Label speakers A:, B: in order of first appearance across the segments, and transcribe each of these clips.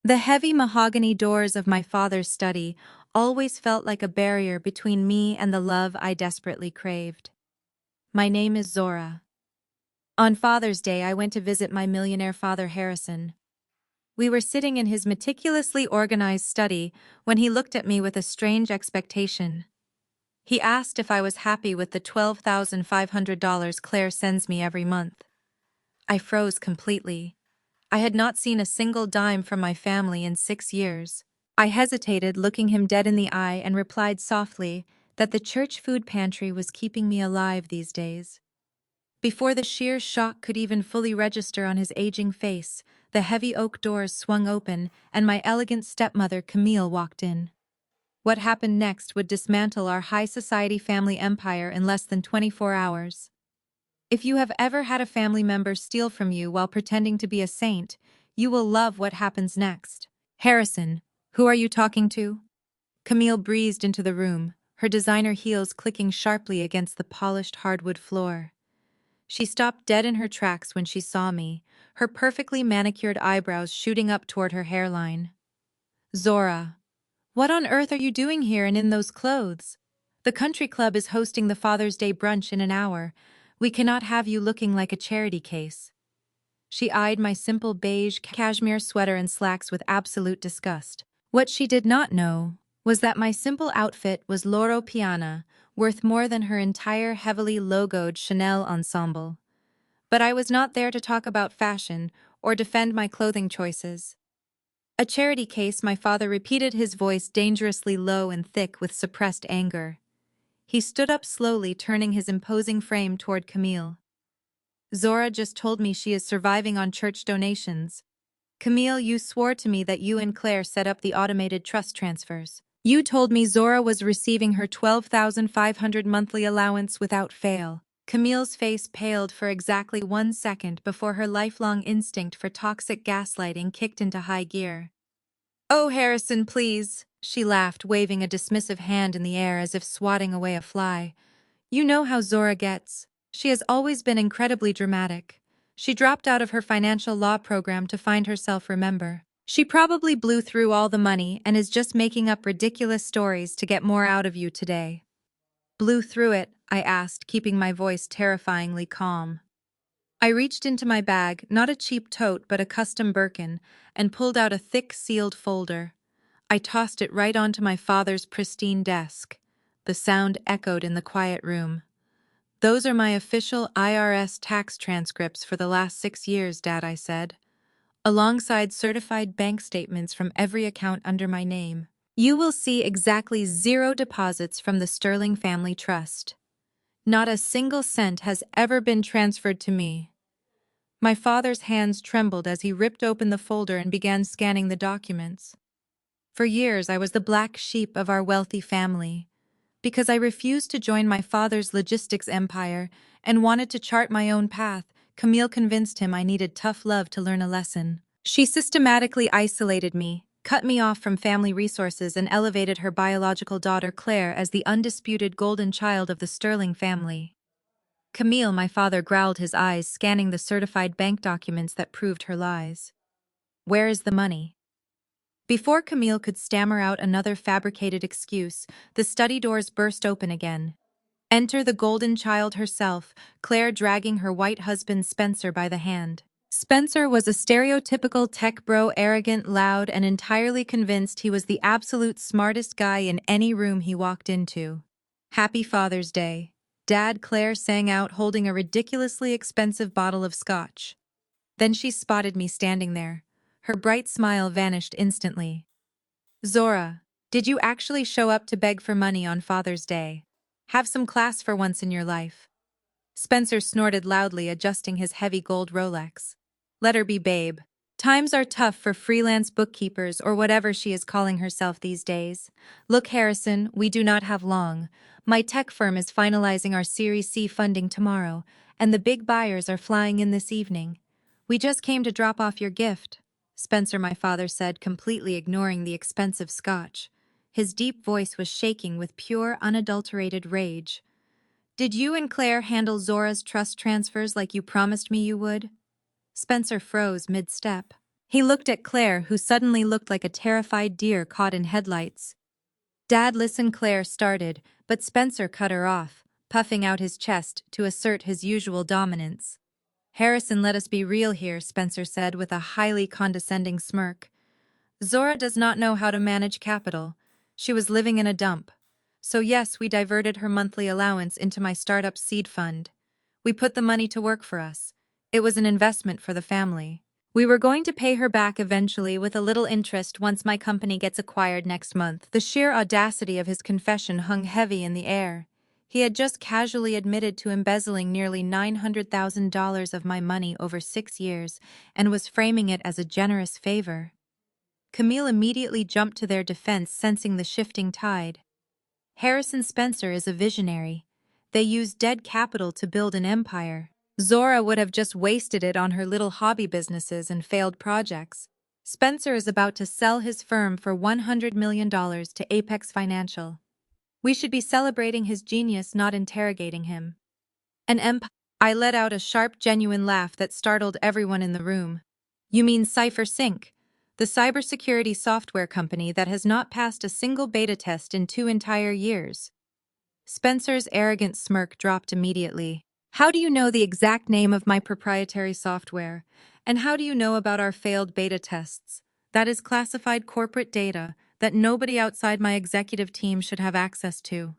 A: The heavy mahogany doors of my father's study always felt like a barrier between me and the love I desperately craved. My name is Zora. On Father's Day, I went to visit my millionaire father, Harrison. We were sitting in his meticulously organized study when he looked at me with a strange expectation. He asked if I was happy with the $12,500 Claire sends me every month. I froze completely. I had not seen a single dime from my family in 6 years. I hesitated, looking him dead in the eye, and replied softly that the church food pantry was keeping me alive these days. Before the sheer shock could even fully register on his aging face, the heavy oak doors swung open and my elegant stepmother, Camille, walked in. What happened next would dismantle our high society family empire in less than 24 hours. If you have ever had a family member steal from you while pretending to be a saint, you will love what happens next. Harrison, who are you talking to? Camille breezed into the room, her designer heels clicking sharply against the polished hardwood floor. She stopped dead in her tracks when she saw me, her perfectly manicured eyebrows shooting up toward her hairline. Zora, what on earth are you doing here and in those clothes? The country club is hosting the Father's Day brunch in an hour. We cannot have you looking like a charity case. She eyed my simple beige cashmere sweater and slacks with absolute disgust. What she did not know was that my simple outfit was Loro Piana, worth more than her entire heavily logoed Chanel ensemble. But I was not there to talk about fashion or defend my clothing choices. A charity case, my father repeated, his voice dangerously low and thick with suppressed anger. He stood up slowly, turning his imposing frame toward Camille. Zora just told me she is surviving on church donations. Camille, you swore to me that you and Claire set up the automated trust transfers. You told me Zora was receiving her $12,500 monthly allowance without fail. Camille's face paled for exactly 1 second before her lifelong instinct for toxic gaslighting kicked into high gear. "Oh, Harrison, please," she laughed, waving a dismissive hand in the air as if swatting away a fly. "You know how Zora gets. She has always been incredibly dramatic. She dropped out of her financial law program to find herself, remember? She probably blew through all the money and is just making up ridiculous stories to get more out of you today." "Blew through it?" I asked, keeping my voice terrifyingly calm. I reached into my bag, not a cheap tote but a custom Birkin, and pulled out a thick sealed folder. I tossed it right onto my father's pristine desk. The sound echoed in the quiet room. "Those are my official IRS tax transcripts for the last 6 years, Dad," I said, "alongside certified bank statements from every account under my name. You will see exactly 0 deposits from the Sterling Family Trust. Not a single cent has ever been transferred to me." My father's hands trembled as he ripped open the folder and began scanning the documents. For years, I was the black sheep of our wealthy family. Because I refused to join my father's logistics empire and wanted to chart my own path, Camille convinced him I needed tough love to learn a lesson. She systematically isolated me, cut me off from family resources, and elevated her biological daughter Claire as the undisputed golden child of the Sterling family. "Camille," my father growled, his eyes scanning the certified bank documents that proved her lies. "Where is the money?" Before Camille could stammer out another fabricated excuse, the study doors burst open again. Enter the golden child herself, Claire dragging her white husband Spencer by the hand. Spencer was a stereotypical tech bro, arrogant, loud, and entirely convinced he was the absolute smartest guy in any room he walked into. "Happy Father's Day," Dad, Claire sang out, holding a ridiculously expensive bottle of scotch. Then she spotted me standing there. Her bright smile vanished instantly. "Zora, did you actually show up to beg for money on Father's Day? Have some class for once in your life." Spencer snorted loudly, adjusting his heavy gold Rolex. "Let her be, babe. Times are tough for freelance bookkeepers or whatever she is calling herself these days. Look, Harrison, we do not have long. My tech firm is finalizing our Series C funding tomorrow, and the big buyers are flying in this evening. We just came to drop off your gift," Spencer, my father said, completely ignoring the expensive scotch. His deep voice was shaking with pure, unadulterated rage. "Did you and Claire handle Zora's trust transfers like you promised me you would?" Spencer froze mid-step. He looked at Claire, who suddenly looked like a terrified deer caught in headlights. "Dad, listen," Claire started, but Spencer cut her off, puffing out his chest to assert his usual dominance. "Harrison, let us be real here," Spencer said with a highly condescending smirk. "Zora does not know how to manage capital. She was living in a dump. So yes, we diverted her monthly allowance into my startup seed fund. We put the money to work for us. It was an investment for the family. We were going to pay her back eventually with a little interest once my company gets acquired next month." The sheer audacity of his confession hung heavy in the air. He had just casually admitted to embezzling nearly $900,000 of my money over 6 years and was framing it as a generous favor. Camille immediately jumped to their defense, sensing the shifting tide. "Harrison Spencer is a visionary. They used dead capital to build an empire. Zora would have just wasted it on her little hobby businesses and failed projects. Spencer is about to sell his firm for $100 million to Apex Financial. We should be celebrating his genius, not interrogating him." "An empire?" I let out a sharp, genuine laugh that startled everyone in the room. "You mean Cypher Sync, the cybersecurity software company that has not passed a single beta test in 2 entire years?" Spencer's arrogant smirk dropped immediately. "How do you know the exact name of my proprietary software? And how do you know about our failed beta tests? That is classified corporate data that nobody outside my executive team should have access to."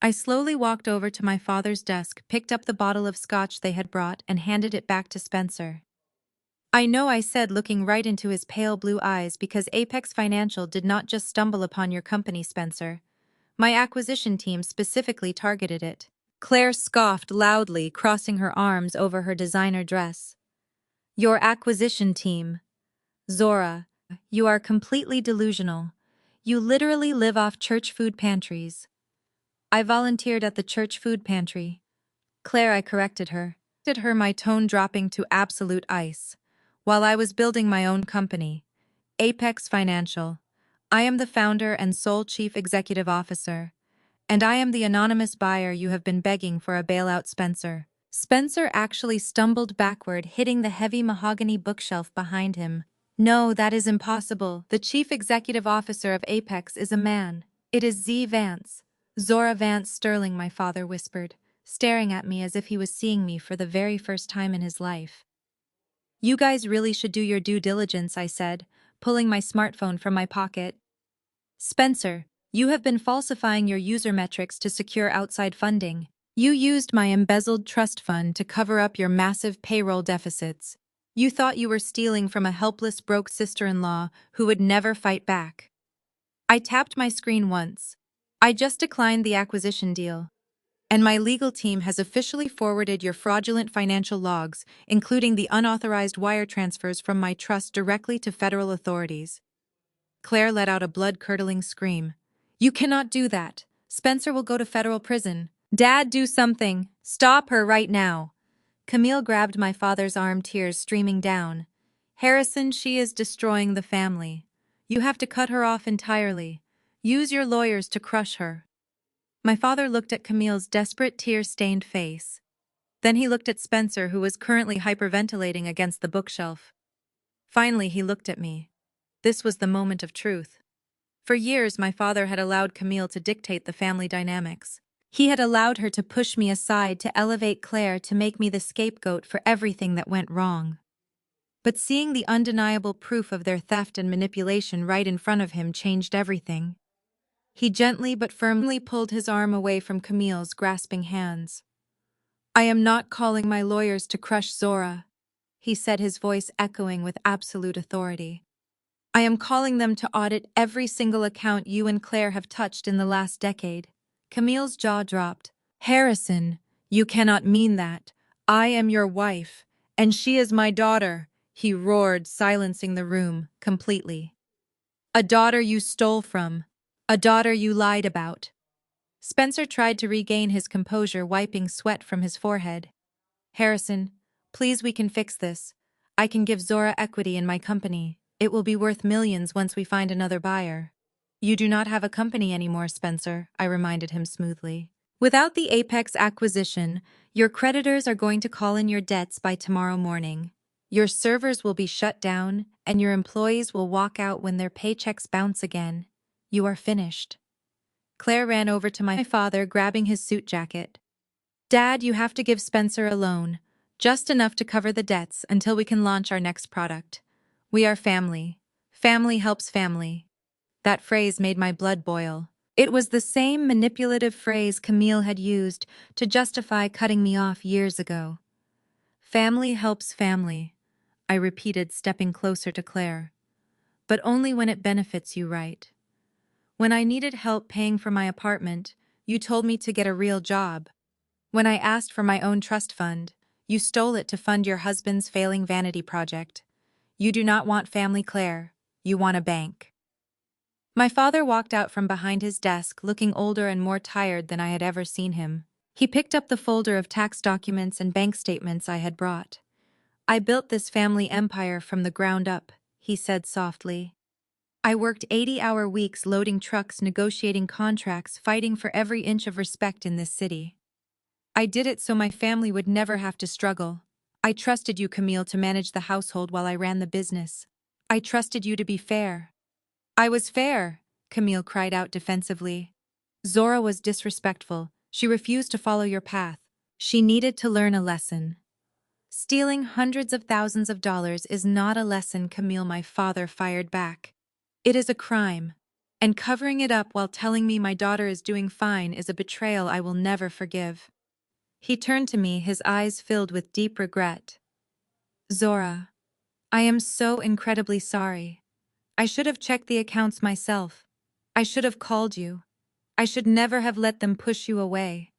A: I slowly walked over to my father's desk, picked up the bottle of scotch they had brought, and handed it back to Spencer. "I know," I said, looking right into his pale blue eyes, "because Apex Financial did not just stumble upon your company, Spencer. My acquisition team specifically targeted it." Claire scoffed loudly, crossing her arms over her designer dress. "Your acquisition team? Zora, you are completely delusional. You literally live off church food pantries." "I volunteered at the church food pantry." "Claire," I corrected her, my tone dropping to absolute ice. "While I was building my own company, Apex Financial. I am the founder and sole chief executive officer. And I am the anonymous buyer you have been begging for a bailout, Spencer." Spencer actually stumbled backward, hitting the heavy mahogany bookshelf behind him. "No, that is impossible. The chief executive officer of Apex is a man. It is Z. Vance. Zora Vance Sterling," my father whispered, staring at me as if he was seeing me for the very first time in his life. "You guys really should do your due diligence," I said, pulling my smartphone from my pocket. "Spencer, you have been falsifying your user metrics to secure outside funding. You used my embezzled trust fund to cover up your massive payroll deficits. You thought you were stealing from a helpless, broke sister-in-law who would never fight back." I tapped my screen once. "I just declined the acquisition deal. And my legal team has officially forwarded your fraudulent financial logs, including the unauthorized wire transfers from my trust, directly to federal authorities." Claire let out a blood-curdling scream. "You cannot do that. Spencer will go to federal prison." "Dad, do something. Stop her right now." Camille grabbed my father's arm, tears streaming down. "Harrison, she is destroying the family. You have to cut her off entirely. Use your lawyers to crush her." My father looked at Camille's desperate, tear-stained face. Then he looked at Spencer, who was currently hyperventilating against the bookshelf. Finally, he looked at me. This was the moment of truth. For years, my father had allowed Camille to dictate the family dynamics. He had allowed her to push me aside, to elevate Claire, to make me the scapegoat for everything that went wrong. But seeing the undeniable proof of their theft and manipulation right in front of him changed everything. He gently but firmly pulled his arm away from Camille's grasping hands. "I am not calling my lawyers to crush Zora," he said, his voice echoing with absolute authority. "I am calling them to audit every single account you and Claire have touched in the last decade." Camille's jaw dropped. "Harrison, you cannot mean that. I am your wife, and she is my daughter," he roared, silencing the room completely. "A daughter you stole from. A daughter you lied about." Spencer tried to regain his composure, wiping sweat from his forehead. "Harrison, please, we can fix this. I can give Zora equity in my company. It will be worth millions once we find another buyer." "You do not have a company anymore, Spencer," I reminded him smoothly. "Without the Apex acquisition, your creditors are going to call in your debts by tomorrow morning. Your servers will be shut down, and your employees will walk out when their paychecks bounce again. You are finished. Claire ran over to my father, grabbing his suit jacket. Dad, you have to give Spencer a loan, just enough to cover the debts until we can launch our next product. We are family. Family helps family. That phrase made my blood boil. It was the same manipulative phrase Camille had used to justify cutting me off years ago. Family helps family, I repeated, stepping closer to Claire. But only when it benefits you, right? When I needed help paying for my apartment, you told me to get a real job. When I asked for my own trust fund, you stole it to fund your husband's failing vanity project. You do not want family, Claire. You want a bank. My father walked out from behind his desk, looking older and more tired than I had ever seen him. He picked up the folder of tax documents and bank statements I had brought. I built this family empire from the ground up, he said softly. I worked 80-hour weeks loading trucks, negotiating contracts, fighting for every inch of respect in this city. I did it so my family would never have to struggle. I trusted you, Camille, to manage the household while I ran the business. I trusted you to be fair. I was fair, Camille cried out defensively. Zora was disrespectful. She refused to follow your path. She needed to learn a lesson. Stealing hundreds of thousands of dollars is not a lesson, Camille, my father fired back. It is a crime. And covering it up while telling me my daughter is doing fine is a betrayal I will never forgive. He turned to me, his eyes filled with deep regret. Zora, I am so incredibly sorry. I should have checked the accounts myself. I should have called you. I should never have let them push you away.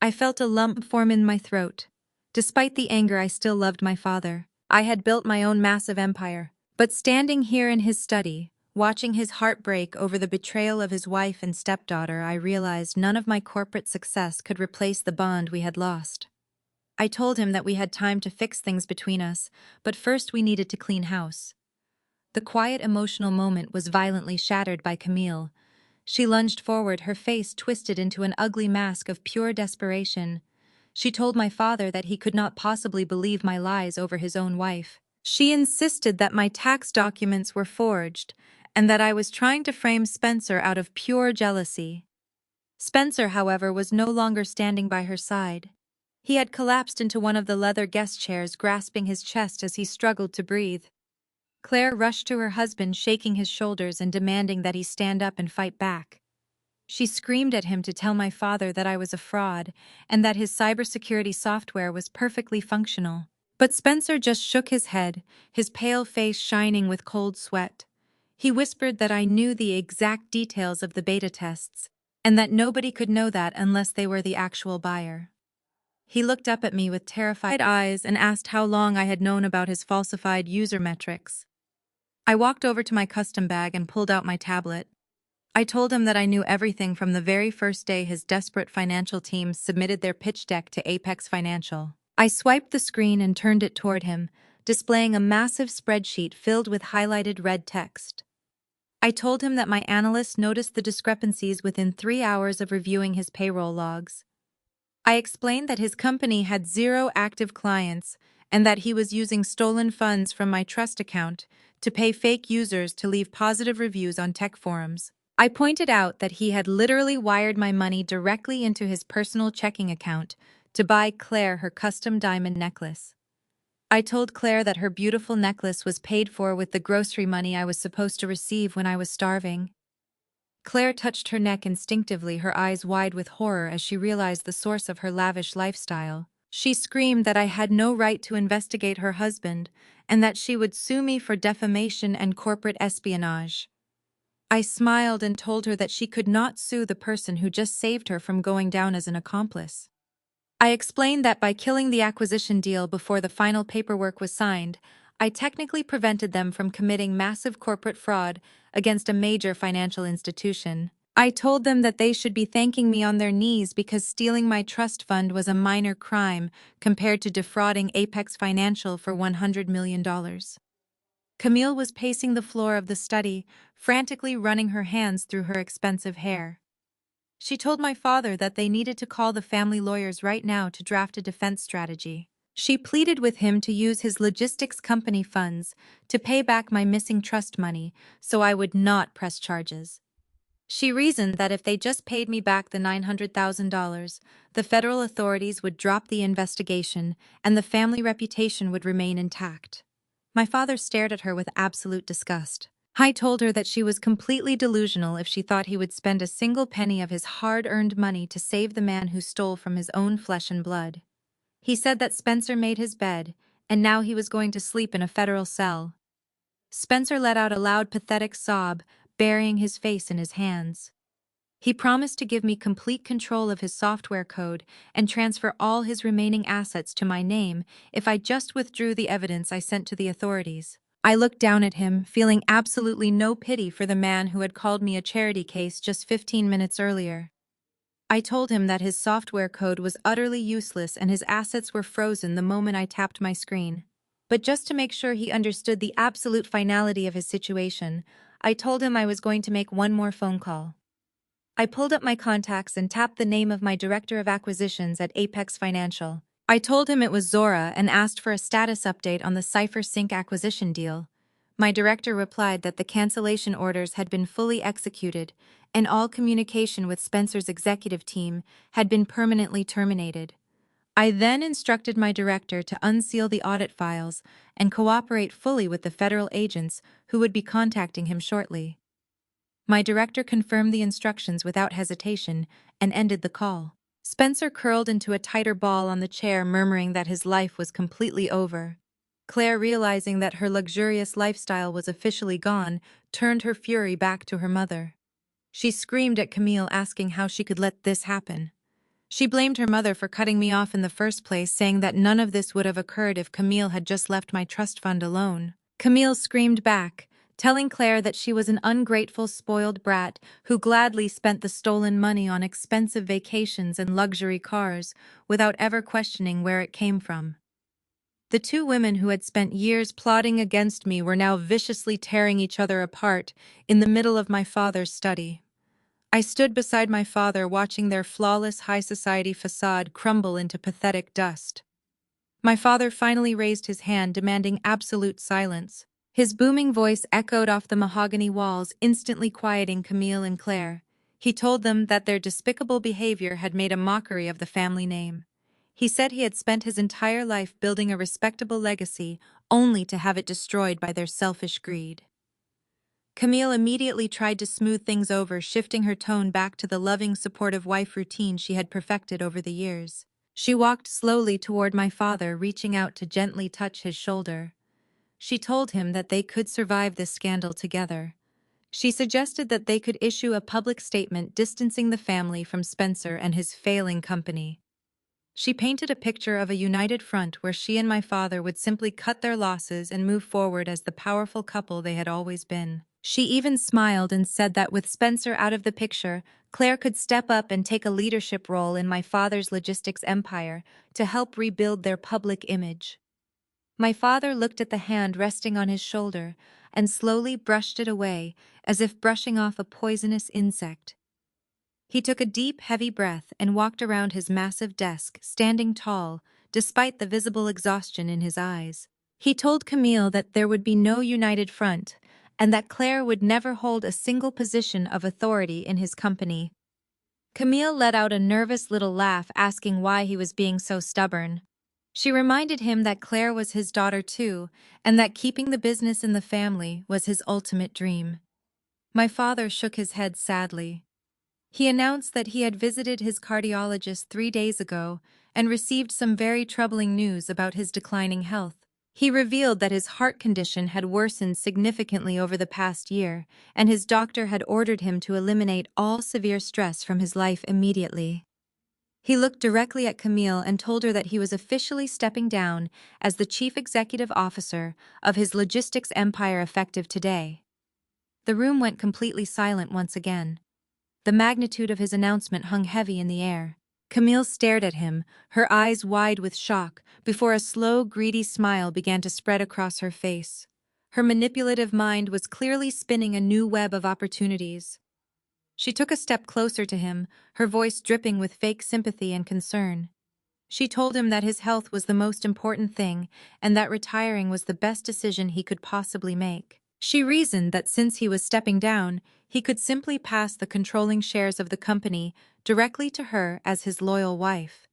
A: I felt a lump form in my throat. Despite the anger, I still loved my father. I had built my own massive empire. But standing here in his study, watching his heart break over the betrayal of his wife and stepdaughter, I realized none of my corporate success could replace the bond we had lost. I told him that we had time to fix things between us, but first we needed to clean house. The quiet emotional moment was violently shattered by Camille. She lunged forward, her face twisted into an ugly mask of pure desperation. She told my father that he could not possibly believe my lies over his own wife. She insisted that my tax documents were forged, and that I was trying to frame Spencer out of pure jealousy. Spencer, however, was no longer standing by her side. He had collapsed into one of the leather guest chairs, grasping his chest as he struggled to breathe. Claire rushed to her husband, shaking his shoulders and demanding that he stand up and fight back. She screamed at him to tell my father that I was a fraud and that his cybersecurity software was perfectly functional. But Spencer just shook his head, his pale face shining with cold sweat. He whispered that I knew the exact details of the beta tests, and that nobody could know that unless they were the actual buyer. He looked up at me with terrified eyes and asked how long I had known about his falsified user metrics. I walked over to my custom bag and pulled out my tablet. I told him that I knew everything from the very first day his desperate financial team submitted their pitch deck to Apex Financial. I swiped the screen and turned it toward him, displaying a massive spreadsheet filled with highlighted red text. I told him that my analyst noticed the discrepancies within 3 hours of reviewing his payroll logs. I explained that his company had 0 active clients and that he was using stolen funds from my trust account to pay fake users to leave positive reviews on tech forums. I pointed out that he had literally wired my money directly into his personal checking account to buy Claire her custom diamond necklace. I told Claire that her beautiful necklace was paid for with the grocery money I was supposed to receive when I was starving. Claire touched her neck instinctively, her eyes wide with horror as she realized the source of her lavish lifestyle. She screamed that I had no right to investigate her husband and that she would sue me for defamation and corporate espionage. I smiled and told her that she could not sue the person who just saved her from going down as an accomplice. I explained that by killing the acquisition deal before the final paperwork was signed, I technically prevented them from committing massive corporate fraud against a major financial institution. I told them that they should be thanking me on their knees because stealing my trust fund was a minor crime compared to defrauding Apex Financial for $100 million. Camille was pacing the floor of the study, frantically running her hands through her expensive hair. She told my father that they needed to call the family lawyers right now to draft a defense strategy. She pleaded with him to use his logistics company funds to pay back my missing trust money so I would not press charges. She reasoned that if they just paid me back the $900,000, the federal authorities would drop the investigation and the family reputation would remain intact. My father stared at her with absolute disgust. I told her that she was completely delusional if she thought he would spend a single penny of his hard-earned money to save the man who stole from his own flesh and blood. He said that Spencer made his bed, and now he was going to sleep in a federal cell. Spencer let out a loud, pathetic sob, burying his face in his hands. He promised to give me complete control of his software code and transfer all his remaining assets to my name if I just withdrew the evidence I sent to the authorities. I looked down at him, feeling absolutely no pity for the man who had called me a charity case just 15 minutes earlier. I told him that his software code was utterly useless and his assets were frozen the moment I tapped my screen. But just to make sure he understood the absolute finality of his situation, I told him I was going to make one more phone call. I pulled up my contacts and tapped the name of my director of acquisitions at Apex Financial. I told him it was Zora and asked for a status update on the Cypher Sync acquisition deal. My director replied that the cancellation orders had been fully executed and all communication with Spencer's executive team had been permanently terminated. I then instructed my director to unseal the audit files and cooperate fully with the federal agents who would be contacting him shortly. My director confirmed the instructions without hesitation and ended the call. Spencer curled into a tighter ball on the chair, murmuring that his life was completely over. Claire, realizing that her luxurious lifestyle was officially gone, turned her fury back to her mother. She screamed at Camille, asking how she could let this happen. She blamed her mother for cutting me off in the first place, saying that none of this would have occurred if Camille had just left my trust fund alone. Camille screamed back, telling Claire that she was an ungrateful, spoiled brat who gladly spent the stolen money on expensive vacations and luxury cars without ever questioning where it came from. The two women who had spent years plotting against me were now viciously tearing each other apart in the middle of my father's study. I stood beside my father, watching their flawless high society facade crumble into pathetic dust. My father finally raised his hand, demanding absolute silence. His booming voice echoed off the mahogany walls, instantly quieting Camille and Claire. He told them that their despicable behavior had made a mockery of the family name. He said he had spent his entire life building a respectable legacy, only to have it destroyed by their selfish greed. Camille immediately tried to smooth things over, shifting her tone back to the loving, supportive wife routine she had perfected over the years. She walked slowly toward my father, reaching out to gently touch his shoulder. She told him that they could survive this scandal together. She suggested that they could issue a public statement distancing the family from Spencer and his failing company. She painted a picture of a united front where she and my father would simply cut their losses and move forward as the powerful couple they had always been. She even smiled and said that with Spencer out of the picture, Claire could step up and take a leadership role in my father's logistics empire to help rebuild their public image. My father looked at the hand resting on his shoulder and slowly brushed it away, as if brushing off a poisonous insect. He took a deep, heavy breath and walked around his massive desk, standing tall, despite the visible exhaustion in his eyes. He told Camille that there would be no united front, and that Claire would never hold a single position of authority in his company. Camille let out a nervous little laugh, asking why he was being so stubborn. She reminded him that Claire was his daughter too, and that keeping the business in the family was his ultimate dream. My father shook his head sadly. He announced that he had visited his cardiologist 3 days ago and received some very troubling news about his declining health. He revealed that his heart condition had worsened significantly over the past year, and his doctor had ordered him to eliminate all severe stress from his life immediately. He looked directly at Camille and told her that he was officially stepping down as the chief executive officer of his logistics empire effective today. The room went completely silent once again. The magnitude of his announcement hung heavy in the air. Camille stared at him, her eyes wide with shock, before a slow, greedy smile began to spread across her face. Her manipulative mind was clearly spinning a new web of opportunities. She took a step closer to him, her voice dripping with fake sympathy and concern. She told him that his health was the most important thing and that retiring was the best decision he could possibly make. She reasoned that since he was stepping down, he could simply pass the controlling shares of the company directly to her as his loyal wife.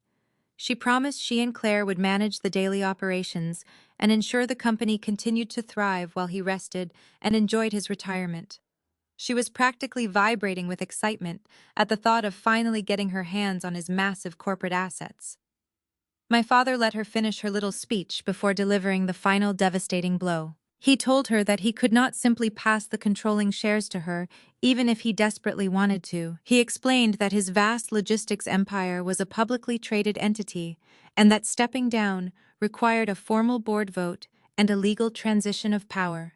A: She promised she and Claire would manage the daily operations and ensure the company continued to thrive while he rested and enjoyed his retirement. She was practically vibrating with excitement at the thought of finally getting her hands on his massive corporate assets. My father let her finish her little speech before delivering the final devastating blow. He told her that he could not simply pass the controlling shares to her, even if he desperately wanted to. He explained that his vast logistics empire was a publicly traded entity, and that stepping down required a formal board vote and a legal transition of power.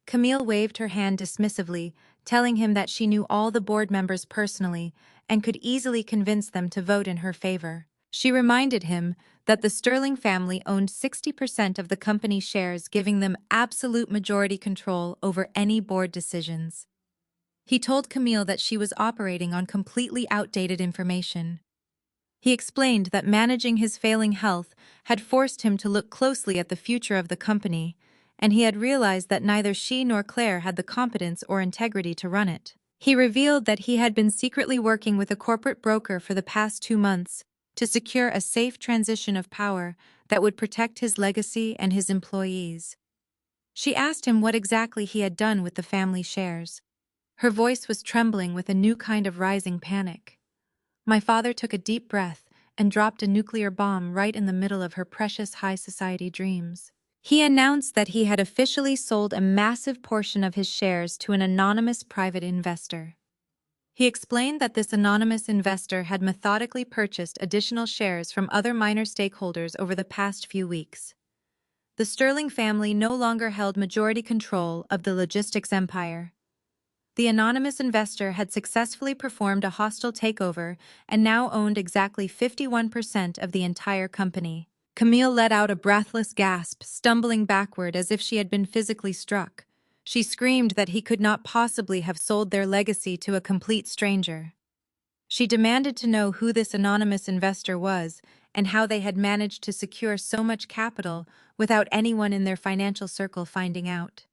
A: Camille waved her hand dismissively, telling him that she knew all the board members personally and could easily convince them to vote in her favor. She reminded him that the Sterling family owned 60% of the company's shares, giving them absolute majority control over any board decisions. He told Camille that she was operating on completely outdated information. He explained that managing his failing health had forced him to look closely at the future of the company, and he had realized that neither she nor Claire had the competence or integrity to run it. He revealed that he had been secretly working with a corporate broker for the past 2 months to secure a safe transition of power that would protect his legacy and his employees. She asked him what exactly he had done with the family shares. Her voice was trembling with a new kind of rising panic. My father took a deep breath and dropped a nuclear bomb right in the middle of her precious high society dreams. He announced that he had officially sold a massive portion of his shares to an anonymous private investor. He explained that this anonymous investor had methodically purchased additional shares from other minor stakeholders over the past few weeks. The Sterling family no longer held majority control of the logistics empire. The anonymous investor had successfully performed a hostile takeover and now owned exactly 51% of the entire company. Camille let out a breathless gasp, stumbling backward as if she had been physically struck. She screamed that he could not possibly have sold their legacy to a complete stranger. She demanded to know who this anonymous investor was and how they had managed to secure so much capital without anyone in their financial circle finding out.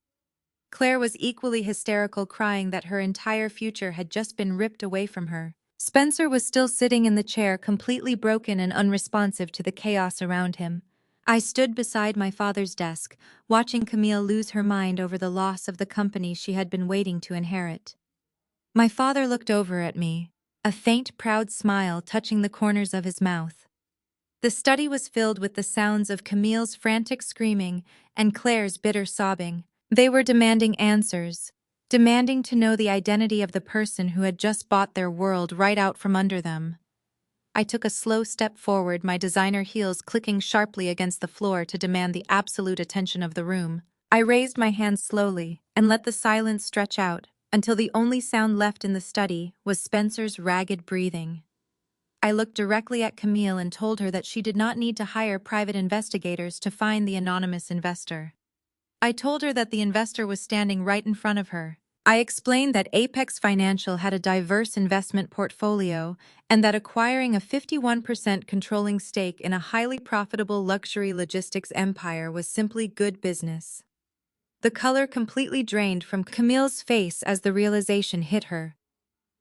A: Claire was equally hysterical, crying that her entire future had just been ripped away from her. Spencer was still sitting in the chair, completely broken and unresponsive to the chaos around him. I stood beside my father's desk, watching Camille lose her mind over the loss of the company she had been waiting to inherit. My father looked over at me, a faint, proud smile touching the corners of his mouth. The study was filled with the sounds of Camille's frantic screaming and Claire's bitter sobbing. They were demanding answers, demanding to know the identity of the person who had just bought their world right out from under them. I took a slow step forward, my designer heels clicking sharply against the floor to demand the absolute attention of the room. I raised my hand slowly and let the silence stretch out until the only sound left in the study was Spencer's ragged breathing. I looked directly at Camille and told her that she did not need to hire private investigators to find the anonymous investor. I told her that the investor was standing right in front of her. I explained that Apex Financial had a diverse investment portfolio and that acquiring a 51% controlling stake in a highly profitable luxury logistics empire was simply good business. The color completely drained from Camille's face as the realization hit her.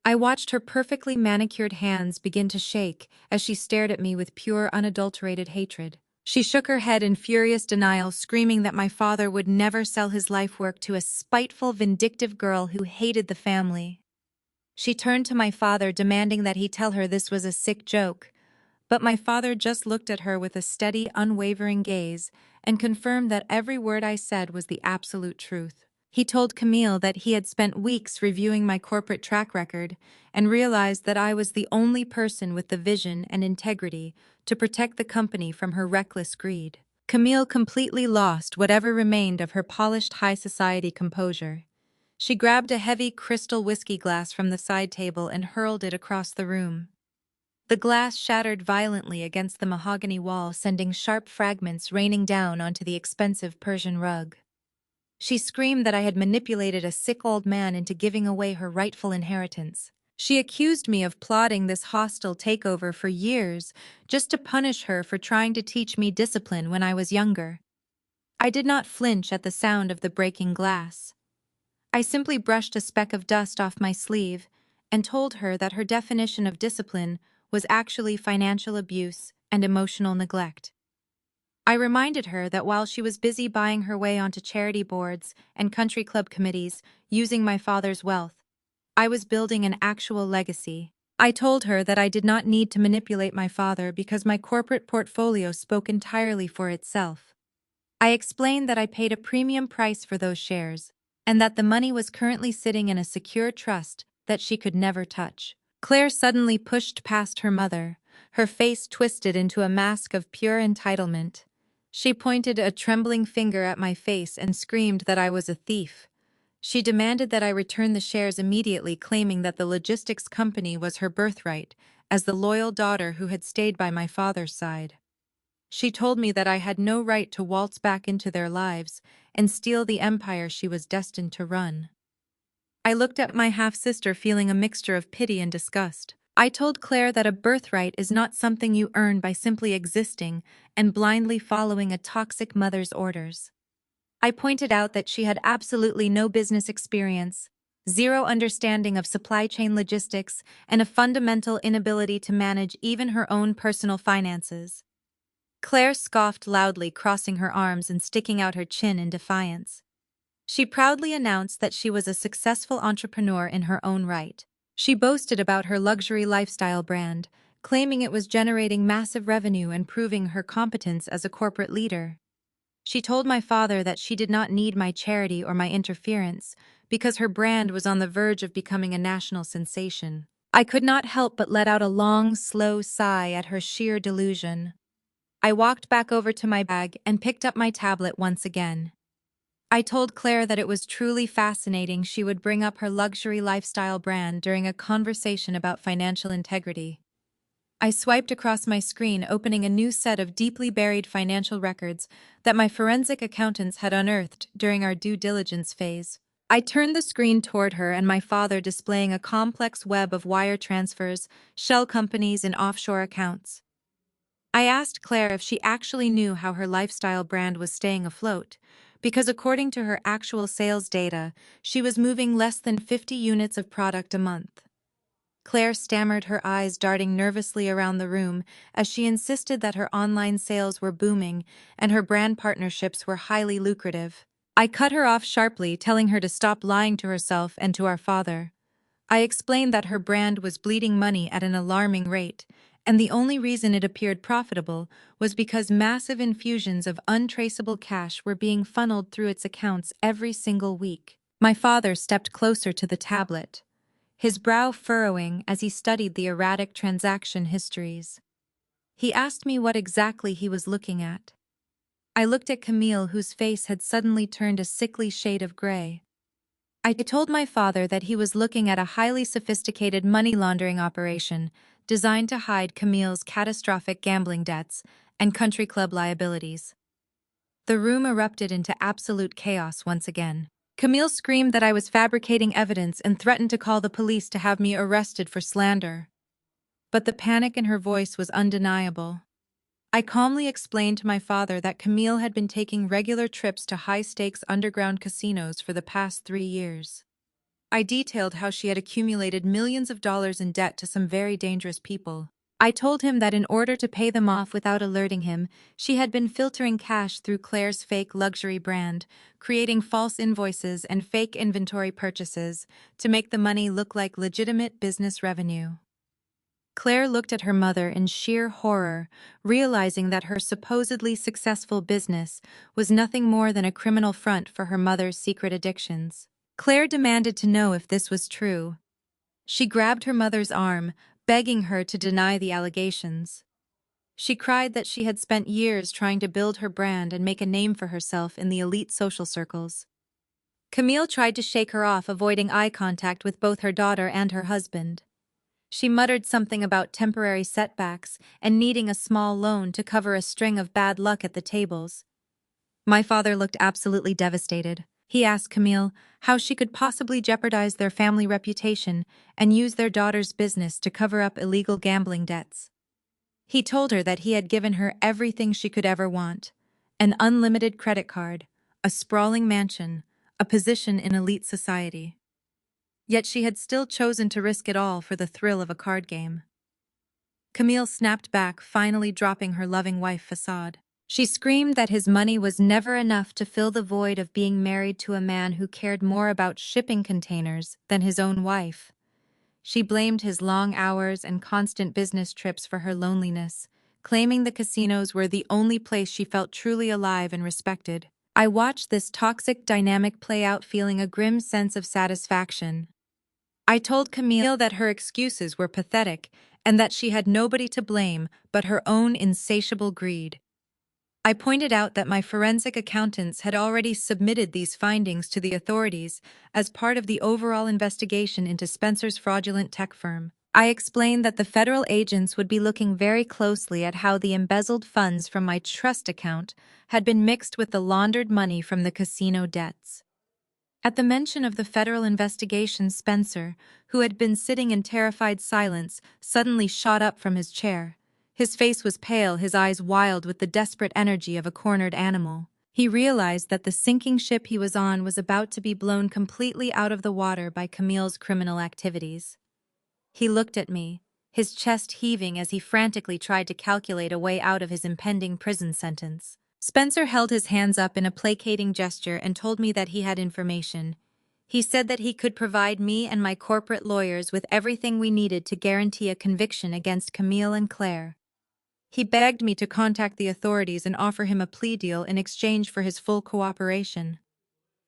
A: I watched her perfectly manicured hands begin to shake as she stared at me with pure, unadulterated hatred. She shook her head in furious denial, screaming that my father would never sell his life work to a spiteful, vindictive girl who hated the family. She turned to my father, demanding that he tell her this was a sick joke. But my father just looked at her with a steady, unwavering gaze and confirmed that every word I said was the absolute truth. He told Camille that he had spent weeks reviewing my corporate track record and realized that I was the only person with the vision and integrity to protect the company from her reckless greed. Camille completely lost whatever remained of her polished high society composure. She grabbed a heavy crystal whiskey glass from the side table and hurled it across the room. The glass shattered violently against the mahogany wall, sending sharp fragments raining down onto the expensive Persian rug. She screamed that I had manipulated a sick old man into giving away her rightful inheritance. She accused me of plotting this hostile takeover for years just to punish her for trying to teach me discipline when I was younger. I did not flinch at the sound of the breaking glass. I simply brushed a speck of dust off my sleeve and told her that her definition of discipline was actually financial abuse and emotional neglect. I reminded her that while she was busy buying her way onto charity boards and country club committees using my father's wealth, I was building an actual legacy. I told her that I did not need to manipulate my father because my corporate portfolio spoke entirely for itself. I explained that I paid a premium price for those shares, and that the money was currently sitting in a secure trust that she could never touch. Claire suddenly pushed past her mother, her face twisted into a mask of pure entitlement. She pointed a trembling finger at my face and screamed that I was a thief. She demanded that I return the shares immediately, claiming that the logistics company was her birthright, as the loyal daughter who had stayed by my father's side. She told me that I had no right to waltz back into their lives and steal the empire she was destined to run. I looked at my half-sister feeling a mixture of pity and disgust. I told Claire that a birthright is not something you earn by simply existing and blindly following a toxic mother's orders. I pointed out that she had absolutely no business experience, zero understanding of supply chain logistics, and a fundamental inability to manage even her own personal finances. Claire scoffed loudly, crossing her arms and sticking out her chin in defiance. She proudly announced that she was a successful entrepreneur in her own right. She boasted about her luxury lifestyle brand, claiming it was generating massive revenue and proving her competence as a corporate leader. She told my father that she did not need my charity or my interference because her brand was on the verge of becoming a national sensation. I could not help but let out a long, slow sigh at her sheer delusion. I walked back over to my bag and picked up my tablet once again. I told Claire that it was truly fascinating she would bring up her luxury lifestyle brand during a conversation about financial integrity. I swiped across my screen, opening a new set of deeply buried financial records that my forensic accountants had unearthed during our due diligence phase. I turned the screen toward her and my father displaying a complex web of wire transfers, shell companies, and offshore accounts. I asked Claire if she actually knew how her lifestyle brand was staying afloat, because according to her actual sales data, she was moving less than 50 units of product a month. Claire stammered, her eyes darting nervously around the room as she insisted that her online sales were booming and her brand partnerships were highly lucrative. I cut her off sharply, telling her to stop lying to herself and to our father. I explained that her brand was bleeding money at an alarming rate, and the only reason it appeared profitable was because massive infusions of untraceable cash were being funneled through its accounts every single week. My father stepped closer to the tablet, his brow furrowing as he studied the erratic transaction histories. He asked me what exactly he was looking at. I looked at Camille, whose face had suddenly turned a sickly shade of gray. I told my father that he was looking at a highly sophisticated money laundering operation designed to hide Camille's catastrophic gambling debts and country club liabilities. The room erupted into absolute chaos once again. Camille screamed that I was fabricating evidence and threatened to call the police to have me arrested for slander. But the panic in her voice was undeniable. I calmly explained to my father that Camille had been taking regular trips to high-stakes underground casinos for the past 3 years. I detailed how she had accumulated millions of dollars in debt to some very dangerous people. I told him that in order to pay them off without alerting him, she had been filtering cash through Claire's fake luxury brand, creating false invoices and fake inventory purchases to make the money look like legitimate business revenue. Claire looked at her mother in sheer horror, realizing that her supposedly successful business was nothing more than a criminal front for her mother's secret addictions. Claire demanded to know if this was true. She grabbed her mother's arm, begging her to deny the allegations. She cried that she had spent years trying to build her brand and make a name for herself in the elite social circles. Camille tried to shake her off, avoiding eye contact with both her daughter and her husband. She muttered something about temporary setbacks and needing a small loan to cover a string of bad luck at the tables. My father looked absolutely devastated. He asked Camille how she could possibly jeopardize their family reputation and use their daughter's business to cover up illegal gambling debts. He told her that he had given her everything she could ever want: an unlimited credit card, a sprawling mansion, a position in elite society. Yet she had still chosen to risk it all for the thrill of a card game. Camille snapped back, finally dropping her loving wife facade. She screamed that his money was never enough to fill the void of being married to a man who cared more about shipping containers than his own wife. She blamed his long hours and constant business trips for her loneliness, claiming the casinos were the only place she felt truly alive and respected. I watched this toxic dynamic play out, feeling a grim sense of satisfaction. I told Camille that her excuses were pathetic and that she had nobody to blame but her own insatiable greed. I pointed out that my forensic accountants had already submitted these findings to the authorities as part of the overall investigation into Spencer's fraudulent tech firm. I explained that the federal agents would be looking very closely at how the embezzled funds from my trust account had been mixed with the laundered money from the casino debts. At the mention of the federal investigation, Spencer, who had been sitting in terrified silence, suddenly shot up from his chair. His face was pale, his eyes wild with the desperate energy of a cornered animal. He realized that the sinking ship he was on was about to be blown completely out of the water by Camille's criminal activities. He looked at me, his chest heaving as he frantically tried to calculate a way out of his impending prison sentence. Spencer held his hands up in a placating gesture and told me that he had information. He said that he could provide me and my corporate lawyers with everything we needed to guarantee a conviction against Camille and Claire. He begged me to contact the authorities and offer him a plea deal in exchange for his full cooperation.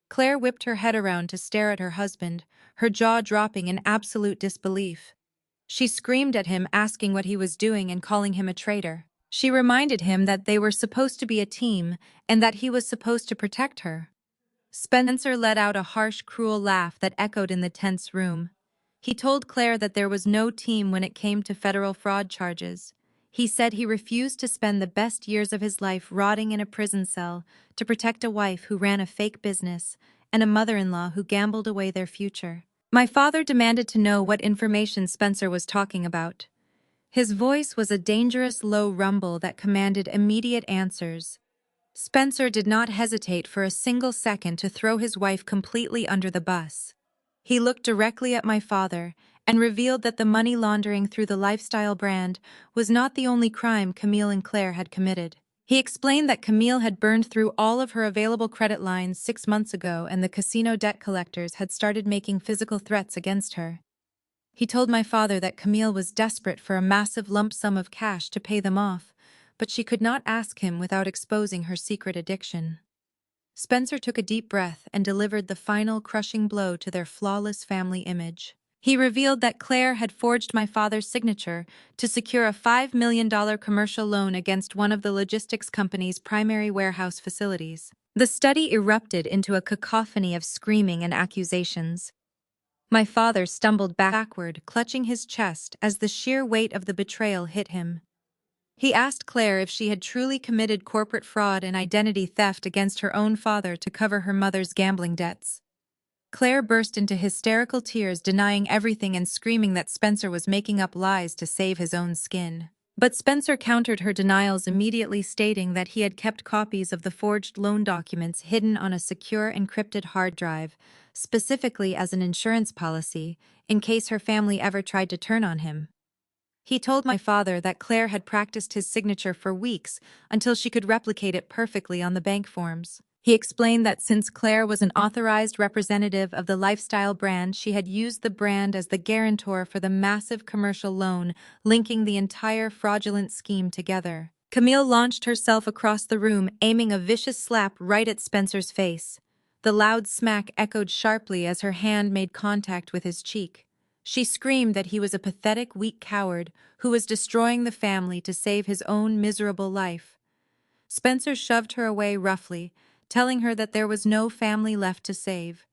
A: Claire whipped her head around to stare at her husband, her jaw dropping in absolute disbelief. She screamed at him, asking what he was doing and calling him a traitor. She reminded him that they were supposed to be a team and that he was supposed to protect her. Spencer let out a harsh, cruel laugh that echoed in the tense room. He told Claire that there was no team when it came to federal fraud charges. He said he refused to spend the best years of his life rotting in a prison cell to protect a wife who ran a fake business and a mother-in-law who gambled away their future. My father demanded to know what information Spencer was talking about. His voice was a dangerous low rumble that commanded immediate answers. Spencer did not hesitate for a single second to throw his wife completely under the bus. He looked directly at my father and revealed that the money laundering through the lifestyle brand was not the only crime Camille and Claire had committed. He explained that Camille had burned through all of her available credit lines 6 months ago and the casino debt collectors had started making physical threats against her. He told my father that Camille was desperate for a massive lump sum of cash to pay them off, but she could not ask him without exposing her secret addiction. Spencer took a deep breath and delivered the final crushing blow to their flawless family image. He revealed that Claire had forged my father's signature to secure a $5 million commercial loan against one of the logistics company's primary warehouse facilities. The study erupted into a cacophony of screaming and accusations. My father stumbled backward, clutching his chest as the sheer weight of the betrayal hit him. He asked Claire if she had truly committed corporate fraud and identity theft against her own father to cover her mother's gambling debts. Claire burst into hysterical tears, denying everything and screaming that Spencer was making up lies to save his own skin. But Spencer countered her denials, immediately stating that he had kept copies of the forged loan documents hidden on a secure encrypted hard drive, specifically as an insurance policy, in case her family ever tried to turn on him. He told my father that Claire had practiced his signature for weeks until she could replicate it perfectly on the bank forms. He explained that since Claire was an authorized representative of the lifestyle brand, she had used the brand as the guarantor for the massive commercial loan, linking the entire fraudulent scheme together. Camille launched herself across the room, aiming a vicious slap right at Spencer's face. The loud smack echoed sharply as her hand made contact with his cheek. She screamed that he was a pathetic, weak coward who was destroying the family to save his own miserable life. Spencer shoved her away roughly, telling her that there was no family left to save.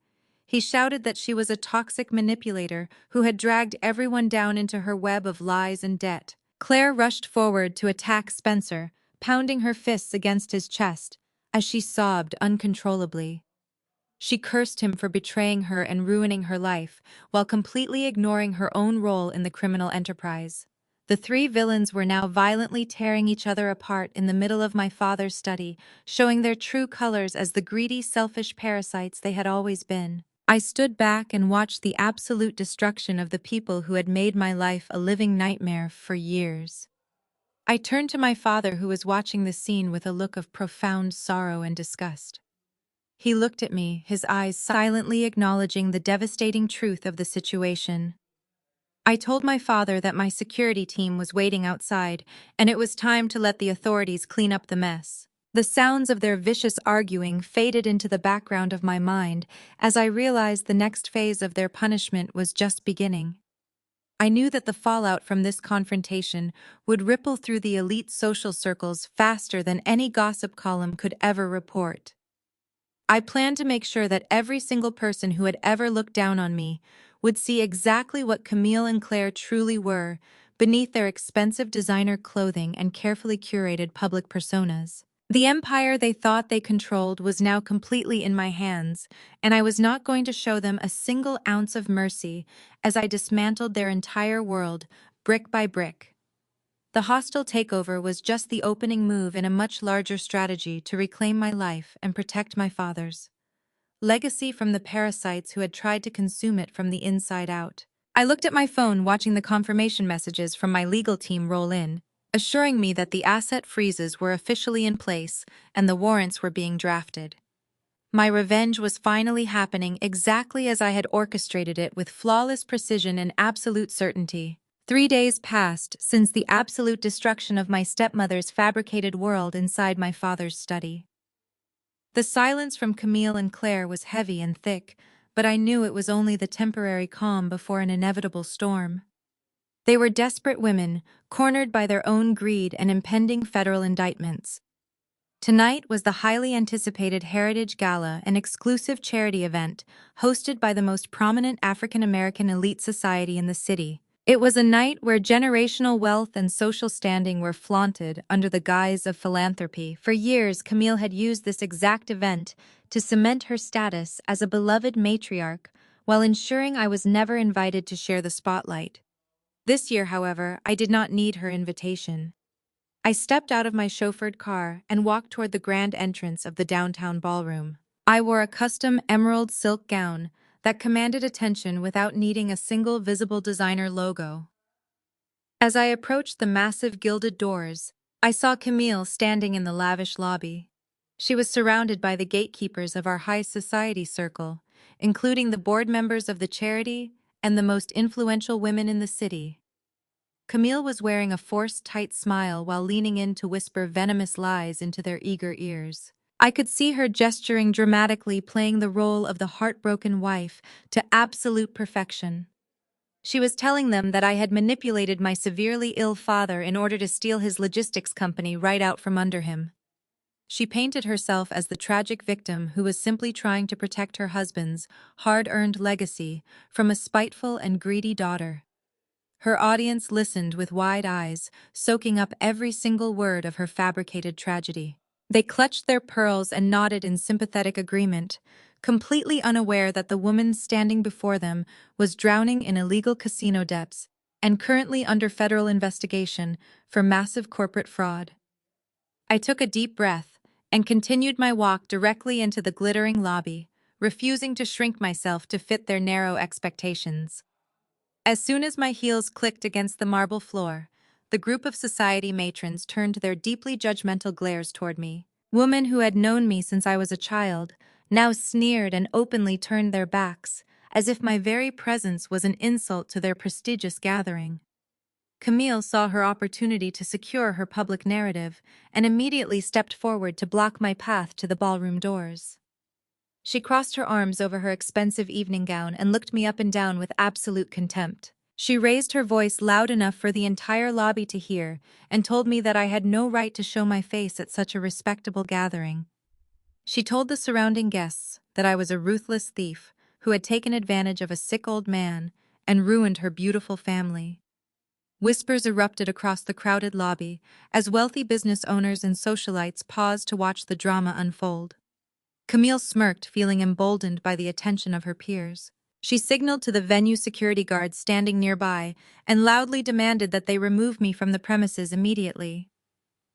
A: He shouted that she was a toxic manipulator who had dragged everyone down into her web of lies and debt. Claire rushed forward to attack Spencer, pounding her fists against his chest as she sobbed uncontrollably. She cursed him for betraying her and ruining her life, while completely ignoring her own role in the criminal enterprise. The three villains were now violently tearing each other apart in the middle of my father's study, showing their true colors as the greedy, selfish parasites they had always been. I stood back and watched the absolute destruction of the people who had made my life a living nightmare for years. I turned to my father, who was watching the scene with a look of profound sorrow and disgust. He looked at me, his eyes silently acknowledging the devastating truth of the situation. I told my father that my security team was waiting outside, and it was time to let the authorities clean up the mess. The sounds of their vicious arguing faded into the background of my mind as I realized the next phase of their punishment was just beginning. I knew that the fallout from this confrontation would ripple through the elite social circles faster than any gossip column could ever report. I planned to make sure that every single person who had ever looked down on me would see exactly what Camille and Claire truly were beneath their expensive designer clothing and carefully curated public personas. The empire they thought they controlled was now completely in my hands, and I was not going to show them a single ounce of mercy as I dismantled their entire world, brick by brick. The hostile takeover was just the opening move in a much larger strategy to reclaim my life and protect my father's legacy from the parasites who had tried to consume it from the inside out. I looked at my phone, watching the confirmation messages from my legal team roll in, assuring me that the asset freezes were officially in place and the warrants were being drafted. My revenge was finally happening exactly as I had orchestrated it, with flawless precision and absolute certainty. 3 days passed since the absolute destruction of my stepmother's fabricated world inside my father's study. The silence from Camille and Claire was heavy and thick, but I knew it was only the temporary calm before an inevitable storm. They were desperate women, cornered by their own greed and impending federal indictments. Tonight was the highly anticipated Heritage Gala, an exclusive charity event hosted by the most prominent African American elite society in the city. It was a night where generational wealth and social standing were flaunted under the guise of philanthropy. For years, Camille had used this exact event to cement her status as a beloved matriarch, while ensuring I was never invited to share the spotlight. This year, however, I did not need her invitation. I stepped out of my chauffeured car and walked toward the grand entrance of the downtown ballroom. I wore a custom emerald silk gown that commanded attention without needing a single visible designer logo. As I approached the massive gilded doors, I saw Camille standing in the lavish lobby. She was surrounded by the gatekeepers of our high society circle, including the board members of the charity and the most influential women in the city. Camille was wearing a forced tight smile while leaning in to whisper venomous lies into their eager ears. I could see her gesturing dramatically, playing the role of the heartbroken wife to absolute perfection. She was telling them that I had manipulated my severely ill father in order to steal his logistics company right out from under him. She painted herself as the tragic victim who was simply trying to protect her husband's hard-earned legacy from a spiteful and greedy daughter. Her audience listened with wide eyes, soaking up every single word of her fabricated tragedy. They clutched their pearls and nodded in sympathetic agreement, completely unaware that the woman standing before them was drowning in illegal casino debts and currently under federal investigation for massive corporate fraud. I took a deep breath and continued my walk directly into the glittering lobby, refusing to shrink myself to fit their narrow expectations. As soon as my heels clicked against the marble floor, the group of society matrons turned their deeply judgmental glares toward me. Women who had known me since I was a child now sneered and openly turned their backs, as if my very presence was an insult to their prestigious gathering. Camille saw her opportunity to secure her public narrative and immediately stepped forward to block my path to the ballroom doors. She crossed her arms over her expensive evening gown and looked me up and down with absolute contempt. She raised her voice loud enough for the entire lobby to hear and told me that I had no right to show my face at such a respectable gathering. She told the surrounding guests that I was a ruthless thief who had taken advantage of a sick old man and ruined her beautiful family. Whispers erupted across the crowded lobby as wealthy business owners and socialites paused to watch the drama unfold. Camille smirked, feeling emboldened by the attention of her peers. She signaled to the venue security guards standing nearby and loudly demanded that they remove me from the premises immediately.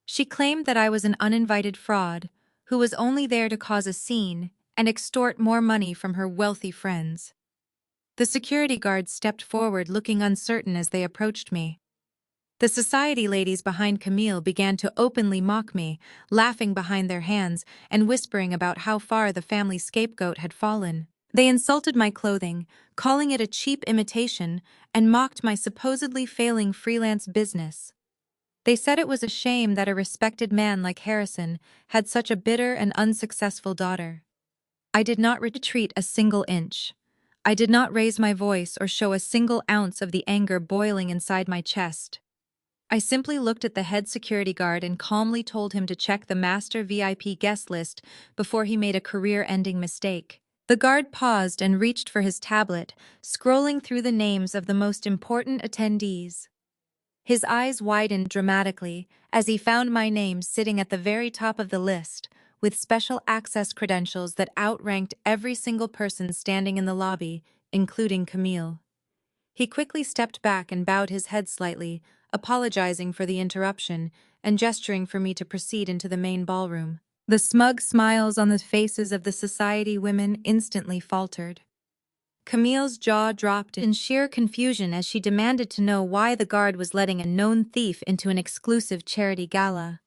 A: She claimed that I was an uninvited fraud, who was only there to cause a scene and extort more money from her wealthy friends. The security guards stepped forward, looking uncertain as they approached me. The society ladies behind Camille began to openly mock me, laughing behind their hands and whispering about how far the family scapegoat had fallen. They insulted my clothing, calling it a cheap imitation, and mocked my supposedly failing freelance business. They said it was a shame that a respected man like Harrison had such a bitter and unsuccessful daughter. I did not retreat a single inch. I did not raise my voice or show a single ounce of the anger boiling inside my chest. I simply looked at the head security guard and calmly told him to check the master VIP guest list before he made a career-ending mistake. The guard paused and reached for his tablet, scrolling through the names of the most important attendees. His eyes widened dramatically as he found my name sitting at the very top of the list, with special access credentials that outranked every single person standing in the lobby, including Camille. He quickly stepped back and bowed his head slightly, apologizing for the interruption and gesturing for me to proceed into the main ballroom. The smug smiles on the faces of the society women instantly faltered. Camille's jaw dropped in sheer confusion as she demanded to know why the guard was letting a known thief into an exclusive charity gala.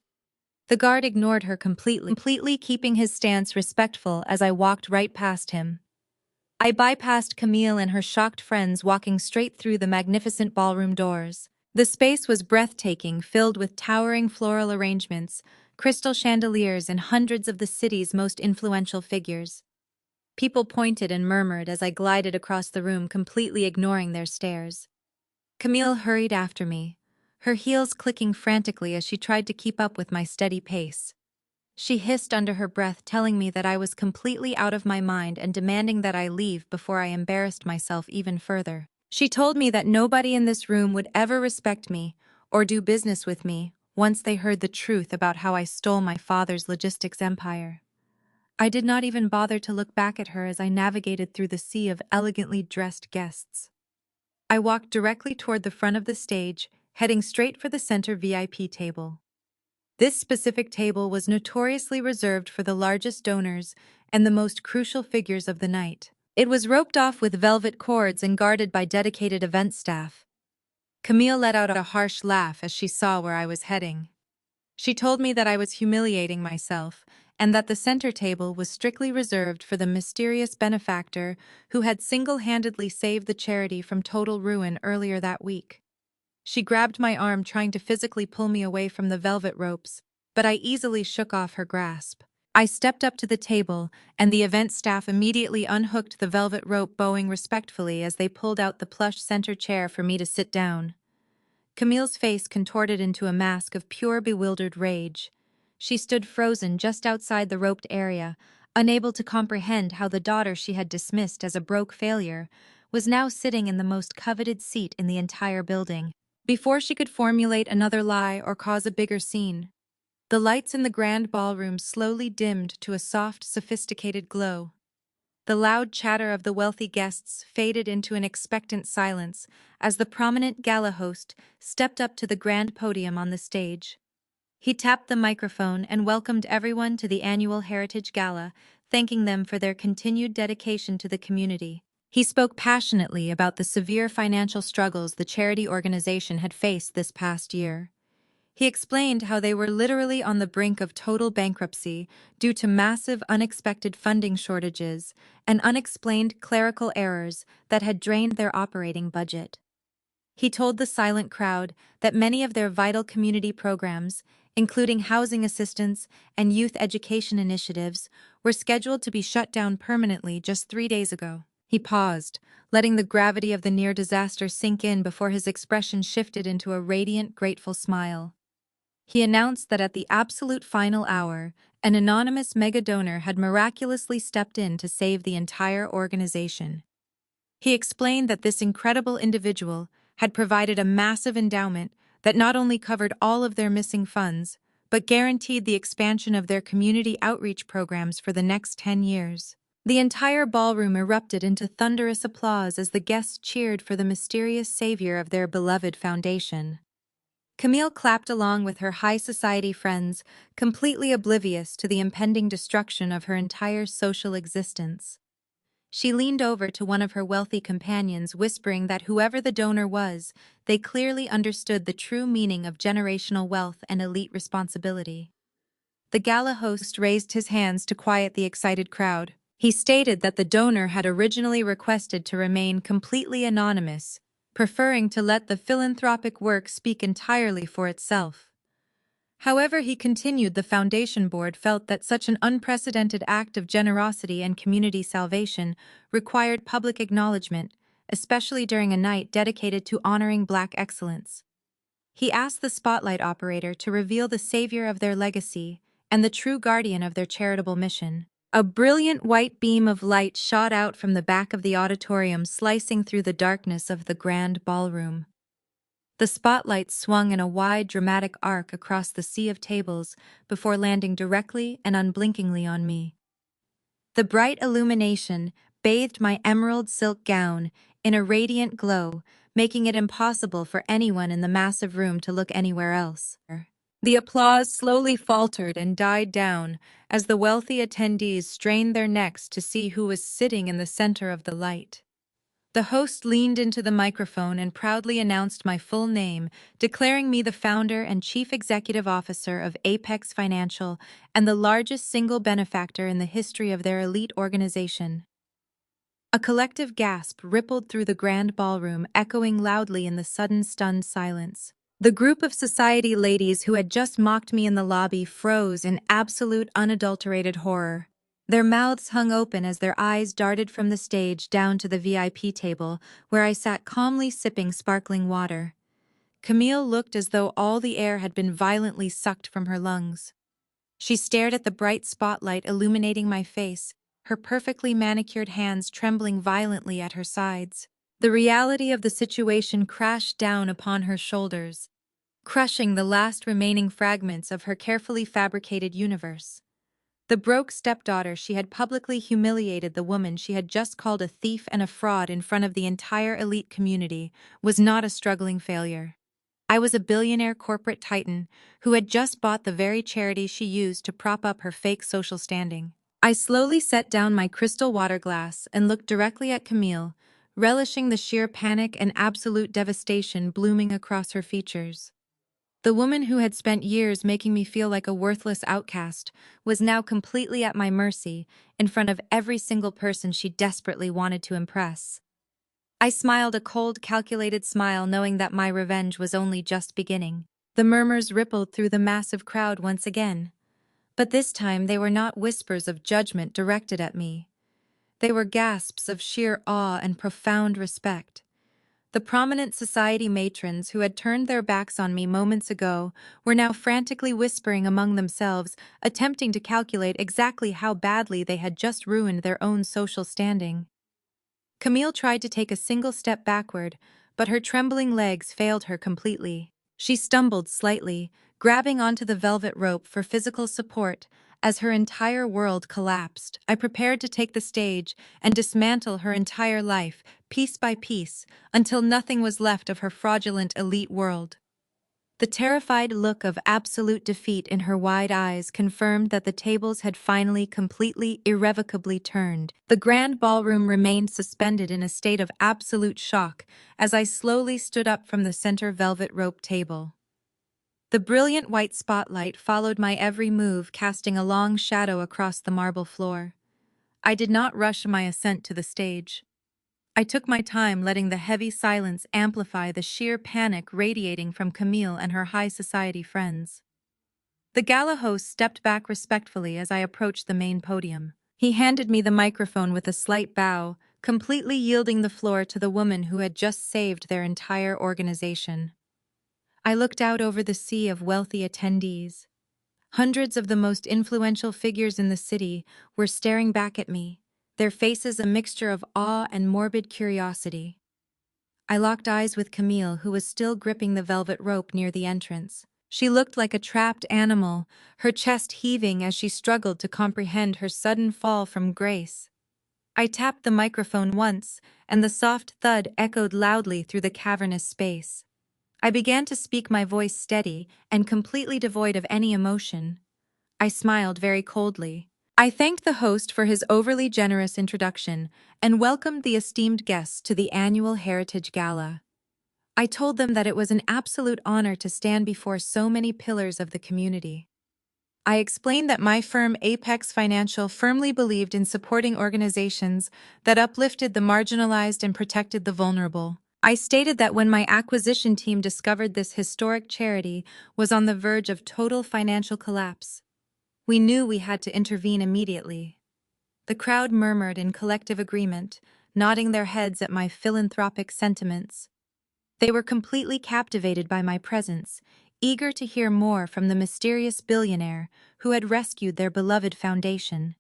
A: The guard ignored her completely keeping his stance respectful as I walked right past him. I bypassed Camille and her shocked friends, walking straight through the magnificent ballroom doors. The space was breathtaking, filled with towering floral arrangements, crystal chandeliers, and hundreds of the city's most influential figures. People pointed and murmured as I glided across the room, completely ignoring their stares. Camille hurried after me, her heels clicking frantically as she tried to keep up with my steady pace. She hissed under her breath, telling me that I was completely out of my mind and demanding that I leave before I embarrassed myself even further. She told me that nobody in this room would ever respect me or do business with me once they heard the truth about how I stole my father's logistics empire. I did not even bother to look back at her as I navigated through the sea of elegantly dressed guests. I walked directly toward the front of the stage, heading straight for the center VIP table. This specific table was notoriously reserved for the largest donors and the most crucial figures of the night. It was roped off with velvet cords and guarded by dedicated event staff. Camille let out a harsh laugh as she saw where I was heading. She told me that I was humiliating myself and that the center table was strictly reserved for the mysterious benefactor who had single-handedly saved the charity from total ruin earlier that week. She grabbed my arm, trying to physically pull me away from the velvet ropes, but I easily shook off her grasp. I stepped up to the table, and the event staff immediately unhooked the velvet rope, bowing respectfully as they pulled out the plush center chair for me to sit down. Camille's face contorted into a mask of pure bewildered rage. She stood frozen just outside the roped area, unable to comprehend how the daughter she had dismissed as a broke failure was now sitting in the most coveted seat in the entire building. Before she could formulate another lie or cause a bigger scene, the lights in the grand ballroom slowly dimmed to a soft, sophisticated glow. The loud chatter of the wealthy guests faded into an expectant silence as the prominent gala host stepped up to the grand podium on the stage. He tapped the microphone and welcomed everyone to the annual Heritage Gala, thanking them for their continued dedication to the community. He spoke passionately about the severe financial struggles the charity organization had faced this past year. He explained how they were literally on the brink of total bankruptcy due to massive unexpected funding shortages and unexplained clerical errors that had drained their operating budget. He told the silent crowd that many of their vital community programs, including housing assistance and youth education initiatives, were scheduled to be shut down permanently just 3 days ago. He paused, letting the gravity of the near disaster sink in before his expression shifted into a radiant, grateful smile. He announced that at the absolute final hour, an anonymous mega-donor had miraculously stepped in to save the entire organization. He explained that this incredible individual had provided a massive endowment that not only covered all of their missing funds, but guaranteed the expansion of their community outreach programs for the next 10 years. The entire ballroom erupted into thunderous applause as the guests cheered for the mysterious savior of their beloved foundation. Camille clapped along with her high society friends, completely oblivious to the impending destruction of her entire social existence. She leaned over to one of her wealthy companions, whispering that whoever the donor was, they clearly understood the true meaning of generational wealth and elite responsibility. The gala host raised his hands to quiet the excited crowd. He stated that the donor had originally requested to remain completely anonymous, preferring to let the philanthropic work speak entirely for itself. However, he continued, the foundation board felt that such an unprecedented act of generosity and community salvation required public acknowledgement, especially during a night dedicated to honoring Black excellence. He asked the spotlight operator to reveal the savior of their legacy and the true guardian of their charitable mission. A brilliant white beam of light shot out from the back of the auditorium, slicing through the darkness of the grand ballroom. The spotlight swung in a wide, dramatic arc across the sea of tables before landing directly and unblinkingly on me. The bright illumination bathed my emerald silk gown in a radiant glow, making it impossible for anyone in the massive room to look anywhere else. The applause slowly faltered and died down as the wealthy attendees strained their necks to see who was sitting in the center of the light. The host leaned into the microphone and proudly announced my full name, declaring me the founder and chief executive officer of Apex Financial and the largest single benefactor in the history of their elite organization. A collective gasp rippled through the grand ballroom, echoing loudly in the sudden stunned silence. The group of society ladies who had just mocked me in the lobby froze in absolute unadulterated horror. Their mouths hung open as their eyes darted from the stage down to the VIP table, where I sat calmly sipping sparkling water. Camille looked as though all the air had been violently sucked from her lungs. She stared at the bright spotlight illuminating my face, her perfectly manicured hands trembling violently at her sides. The reality of the situation crashed down upon her shoulders, crushing the last remaining fragments of her carefully fabricated universe. The broke stepdaughter she had publicly humiliated, the woman she had just called a thief and a fraud in front of the entire elite community, was not a struggling failure. I was a billionaire corporate titan who had just bought the very charity she used to prop up her fake social standing. I slowly set down my crystal water glass and looked directly at Camille, relishing the sheer panic and absolute devastation blooming across her features. The woman who had spent years making me feel like a worthless outcast was now completely at my mercy in front of every single person she desperately wanted to impress. I smiled a cold, calculated smile, knowing that my revenge was only just beginning. The murmurs rippled through the massive crowd once again. But this time they were not whispers of judgment directed at me. They were gasps of sheer awe and profound respect. The prominent society matrons who had turned their backs on me moments ago were now frantically whispering among themselves, attempting to calculate exactly how badly they had just ruined their own social standing. Camille tried to take a single step backward, but her trembling legs failed her completely. She stumbled slightly, grabbing onto the velvet rope for physical support as her entire world collapsed. I prepared to take the stage and dismantle her entire life, piece by piece, until nothing was left of her fraudulent elite world. The terrified look of absolute defeat in her wide eyes confirmed that the tables had finally completely, irrevocably turned. The grand ballroom remained suspended in a state of absolute shock as I slowly stood up from the center velvet rope table. The brilliant white spotlight followed my every move, casting a long shadow across the marble floor. I did not rush my ascent to the stage. I took my time, letting the heavy silence amplify the sheer panic radiating from Camille and her high society friends. The gala host stepped back respectfully as I approached the main podium. He handed me the microphone with a slight bow, completely yielding the floor to the woman who had just saved their entire organization. I looked out over the sea of wealthy attendees. Hundreds of the most influential figures in the city were staring back at me, their faces a mixture of awe and morbid curiosity. I locked eyes with Camille, who was still gripping the velvet rope near the entrance. She looked like a trapped animal, her chest heaving as she struggled to comprehend her sudden fall from grace. I tapped the microphone once, and the soft thud echoed loudly through the cavernous space. I began to speak, my voice steady and completely devoid of any emotion. I smiled very coldly. I thanked the host for his overly generous introduction and welcomed the esteemed guests to the annual Heritage Gala. I told them that it was an absolute honor to stand before so many pillars of the community. I explained that my firm Apex Financial firmly believed in supporting organizations that uplifted the marginalized and protected the vulnerable. I stated that when my acquisition team discovered this historic charity was on the verge of total financial collapse, we knew we had to intervene immediately. The crowd murmured in collective agreement, nodding their heads at my philanthropic sentiments. They were completely captivated by my presence, eager to hear more from the mysterious billionaire who had rescued their beloved foundation.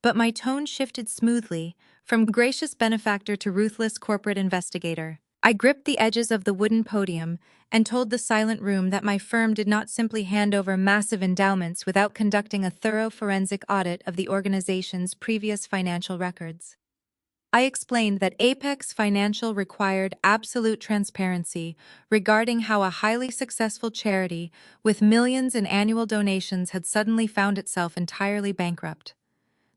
A: But my tone shifted smoothly, from gracious benefactor to ruthless corporate investigator. I gripped the edges of the wooden podium and told the silent room that my firm did not simply hand over massive endowments without conducting a thorough forensic audit of the organization's previous financial records. I explained that Apex Financial required absolute transparency regarding how a highly successful charity with millions in annual donations had suddenly found itself entirely bankrupt.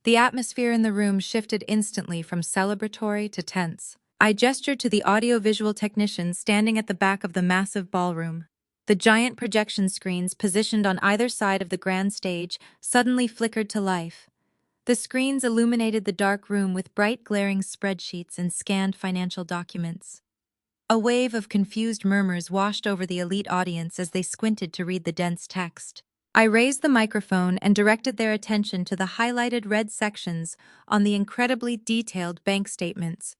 A: The atmosphere in the room shifted instantly from celebratory to tense. I gestured to the audio-visual technicians standing at the back of the massive ballroom. The giant projection screens positioned on either side of the grand stage suddenly flickered to life. The screens illuminated the dark room with bright glaring spreadsheets and scanned financial documents. A wave of confused murmurs washed over the elite audience as they squinted to read the dense text. I raised the microphone and directed their attention to the highlighted red sections on the incredibly detailed bank statements.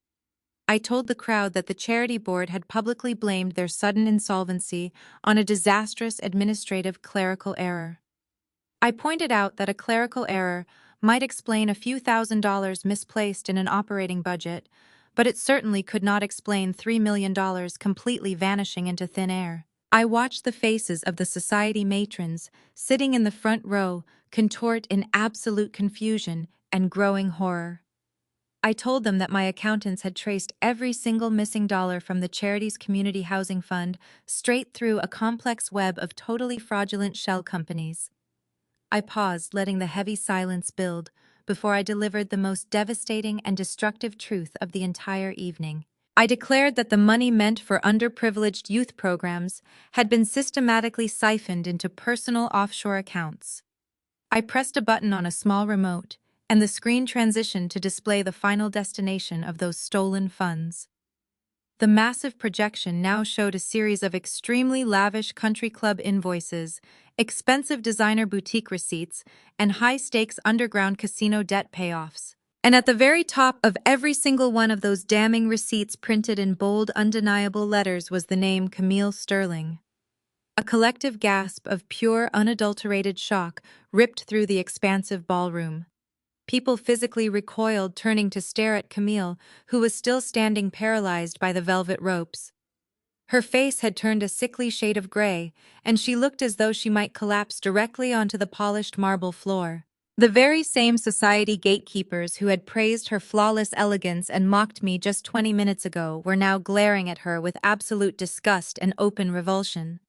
A: I told the crowd that the charity board had publicly blamed their sudden insolvency on a disastrous administrative clerical error. I pointed out that a clerical error might explain a few $1,000s misplaced in an operating budget, but it certainly could not explain $3 million completely vanishing into thin air. I watched the faces of the society matrons sitting in the front row contort in absolute confusion and growing horror. I told them that my accountants had traced every single missing dollar from the charity's community housing fund straight through a complex web of totally fraudulent shell companies. I paused, letting the heavy silence build, before I delivered the most devastating and destructive truth of the entire evening. I declared that the money meant for underprivileged youth programs had been systematically siphoned into personal offshore accounts. I pressed a button on a small remote, and the screen transitioned to display the final destination of those stolen funds. The massive projection now showed a series of extremely lavish country club invoices, expensive designer boutique receipts, and high-stakes underground casino debt payoffs. And at the very top of every single one of those damning receipts, printed in bold, undeniable letters, was the name Camille Sterling. A collective gasp of pure, unadulterated shock ripped through the expansive ballroom. People physically recoiled, turning to stare at Camille, who was still standing paralyzed by the velvet ropes. Her face had turned a sickly shade of gray, and she looked as though she might collapse directly onto the polished marble floor. The very same society gatekeepers who had praised her flawless elegance and mocked me just 20 minutes ago were now glaring at her with absolute disgust and open revulsion.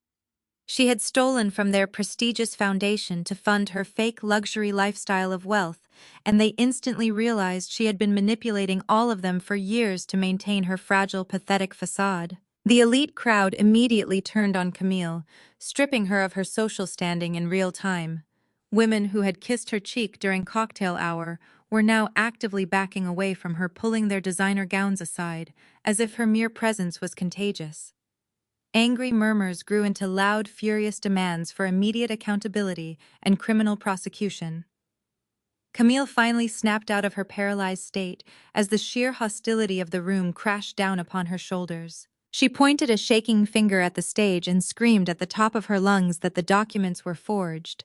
A: She had stolen from their prestigious foundation to fund her fake luxury lifestyle of wealth, and they instantly realized she had been manipulating all of them for years to maintain her fragile, pathetic facade. The elite crowd immediately turned on Camille, stripping her of her social standing in real time. Women who had kissed her cheek during cocktail hour were now actively backing away from her, pulling their designer gowns aside, as if her mere presence was contagious. Angry murmurs grew into loud, furious demands for immediate accountability and criminal prosecution. Camille finally snapped out of her paralyzed state as the sheer hostility of the room crashed down upon her shoulders. She pointed a shaking finger at the stage and screamed at the top of her lungs that the documents were forged.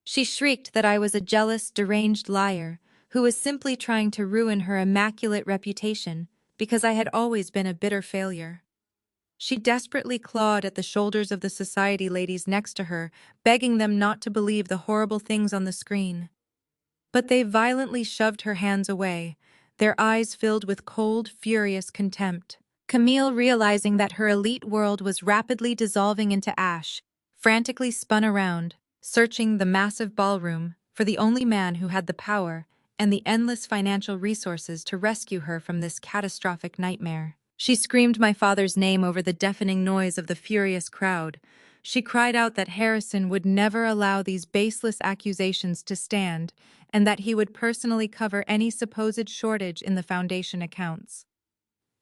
A: She shrieked that I was a jealous, deranged liar who was simply trying to ruin her immaculate reputation because I had always been a bitter failure. She desperately clawed at the shoulders of the society ladies next to her, begging them not to believe the horrible things on the screen. But they violently shoved her hands away, their eyes filled with cold, furious contempt. Camille, realizing that her elite world was rapidly dissolving into ash, frantically spun around, searching the massive ballroom for the only man who had the power and the endless financial resources to rescue her from this catastrophic nightmare. She screamed my father's name over the deafening noise of the furious crowd. She cried out that Harrison would never allow these baseless accusations to stand, and that he would personally cover any supposed shortage in the foundation accounts.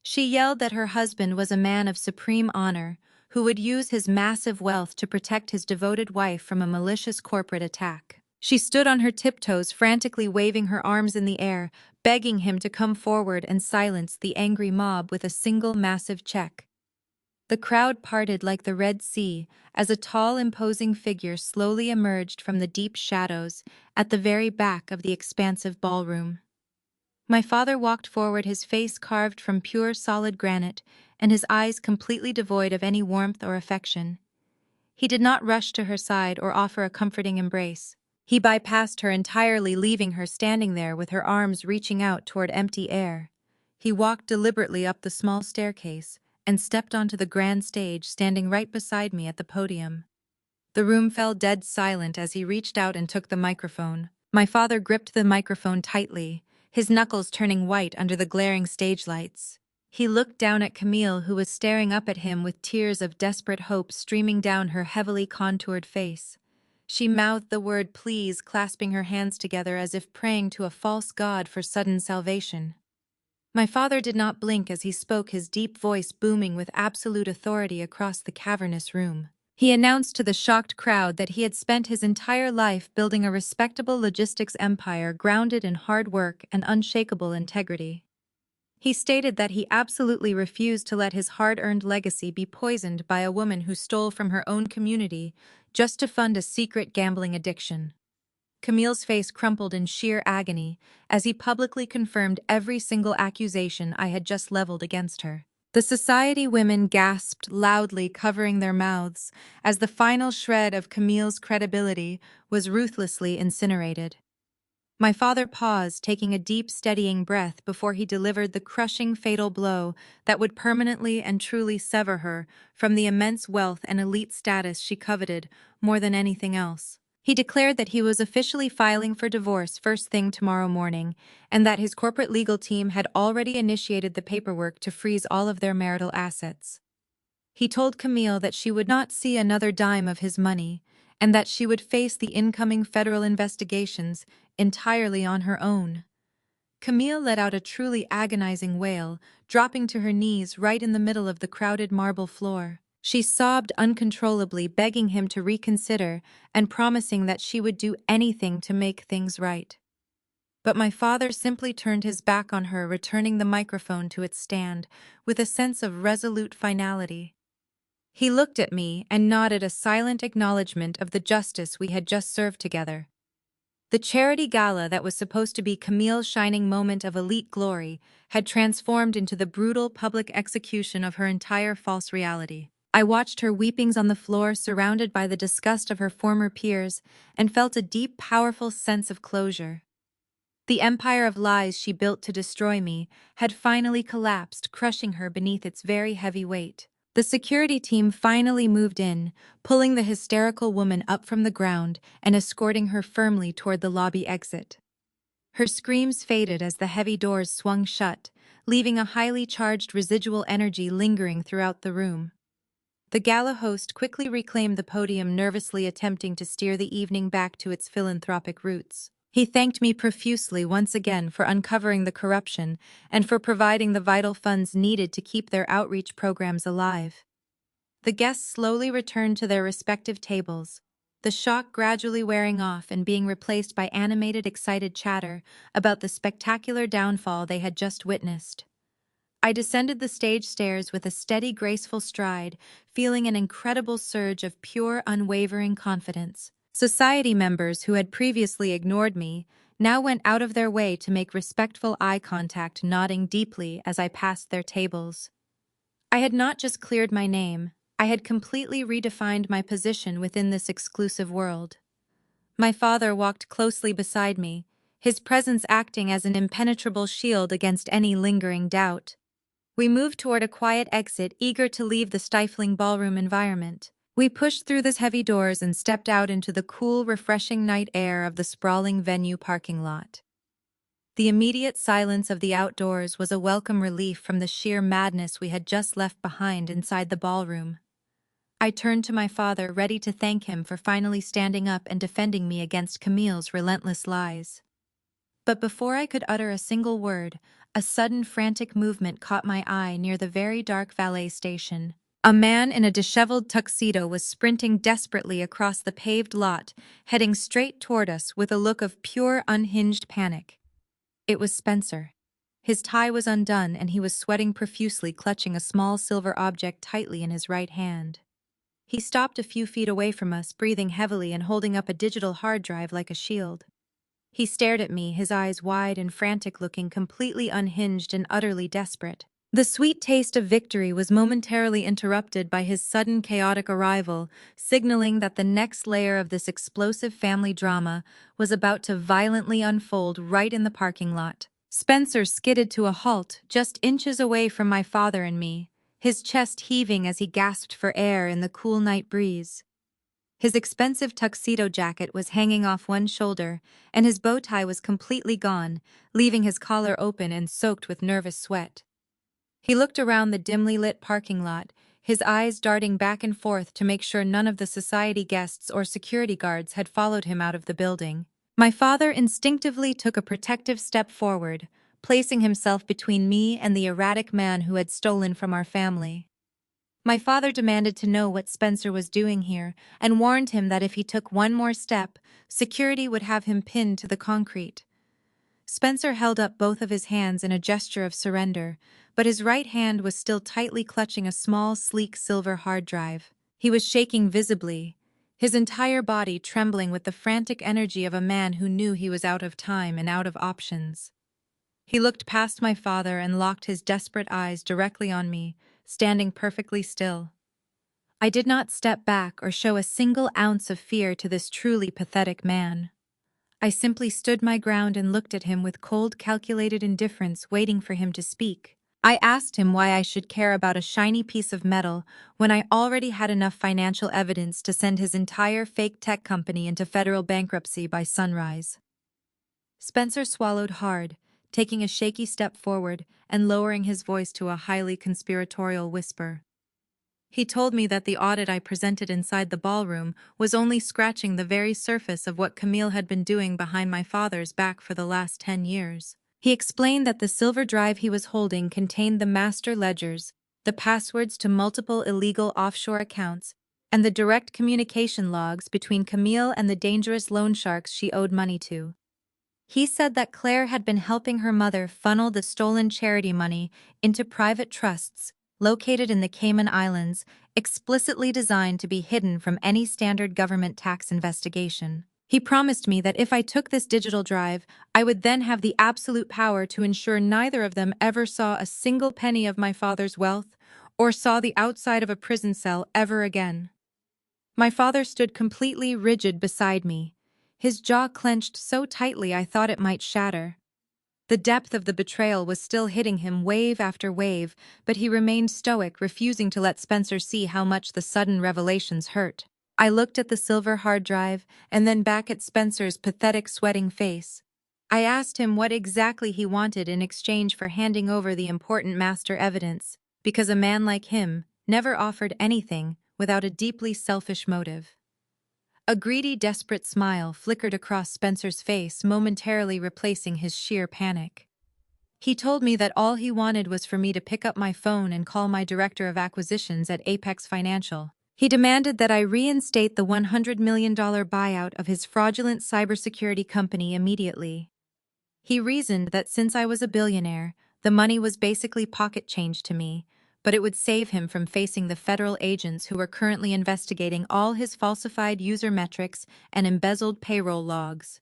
A: She yelled that her husband was a man of supreme honor, who would use his massive wealth to protect his devoted wife from a malicious corporate attack. She stood on her tiptoes, frantically waving her arms in the air, begging him to come forward and silence the angry mob with a single massive check. The crowd parted like the Red Sea as a tall, imposing figure slowly emerged from the deep shadows at the very back of the expansive ballroom. My father walked forward, his face carved from pure, solid granite, and his eyes completely devoid of any warmth or affection. He did not rush to her side or offer a comforting embrace. He bypassed her entirely, leaving her standing there with her arms reaching out toward empty air. He walked deliberately up the small staircase and stepped onto the grand stage, standing right beside me at the podium. The room fell dead silent as he reached out and took the microphone. My father gripped the microphone tightly, his knuckles turning white under the glaring stage lights. He looked down at Camille, who was staring up at him with tears of desperate hope streaming down her heavily contoured face. She mouthed the word please, clasping her hands together as if praying to a false god for sudden salvation. My father did not blink as he spoke, his deep voice booming with absolute authority across the cavernous room. He announced to the shocked crowd that he had spent his entire life building a respectable logistics empire grounded in hard work and unshakable integrity. He stated that he absolutely refused to let his hard-earned legacy be poisoned by a woman who stole from her own community just to fund a secret gambling addiction. Camille's face crumpled in sheer agony as he publicly confirmed every single accusation I had just leveled against her. The society women gasped loudly, covering their mouths, as the final shred of Camille's credibility was ruthlessly incinerated. My father paused, taking a deep, steadying breath before he delivered the crushing, fatal blow that would permanently and truly sever her from the immense wealth and elite status she coveted more than anything else. He declared that he was officially filing for divorce first thing tomorrow morning, and that his corporate legal team had already initiated the paperwork to freeze all of their marital assets. He told Camille that she would not see another dime of his money, and that she would face the incoming federal investigations entirely on her own. Camille let out a truly agonizing wail, dropping to her knees right in the middle of the crowded marble floor. She sobbed uncontrollably, begging him to reconsider and promising that she would do anything to make things right. But my father simply turned his back on her, returning the microphone to its stand with a sense of resolute finality. He looked at me and nodded a silent acknowledgement of the justice we had just served together. The charity gala that was supposed to be Camille's shining moment of elite glory had transformed into the brutal public execution of her entire false reality. I watched her weepings on the floor, surrounded by the disgust of her former peers, and felt a deep, powerful sense of closure. The empire of lies she built to destroy me had finally collapsed, crushing her beneath its very heavy weight. The security team finally moved in, pulling the hysterical woman up from the ground and escorting her firmly toward the lobby exit. Her screams faded as the heavy doors swung shut, leaving a highly charged residual energy lingering throughout the room. The gala host quickly reclaimed the podium, nervously attempting to steer the evening back to its philanthropic roots. He thanked me profusely once again for uncovering the corruption and for providing the vital funds needed to keep their outreach programs alive. The guests slowly returned to their respective tables, the shock gradually wearing off and being replaced by animated, excited chatter about the spectacular downfall they had just witnessed. I descended the stage stairs with a steady, graceful stride, feeling an incredible surge of pure, unwavering confidence. Society members who had previously ignored me now went out of their way to make respectful eye contact, nodding deeply as I passed their tables. I had not just cleared my name, I had completely redefined my position within this exclusive world. My father walked closely beside me, his presence acting as an impenetrable shield against any lingering doubt. We moved toward a quiet exit, eager to leave the stifling ballroom environment. We pushed through the heavy doors and stepped out into the cool, refreshing night air of the sprawling venue parking lot. The immediate silence of the outdoors was a welcome relief from the sheer madness we had just left behind inside the ballroom. I turned to my father, ready to thank him for finally standing up and defending me against Camille's relentless lies. But before I could utter a single word, a sudden frantic movement caught my eye near the very dark valet station. A man in a disheveled tuxedo was sprinting desperately across the paved lot, heading straight toward us with a look of pure, unhinged panic. It was Spencer. His tie was undone and he was sweating profusely, clutching a small silver object tightly in his right hand. He stopped a few feet away from us, breathing heavily and holding up a digital hard drive like a shield. He stared at me, his eyes wide and frantic, looking completely unhinged and utterly desperate. The sweet taste of victory was momentarily interrupted by his sudden chaotic arrival, signaling that the next layer of this explosive family drama was about to violently unfold right in the parking lot. Spencer skidded to a halt just inches away from my father and me, his chest heaving as he gasped for air in the cool night breeze. His expensive tuxedo jacket was hanging off one shoulder, and his bow tie was completely gone, leaving his collar open and soaked with nervous sweat. He looked around the dimly lit parking lot, his eyes darting back and forth to make sure none of the society guests or security guards had followed him out of the building. My father instinctively took a protective step forward, placing himself between me and the erratic man who had stolen from our family. My father demanded to know what Spencer was doing here and warned him that if he took one more step, security would have him pinned to the concrete. Spencer held up both of his hands in a gesture of surrender, but his right hand was still tightly clutching a small, sleek silver hard drive. He was shaking visibly, his entire body trembling with the frantic energy of a man who knew he was out of time and out of options. He looked past my father and locked his desperate eyes directly on me, standing perfectly still. I did not step back or show a single ounce of fear to this truly pathetic man. I simply stood my ground and looked at him with cold, calculated indifference, waiting for him to speak. I asked him why I should care about a shiny piece of metal when I already had enough financial evidence to send his entire fake tech company into federal bankruptcy by sunrise. Spencer swallowed hard, taking a shaky step forward and lowering his voice to a highly conspiratorial whisper. He told me that the audit I presented inside the ballroom was only scratching the very surface of what Camille had been doing behind my father's back for the last 10 years. He explained that the silver drive he was holding contained the master ledgers, the passwords to multiple illegal offshore accounts, and the direct communication logs between Camille and the dangerous loan sharks she owed money to. He said that Claire had been helping her mother funnel the stolen charity money into private trusts located in the Cayman Islands, explicitly designed to be hidden from any standard government tax investigation. He promised me that if I took this digital drive, I would then have the absolute power to ensure neither of them ever saw a single penny of my father's wealth or saw the outside of a prison cell ever again. My father stood completely rigid beside me, his jaw clenched so tightly I thought it might shatter. The depth of the betrayal was still hitting him wave after wave, but he remained stoic, refusing to let Spencer see how much the sudden revelations hurt. I looked at the silver hard drive and then back at Spencer's pathetic, sweating face. I asked him what exactly he wanted in exchange for handing over the important master evidence, because a man like him never offered anything without a deeply selfish motive. A greedy, desperate smile flickered across Spencer's face, momentarily replacing his sheer panic. He told me that all he wanted was for me to pick up my phone and call my director of acquisitions at Apex Financial. He demanded that I reinstate the $100 million buyout of his fraudulent cybersecurity company immediately. He reasoned that since I was a billionaire, the money was basically pocket change to me, but it would save him from facing the federal agents who were currently investigating all his falsified user metrics and embezzled payroll logs.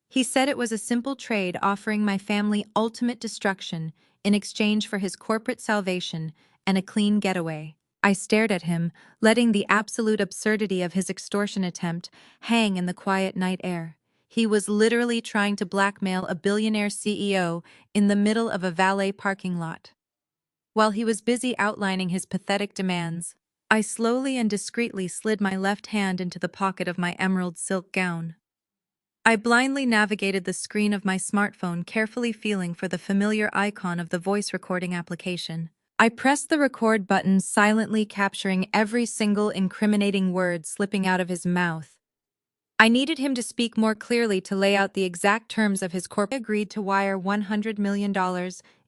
A: He said it was a simple trade, offering my family ultimate destruction in exchange for his corporate salvation and a clean getaway. I stared at him, letting the absolute absurdity of his extortion attempt hang in the quiet night air. He was literally trying to blackmail a billionaire CEO in the middle of a valet parking lot. While he was busy outlining his pathetic demands, I slowly and discreetly slid my left hand into the pocket of my emerald silk gown. I blindly navigated the screen of my smartphone, carefully feeling for the familiar icon of the voice recording application. I pressed the record button, silently capturing every single incriminating word slipping out of his mouth. I needed him to speak more clearly to lay out the exact terms of his corp. Agreed to wire $100 million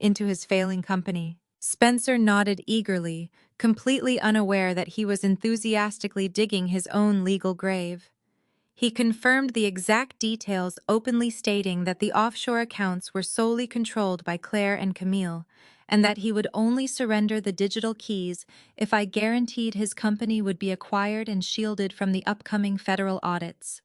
A: into his failing company. Spencer nodded eagerly, completely unaware that he was enthusiastically digging his own legal grave. He confirmed the exact details, openly stating that the offshore accounts were solely controlled by Claire and Camille, and that he would only surrender the digital keys if I guaranteed his company would be acquired and shielded from the upcoming federal audits.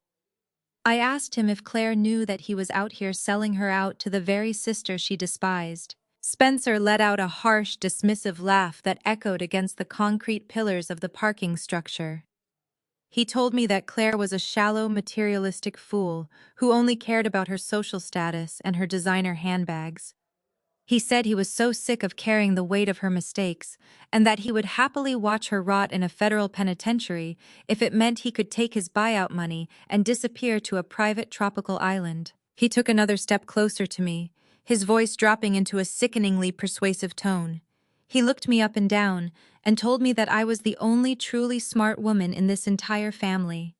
A: I asked him if Claire knew that he was out here selling her out to the very sister she despised. Spencer let out a harsh, dismissive laugh that echoed against the concrete pillars of the parking structure. He told me that Claire was a shallow, materialistic fool who only cared about her social status and her designer handbags. He said he was so sick of carrying the weight of her mistakes, and that he would happily watch her rot in a federal penitentiary if it meant he could take his buyout money and disappear to a private tropical island. He took another step closer to me, his voice dropping into a sickeningly persuasive tone. He looked me up and down and told me that I was the only truly smart woman in this entire family.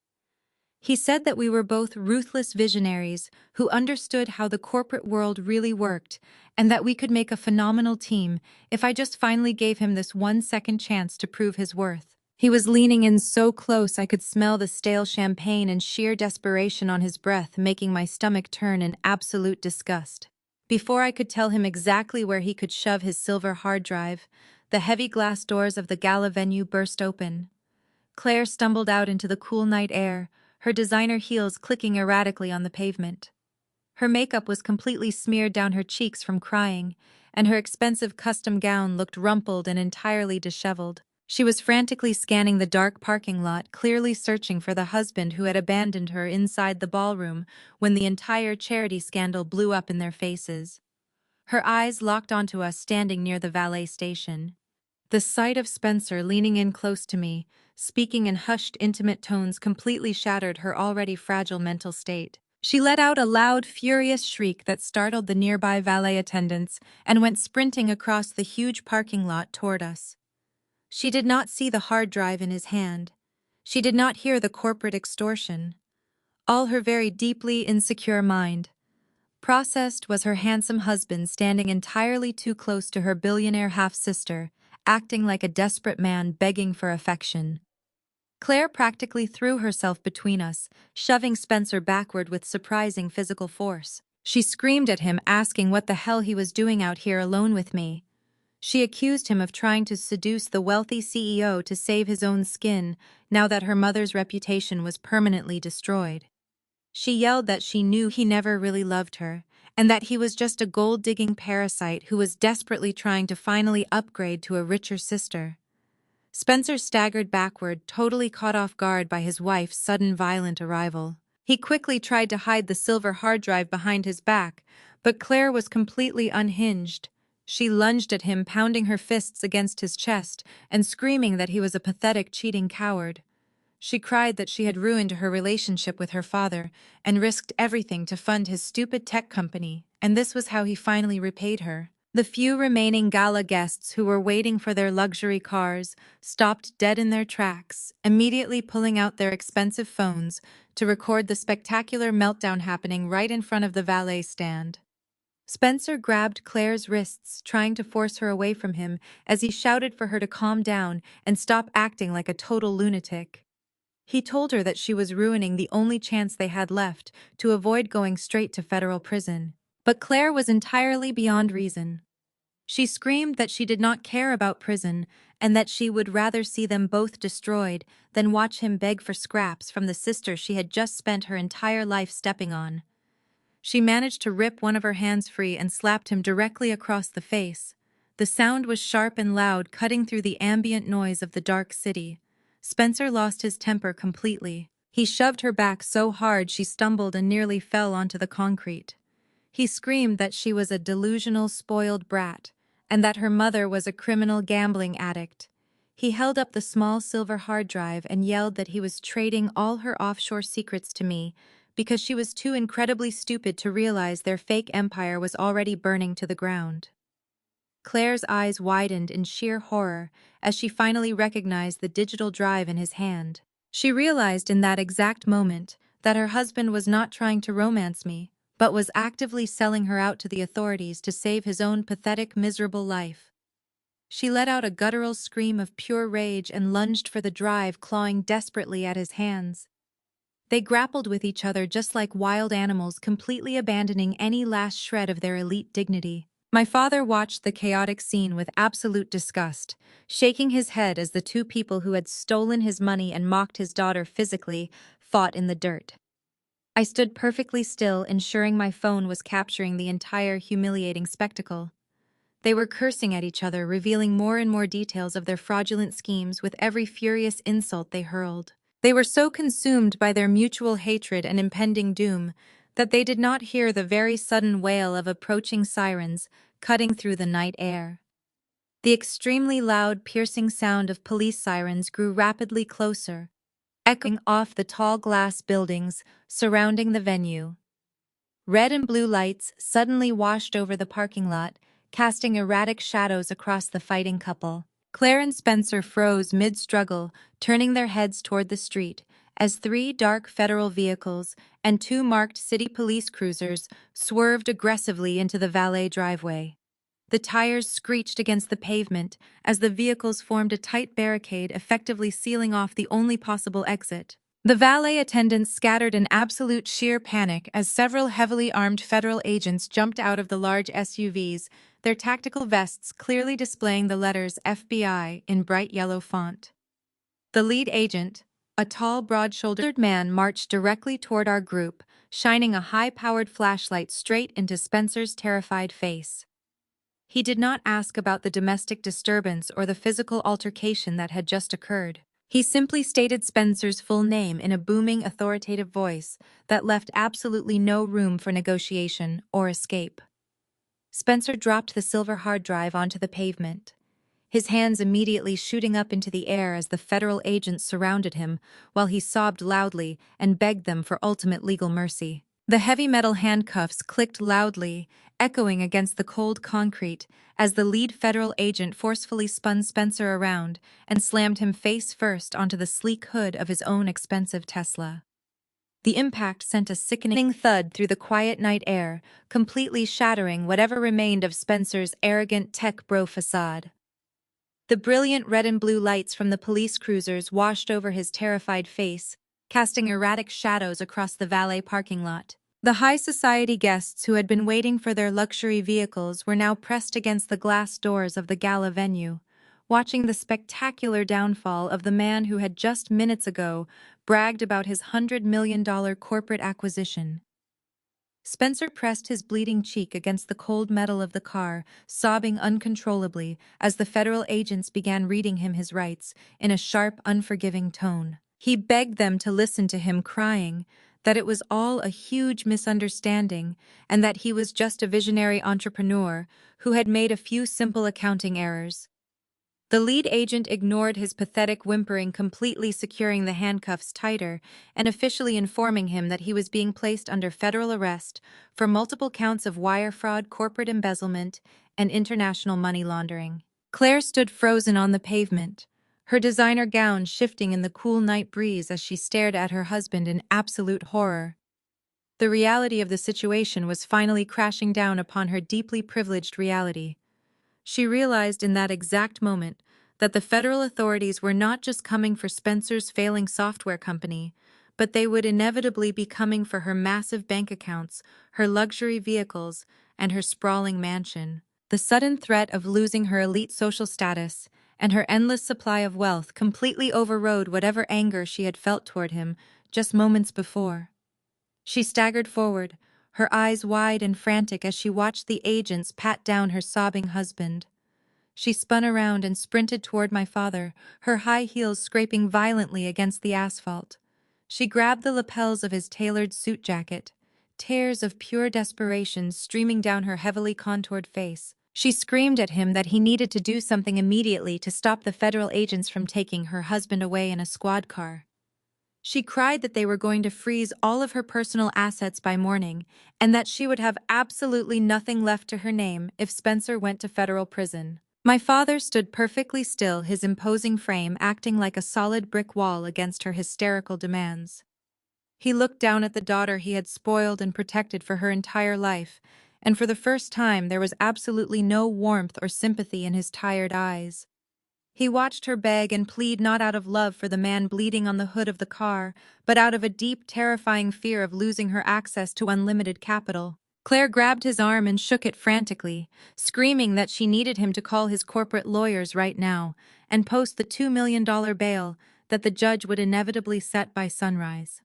A: He said that we were both ruthless visionaries who understood how the corporate world really worked, and that we could make a phenomenal team if I just finally gave him this 1-second chance to prove his worth. He was leaning in so close I could smell the stale champagne and sheer desperation on his breath, making my stomach turn in absolute disgust. Before I could tell him exactly where he could shove his silver hard drive, the heavy glass doors of the gala venue burst open. Claire stumbled out into the cool night air, her designer heels clicking erratically on the pavement. Her makeup was completely smeared down her cheeks from crying, and her expensive custom gown looked rumpled and entirely disheveled. She was frantically scanning the dark parking lot, clearly searching for the husband who had abandoned her inside the ballroom when the entire charity scandal blew up in their faces. Her eyes locked onto us standing near the valet station. The sight of Spencer leaning in close to me, speaking in hushed, intimate tones, completely shattered her already fragile mental state. She let out a loud, furious shriek that startled the nearby valet attendants and went sprinting across the huge parking lot toward us. She did not see the hard drive in his hand. She did not hear the corporate extortion. All her very deeply insecure mind processed was her handsome husband standing entirely too close to her billionaire half-sister, acting like a desperate man begging for affection. Claire practically threw herself between us, shoving Spencer backward with surprising physical force. She screamed at him, asking what the hell he was doing out here alone with me. She accused him of trying to seduce the wealthy CEO to save his own skin, now that her mother's reputation was permanently destroyed. She yelled that she knew he never really loved her, and that he was just a gold-digging parasite who was desperately trying to finally upgrade to a richer sister. Spencer staggered backward, totally caught off guard by his wife's sudden violent arrival. He quickly tried to hide the silver hard drive behind his back, but Claire was completely unhinged. She lunged at him, pounding her fists against his chest and screaming that he was a pathetic, cheating coward. She cried that she had ruined her relationship with her father and risked everything to fund his stupid tech company, and this was how he finally repaid her. The few remaining gala guests who were waiting for their luxury cars stopped dead in their tracks, immediately pulling out their expensive phones to record the spectacular meltdown happening right in front of the valet stand. Spencer grabbed Claire's wrists, trying to force her away from him as he shouted for her to calm down and stop acting like a total lunatic. He told her that she was ruining the only chance they had left to avoid going straight to federal prison. But Claire was entirely beyond reason. She screamed that she did not care about prison and that she would rather see them both destroyed than watch him beg for scraps from the sister she had just spent her entire life stepping on. She managed to rip one of her hands free and slapped him directly across the face. The sound was sharp and loud, cutting through the ambient noise of the dark city. Spencer lost his temper completely. He shoved her back so hard she stumbled and nearly fell onto the concrete. He screamed that she was a delusional, spoiled brat, and that her mother was a criminal gambling addict. He held up the small silver hard drive and yelled that he was trading all her offshore secrets to me because she was too incredibly stupid to realize their fake empire was already burning to the ground. Claire's eyes widened in sheer horror as she finally recognized the digital drive in his hand. She realized in that exact moment that her husband was not trying to romance me, but was actively selling her out to the authorities to save his own pathetic, miserable life. She let out a guttural scream of pure rage and lunged for the drive, clawing desperately at his hands. They grappled with each other just like wild animals, completely abandoning any last shred of their elite dignity. My father watched the chaotic scene with absolute disgust, shaking his head as the two people who had stolen his money and mocked his daughter physically fought in the dirt. I stood perfectly still, ensuring my phone was capturing the entire humiliating spectacle. They were cursing at each other, revealing more and more details of their fraudulent schemes with every furious insult they hurled. They were so consumed by their mutual hatred and impending doom that they did not hear the very sudden wail of approaching sirens cutting through the night air. The extremely loud, piercing sound of police sirens grew rapidly closer, echoing off the tall glass buildings surrounding the venue. Red and blue lights suddenly washed over the parking lot, casting erratic shadows across the fighting couple. Claire and Spencer froze mid-struggle, turning their heads toward the street, as three dark federal vehicles and two marked city police cruisers swerved aggressively into the valet driveway. The tires screeched against the pavement as the vehicles formed a tight barricade, effectively sealing off the only possible exit. The valet attendants scattered in absolute sheer panic as several heavily armed federal agents jumped out of the large SUVs, their tactical vests clearly displaying the letters FBI in bright yellow font. The lead agent, a tall, broad-shouldered man, marched directly toward our group, shining a high-powered flashlight straight into Spencer's terrified face. He did not ask about the domestic disturbance or the physical altercation that had just occurred. He simply stated Spencer's full name in a booming, authoritative voice that left absolutely no room for negotiation or escape. Spencer dropped the silver hard drive onto the pavement, his hands immediately shooting up into the air as the federal agents surrounded him while he sobbed loudly and begged them for ultimate legal mercy. The heavy metal handcuffs clicked loudly, echoing against the cold concrete as the lead federal agent forcefully spun Spencer around and slammed him face first onto the sleek hood of his own expensive Tesla. The impact sent a sickening thud through the quiet night air, completely shattering whatever remained of Spencer's arrogant tech bro facade. The brilliant red and blue lights from the police cruisers washed over his terrified face, casting erratic shadows across the valet parking lot. The high society guests who had been waiting for their luxury vehicles were now pressed against the glass doors of the gala venue, watching the spectacular downfall of the man who had just minutes ago bragged about his $100 million corporate acquisition. Spencer pressed his bleeding cheek against the cold metal of the car, sobbing uncontrollably as the federal agents began reading him his rights in a sharp, unforgiving tone. He begged them to listen to him, crying that it was all a huge misunderstanding and that he was just a visionary entrepreneur who had made a few simple accounting errors. The lead agent ignored his pathetic whimpering, completely securing the handcuffs tighter and officially informing him that he was being placed under federal arrest for multiple counts of wire fraud, corporate embezzlement, and international money laundering. Claire stood frozen on the pavement, her designer gown shifting in the cool night breeze as she stared at her husband in absolute horror. The reality of the situation was finally crashing down upon her deeply privileged reality. She realized in that exact moment that the federal authorities were not just coming for Spencer's failing software company, but they would inevitably be coming for her massive bank accounts, her luxury vehicles, and her sprawling mansion. The sudden threat of losing her elite social status and her endless supply of wealth completely overrode whatever anger she had felt toward him just moments before. She staggered forward, her eyes wide and frantic as she watched the agents pat down her sobbing husband. She spun around and sprinted toward my father, her high heels scraping violently against the asphalt. She grabbed the lapels of his tailored suit jacket, tears of pure desperation streaming down her heavily contoured face. She screamed at him that he needed to do something immediately to stop the federal agents from taking her husband away in a squad car. She cried that they were going to freeze all of her personal assets by morning, and that she would have absolutely nothing left to her name if Spencer went to federal prison. My father stood perfectly still, his imposing frame acting like a solid brick wall against her hysterical demands. He looked down at the daughter he had spoiled and protected for her entire life, and for the first time there was absolutely no warmth or sympathy in his tired eyes. He watched her beg and plead not out of love for the man bleeding on the hood of the car, but out of a deep, terrifying fear of losing her access to unlimited capital. Claire grabbed his arm and shook it frantically, screaming that she needed him to call his corporate lawyers right now and post the $2 million bail that the judge would inevitably set by sunrise.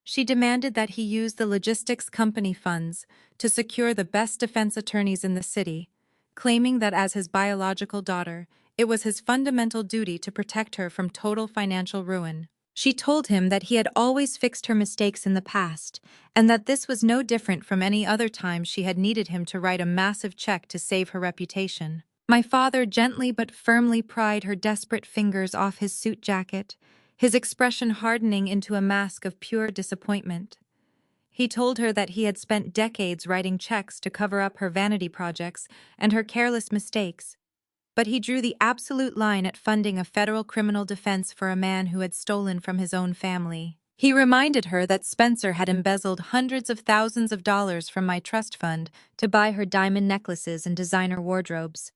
A: She demanded that he use the logistics company funds to secure the best defense attorneys in the city, claiming that as his biological daughter, it was his fundamental duty to protect her from total financial ruin. She told him that he had always fixed her mistakes in the past, and that this was no different from any other time she had needed him to write a massive check to save her reputation. My father gently but firmly pried her desperate fingers off his suit jacket, his expression hardening into a mask of pure disappointment. He told her that he had spent decades writing checks to cover up her vanity projects and her careless mistakes, but he drew the absolute line at funding a federal criminal defense for a man who had stolen from his own family. He reminded her that Spencer had embezzled hundreds of thousands of dollars from my trust fund to buy her diamond necklaces and designer wardrobes.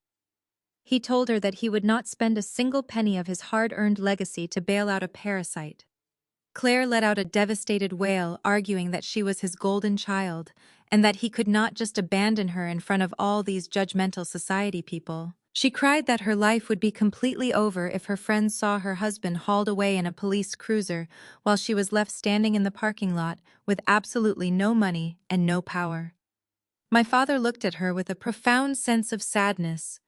A: He told her that he would not spend a single penny of his hard-earned legacy to bail out a parasite. Claire let out a devastated wail, arguing that she was his golden child, and that he could not just abandon her in front of all these judgmental society people. She cried that her life would be completely over if her friends saw her husband hauled away in a police cruiser while she was left standing in the parking lot with absolutely no money and no power. My father looked at her with a profound sense of sadness,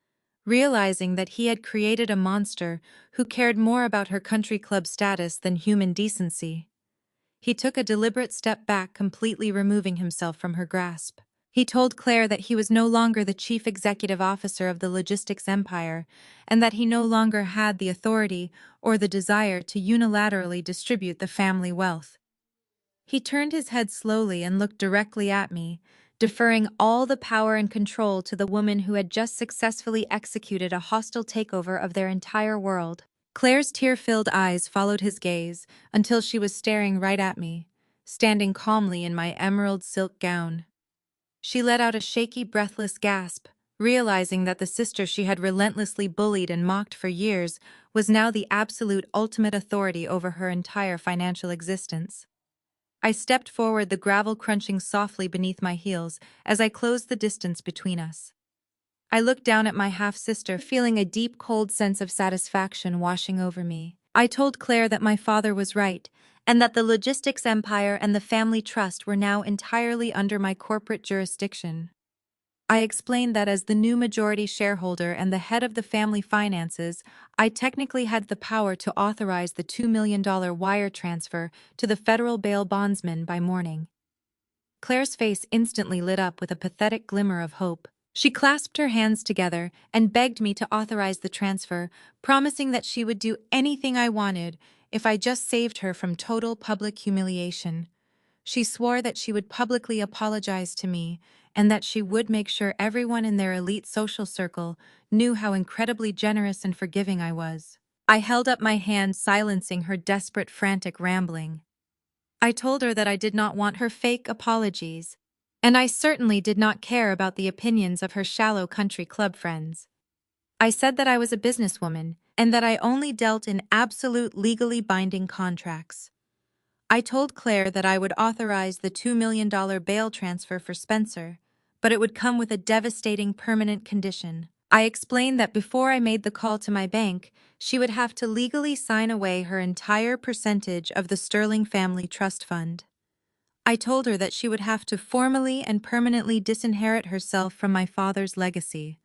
A: realizing that he had created a monster who cared more about her country club status than human decency. He took a deliberate step back, completely removing himself from her grasp. He told Claire that he was no longer the chief executive officer of the logistics empire, and that he no longer had the authority or the desire to unilaterally distribute the family wealth. He turned his head slowly and looked directly at me, deferring all the power and control to the woman who had just successfully executed a hostile takeover of their entire world. Claire's tear-filled eyes followed his gaze until she was staring right at me, standing calmly in my emerald silk gown. She let out a shaky, breathless gasp, realizing that the sister she had relentlessly bullied and mocked for years was now the absolute ultimate authority over her entire financial existence. I stepped forward, the gravel crunching softly beneath my heels as I closed the distance between us. I looked down at my half-sister, feeling a deep, cold sense of satisfaction washing over me. I told Claire that my father was right, and that the logistics empire and the family trust were now entirely under my corporate jurisdiction. I explained that as the new majority shareholder and the head of the family finances, I technically had the power to authorize the $2 million wire transfer to the federal bail bondsman by morning. Claire's face instantly lit up with a pathetic glimmer of hope. She clasped her hands together and begged me to authorize the transfer, promising that she would do anything I wanted if I just saved her from total public humiliation. She swore that she would publicly apologize to me and that she would make sure everyone in their elite social circle knew how incredibly generous and forgiving I was. I held up my hand, silencing her desperate, frantic rambling. I told her that I did not want her fake apologies, and I certainly did not care about the opinions of her shallow country club friends. I said that I was a businesswoman and that I only dealt in absolute legally binding contracts. I told Claire that I would authorize the $2 million bail transfer for Spencer, but it would come with a devastating permanent condition. I explained that before I made the call to my bank, she would have to legally sign away her entire percentage of the Sterling Family Trust Fund. I told her that she would have to formally and permanently disinherit herself from my father's legacy.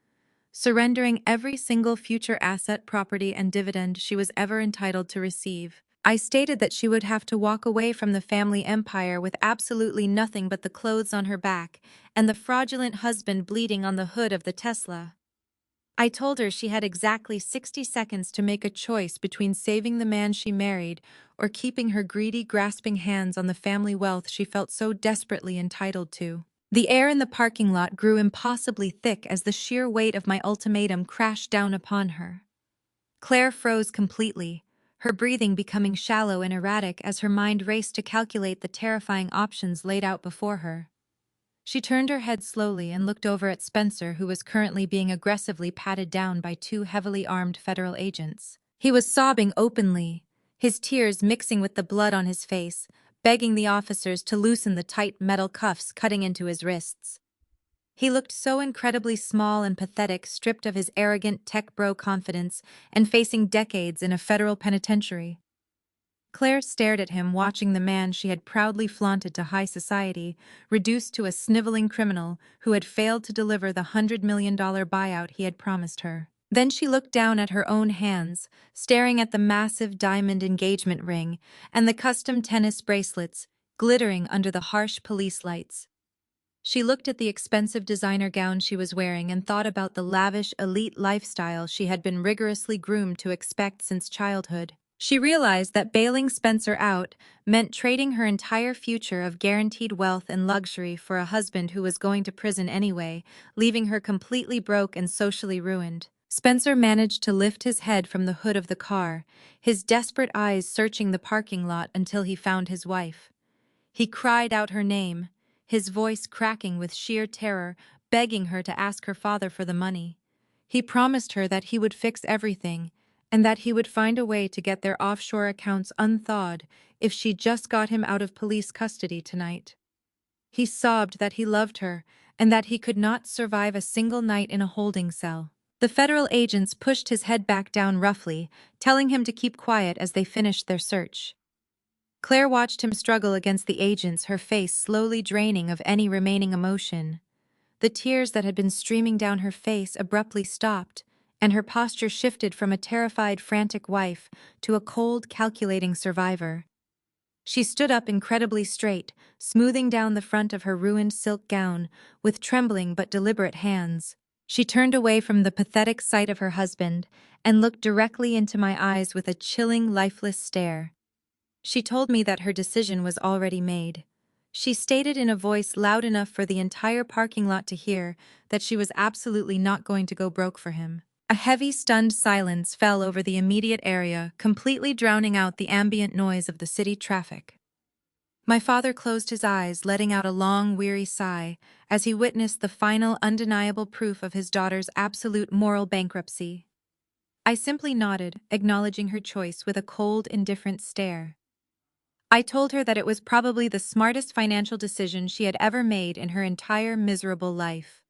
A: surrendering every single future asset, property, and dividend she was ever entitled to receive. I stated that she would have to walk away from the family empire with absolutely nothing but the clothes on her back and the fraudulent husband bleeding on the hood of the Tesla. I told her she had exactly 60 seconds to make a choice between saving the man she married or keeping her greedy, grasping hands on the family wealth she felt so desperately entitled to. The air in the parking lot grew impossibly thick as the sheer weight of my ultimatum crashed down upon her. Claire froze completely, her breathing becoming shallow and erratic as her mind raced to calculate the terrifying options laid out before her. She turned her head slowly and looked over at Spencer, who was currently being aggressively patted down by two heavily armed federal agents. He was sobbing openly, his tears mixing with the blood on his face, begging the officers to loosen the tight metal cuffs cutting into his wrists. He looked so incredibly small and pathetic, stripped of his arrogant tech bro confidence and facing decades in a federal penitentiary. Claire stared at him, watching the man she had proudly flaunted to high society, reduced to a sniveling criminal who had failed to deliver the $100 million buyout he had promised her. Then she looked down at her own hands, staring at the massive diamond engagement ring and the custom tennis bracelets, glittering under the harsh police lights. She looked at the expensive designer gown she was wearing and thought about the lavish, elite lifestyle she had been rigorously groomed to expect since childhood. She realized that bailing Spencer out meant trading her entire future of guaranteed wealth and luxury for a husband who was going to prison anyway, leaving her completely broke and socially ruined. Spencer managed to lift his head from the hood of the car, his desperate eyes searching the parking lot until he found his wife. He cried out her name, his voice cracking with sheer terror, begging her to ask her father for the money. He promised her that he would fix everything, and that he would find a way to get their offshore accounts unthawed if she just got him out of police custody tonight. He sobbed that he loved her and that he could not survive a single night in a holding cell. The federal agents pushed his head back down roughly, telling him to keep quiet as they finished their search. Claire watched him struggle against the agents, her face slowly draining of any remaining emotion. The tears that had been streaming down her face abruptly stopped, and her posture shifted from a terrified, frantic wife to a cold, calculating survivor. She stood up incredibly straight, smoothing down the front of her ruined silk gown with trembling but deliberate hands. She turned away from the pathetic sight of her husband and looked directly into my eyes with a chilling, lifeless stare. She told me that her decision was already made. She stated in a voice loud enough for the entire parking lot to hear that she was absolutely not going to go broke for him. A heavy, stunned silence fell over the immediate area, completely drowning out the ambient noise of the city traffic. My father closed his eyes, letting out a long, weary sigh as he witnessed the final, undeniable proof of his daughter's absolute moral bankruptcy. I simply nodded, acknowledging her choice with a cold, indifferent stare. I told her that it was probably the smartest financial decision she had ever made in her entire miserable life.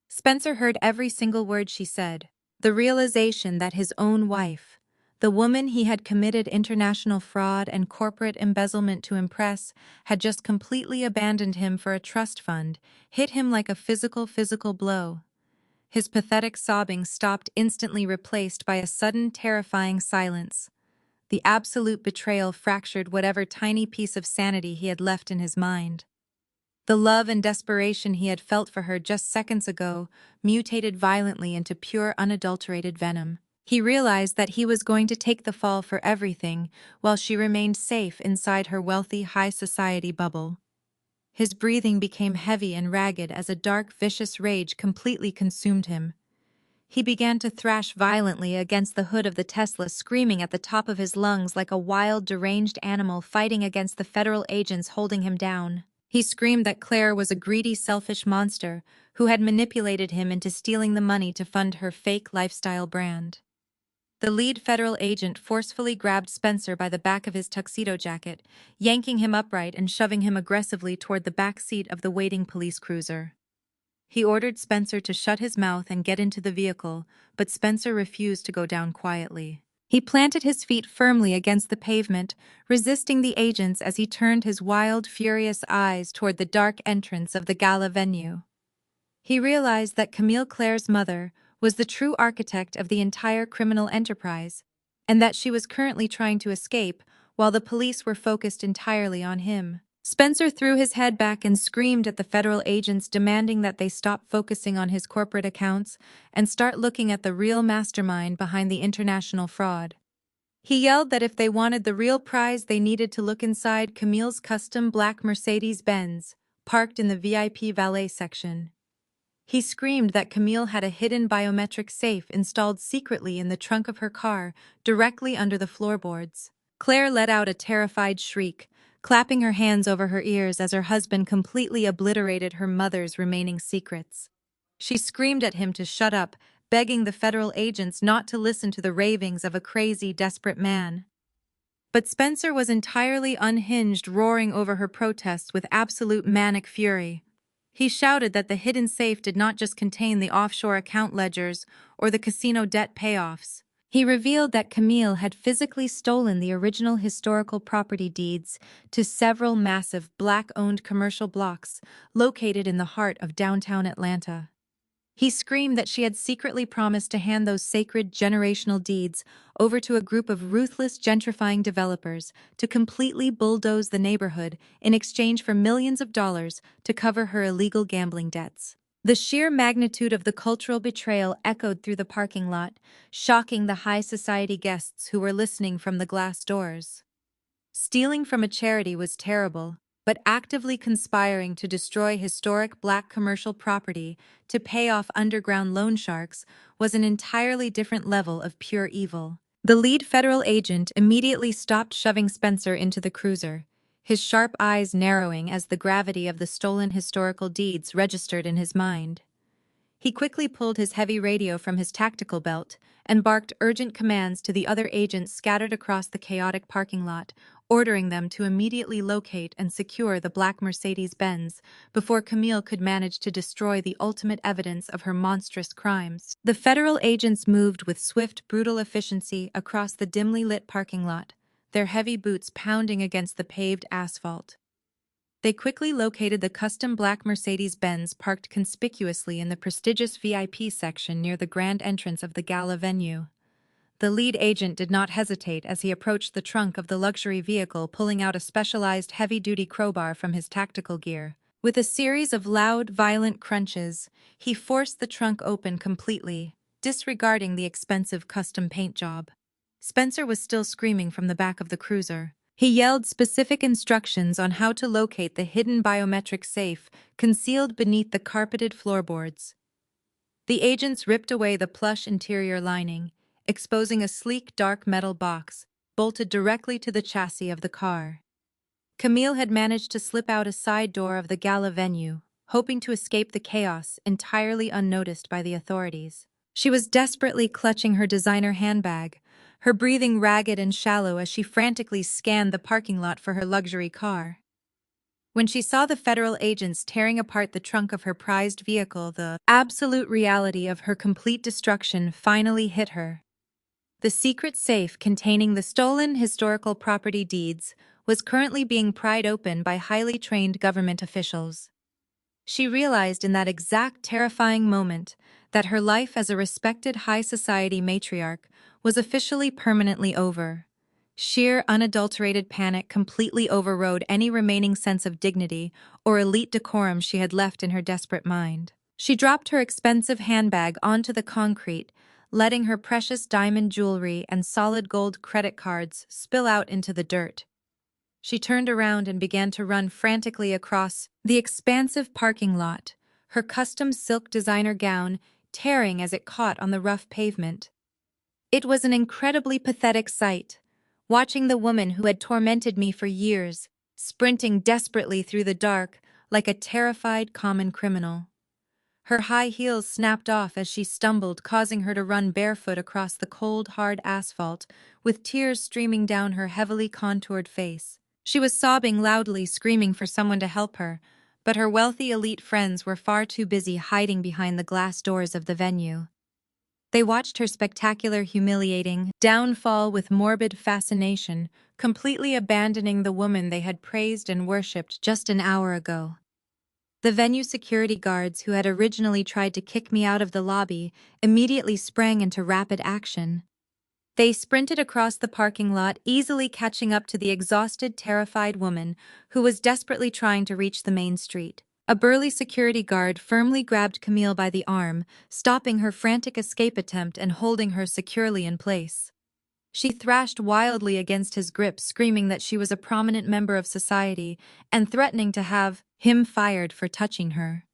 A: Spencer heard every single word she said. The realization that his own wife, the woman he had committed international fraud and corporate embezzlement to impress, had just completely abandoned him for a trust fund, hit him like a physical blow. His pathetic sobbing stopped, instantly replaced by a sudden, terrifying silence. The absolute betrayal fractured whatever tiny piece of sanity he had left in his mind. The love and desperation he had felt for her just seconds ago mutated violently into pure, unadulterated venom. He realized that he was going to take the fall for everything while she remained safe inside her wealthy, high society bubble. His breathing became heavy and ragged as a dark, vicious rage completely consumed him. He began to thrash violently against the hood of the Tesla, screaming at the top of his lungs like a wild, deranged animal fighting against the federal agents holding him down. He screamed that Claire was a greedy, selfish monster who had manipulated him into stealing the money to fund her fake lifestyle brand. The lead federal agent forcefully grabbed Spencer by the back of his tuxedo jacket, yanking him upright and shoving him aggressively toward the back seat of the waiting police cruiser. He ordered Spencer to shut his mouth and get into the vehicle, but Spencer refused to go down quietly. He planted his feet firmly against the pavement, resisting the agents as he turned his wild, furious eyes toward the dark entrance of the gala venue. He realized that Camille Claire's mother, was the true architect of the entire criminal enterprise, and that she was currently trying to escape while the police were focused entirely on him. Spencer threw his head back and screamed at the federal agents, demanding that they stop focusing on his corporate accounts and start looking at the real mastermind behind the international fraud. He yelled that if they wanted the real prize, they needed to look inside Camille's custom black Mercedes-Benz, parked in the VIP valet section. He screamed that Camille had a hidden biometric safe installed secretly in the trunk of her car, directly under the floorboards. Claire let out a terrified shriek, clapping her hands over her ears as her husband completely obliterated her mother's remaining secrets. She screamed at him to shut up, begging the federal agents not to listen to the ravings of a crazy, desperate man. But Spencer was entirely unhinged, roaring over her protests with absolute manic fury. He shouted that the hidden safe did not just contain the offshore account ledgers or the casino debt payoffs. He revealed that Camille had physically stolen the original historical property deeds to several massive black-owned commercial blocks located in the heart of downtown Atlanta. He screamed that she had secretly promised to hand those sacred generational deeds over to a group of ruthless gentrifying developers to completely bulldoze the neighborhood in exchange for millions of dollars to cover her illegal gambling debts. The sheer magnitude of the cultural betrayal echoed through the parking lot, shocking the high society guests who were listening from the glass doors. Stealing from a charity was terrible, but actively conspiring to destroy historic black commercial property to pay off underground loan sharks was an entirely different level of pure evil. The lead federal agent immediately stopped shoving Spencer into the cruiser, his sharp eyes narrowing as the gravity of the stolen historical deeds registered in his mind. He quickly pulled his heavy radio from his tactical belt and barked urgent commands to the other agents scattered across the chaotic parking lot, ordering them to immediately locate and secure the black Mercedes-Benz before Camille could manage to destroy the ultimate evidence of her monstrous crimes. The federal agents moved with swift, brutal efficiency across the dimly lit parking lot, their heavy boots pounding against the paved asphalt. They quickly located the custom black Mercedes-Benz parked conspicuously in the prestigious VIP section near the grand entrance of the gala venue. The lead agent did not hesitate as he approached the trunk of the luxury vehicle, pulling out a specialized heavy-duty crowbar from his tactical gear. With a series of loud, violent crunches, he forced the trunk open completely, disregarding the expensive custom paint job. Spencer was still screaming from the back of the cruiser. He yelled specific instructions on how to locate the hidden biometric safe concealed beneath the carpeted floorboards. The agents ripped away the plush interior lining, exposing a sleek dark metal box bolted directly to the chassis of the car. Camille had managed to slip out a side door of the gala venue, hoping to escape the chaos entirely unnoticed by the authorities. She was desperately clutching her designer handbag, her breathing ragged and shallow as she frantically scanned the parking lot for her luxury car. When she saw the federal agents tearing apart the trunk of her prized vehicle, the absolute reality of her complete destruction finally hit her. The secret safe containing the stolen historical property deeds was currently being pried open by highly trained government officials. She realized in that exact terrifying moment that her life as a respected high society matriarch was officially permanently over. Sheer, unadulterated panic completely overrode any remaining sense of dignity or elite decorum she had left in her desperate mind. She dropped her expensive handbag onto the concrete, letting her precious diamond jewelry and solid gold credit cards spill out into the dirt. She turned around and began to run frantically across the expansive parking lot, her custom silk designer gown tearing as it caught on the rough pavement. It was an incredibly pathetic sight, watching the woman who had tormented me for years, sprinting desperately through the dark like a terrified common criminal. Her high heels snapped off as she stumbled, causing her to run barefoot across the cold, hard asphalt, with tears streaming down her heavily contoured face. She was sobbing loudly, screaming for someone to help her, but her wealthy elite friends were far too busy hiding behind the glass doors of the venue. They watched her spectacular, humiliating downfall with morbid fascination, completely abandoning the woman they had praised and worshipped just an hour ago. The venue security guards who had originally tried to kick me out of the lobby immediately sprang into rapid action. They sprinted across the parking lot, easily catching up to the exhausted, terrified woman who was desperately trying to reach the main street. A burly security guard firmly grabbed Camille by the arm, stopping her frantic escape attempt and holding her securely in place. She thrashed wildly against his grip, screaming that she was a prominent member of society and threatening to have him fired for touching her.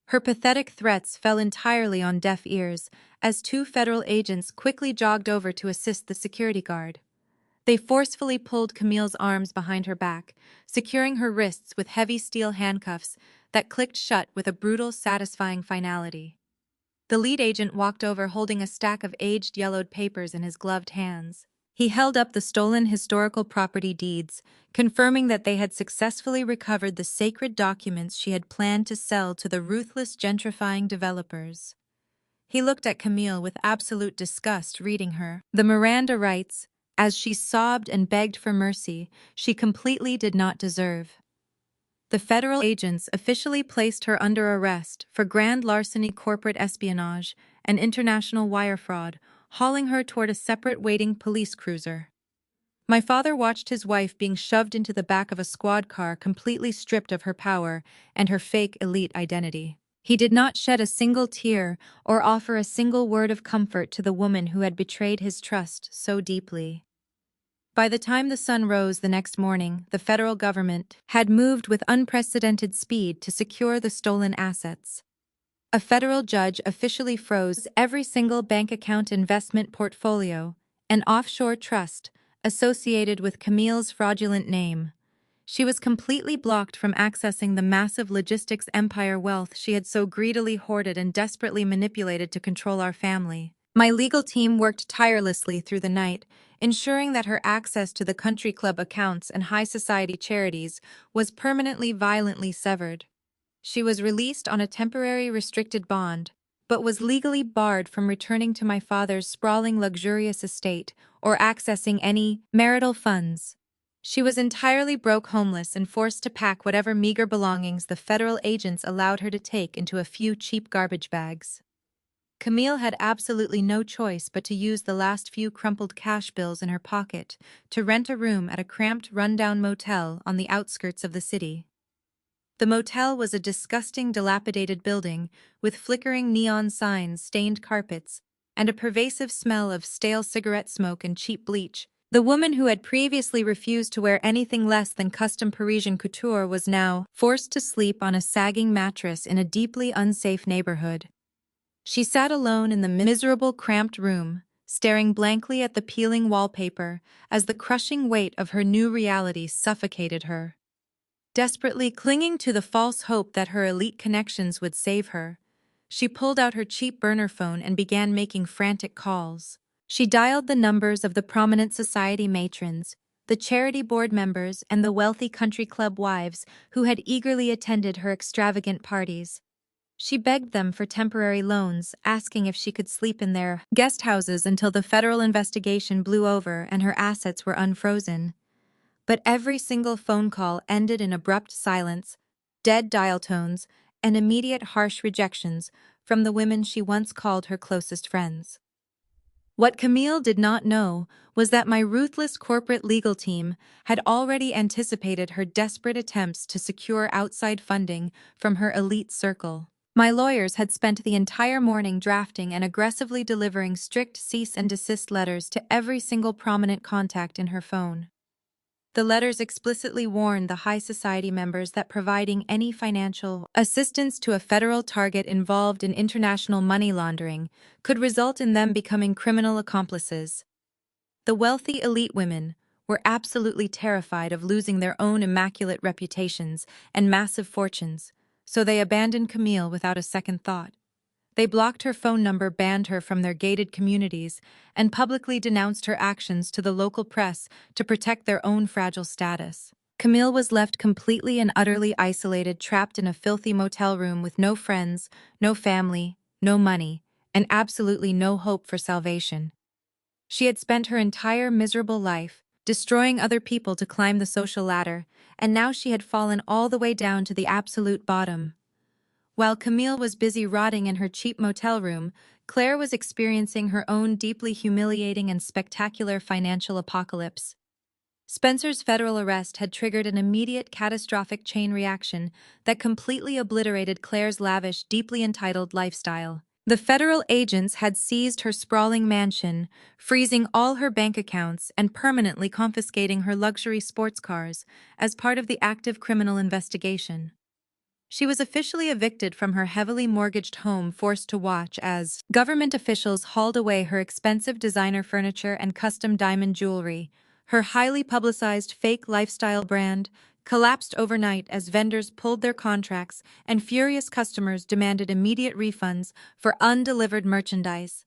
A: Her pathetic threats fell entirely on deaf ears, as two federal agents quickly jogged over to assist the security guard. They forcefully pulled Camille's arms behind her back, securing her wrists with heavy steel handcuffs that clicked shut with a brutal, satisfying finality. The lead agent walked over holding a stack of aged yellowed papers in his gloved hands. He held up the stolen historical property deeds, confirming that they had successfully recovered the sacred documents she had planned to sell to the ruthless gentrifying developers. He looked at Camille with absolute disgust, reading her the Miranda rights, as she sobbed and begged for mercy she completely did not deserve. The federal agents officially placed her under arrest for grand larceny, corporate espionage, and international wire fraud, hauling her toward a separate waiting police cruiser. My father watched his wife being shoved into the back of a squad car, completely stripped of her power and her fake elite identity. He did not shed a single tear or offer a single word of comfort to the woman who had betrayed his trust so deeply. By the time the sun rose the next morning, the federal government had moved with unprecedented speed to secure the stolen assets. A federal judge officially froze every single bank account, investment portfolio, and offshore trust associated with Camille's fraudulent name. She was completely blocked from accessing the massive logistics empire wealth she had so greedily hoarded and desperately manipulated to control our family. My legal team worked tirelessly through the night, ensuring that her access to the country club accounts and high society charities was permanently violently severed. She was released on a temporary restricted bond, but was legally barred from returning to my father's sprawling luxurious estate or accessing any marital funds. She was entirely broke, homeless, and forced to pack whatever meager belongings the federal agents allowed her to take into a few cheap garbage bags. Camille had absolutely no choice but to use the last few crumpled cash bills in her pocket to rent a room at a cramped, rundown motel on the outskirts of the city. The motel was a disgusting, dilapidated building with flickering neon signs, stained carpets, and a pervasive smell of stale cigarette smoke and cheap bleach. The woman who had previously refused to wear anything less than custom Parisian couture was now forced to sleep on a sagging mattress in a deeply unsafe neighborhood. She sat alone in the miserable, cramped room, staring blankly at the peeling wallpaper as the crushing weight of her new reality suffocated her. Desperately clinging to the false hope that her elite connections would save her, she pulled out her cheap burner phone and began making frantic calls. She dialed the numbers of the prominent society matrons, the charity board members, and the wealthy country club wives who had eagerly attended her extravagant parties. She begged them for temporary loans, asking if she could sleep in their guest houses until the federal investigation blew over and her assets were unfrozen. But every single phone call ended in abrupt silence, dead dial tones, and immediate harsh rejections from the women she once called her closest friends. What Camille did not know was that my ruthless corporate legal team had already anticipated her desperate attempts to secure outside funding from her elite circle. My lawyers had spent the entire morning drafting and aggressively delivering strict cease and desist letters to every single prominent contact in her phone. The letters explicitly warned the high society members that providing any financial assistance to a federal target involved in international money laundering could result in them becoming criminal accomplices. The wealthy elite women were absolutely terrified of losing their own immaculate reputations and massive fortunes, so they abandoned Camille without a second thought. They blocked her phone number, banned her from their gated communities, and publicly denounced her actions to the local press to protect their own fragile status. Camille was left completely and utterly isolated, trapped in a filthy motel room with no friends, no family, no money, and absolutely no hope for salvation. She had spent her entire miserable life destroying other people to climb the social ladder, and now she had fallen all the way down to the absolute bottom. While Camille was busy rotting in her cheap motel room, Claire was experiencing her own deeply humiliating and spectacular financial apocalypse. Spencer's federal arrest had triggered an immediate catastrophic chain reaction that completely obliterated Claire's lavish, deeply entitled lifestyle. The federal agents had seized her sprawling mansion, freezing all her bank accounts and permanently confiscating her luxury sports cars as part of the active criminal investigation. She was officially evicted from her heavily mortgaged home, forced to watch as government officials hauled away her expensive designer furniture and custom diamond jewelry. Her highly publicized fake lifestyle brand collapsed overnight as vendors pulled their contracts and furious customers demanded immediate refunds for undelivered merchandise.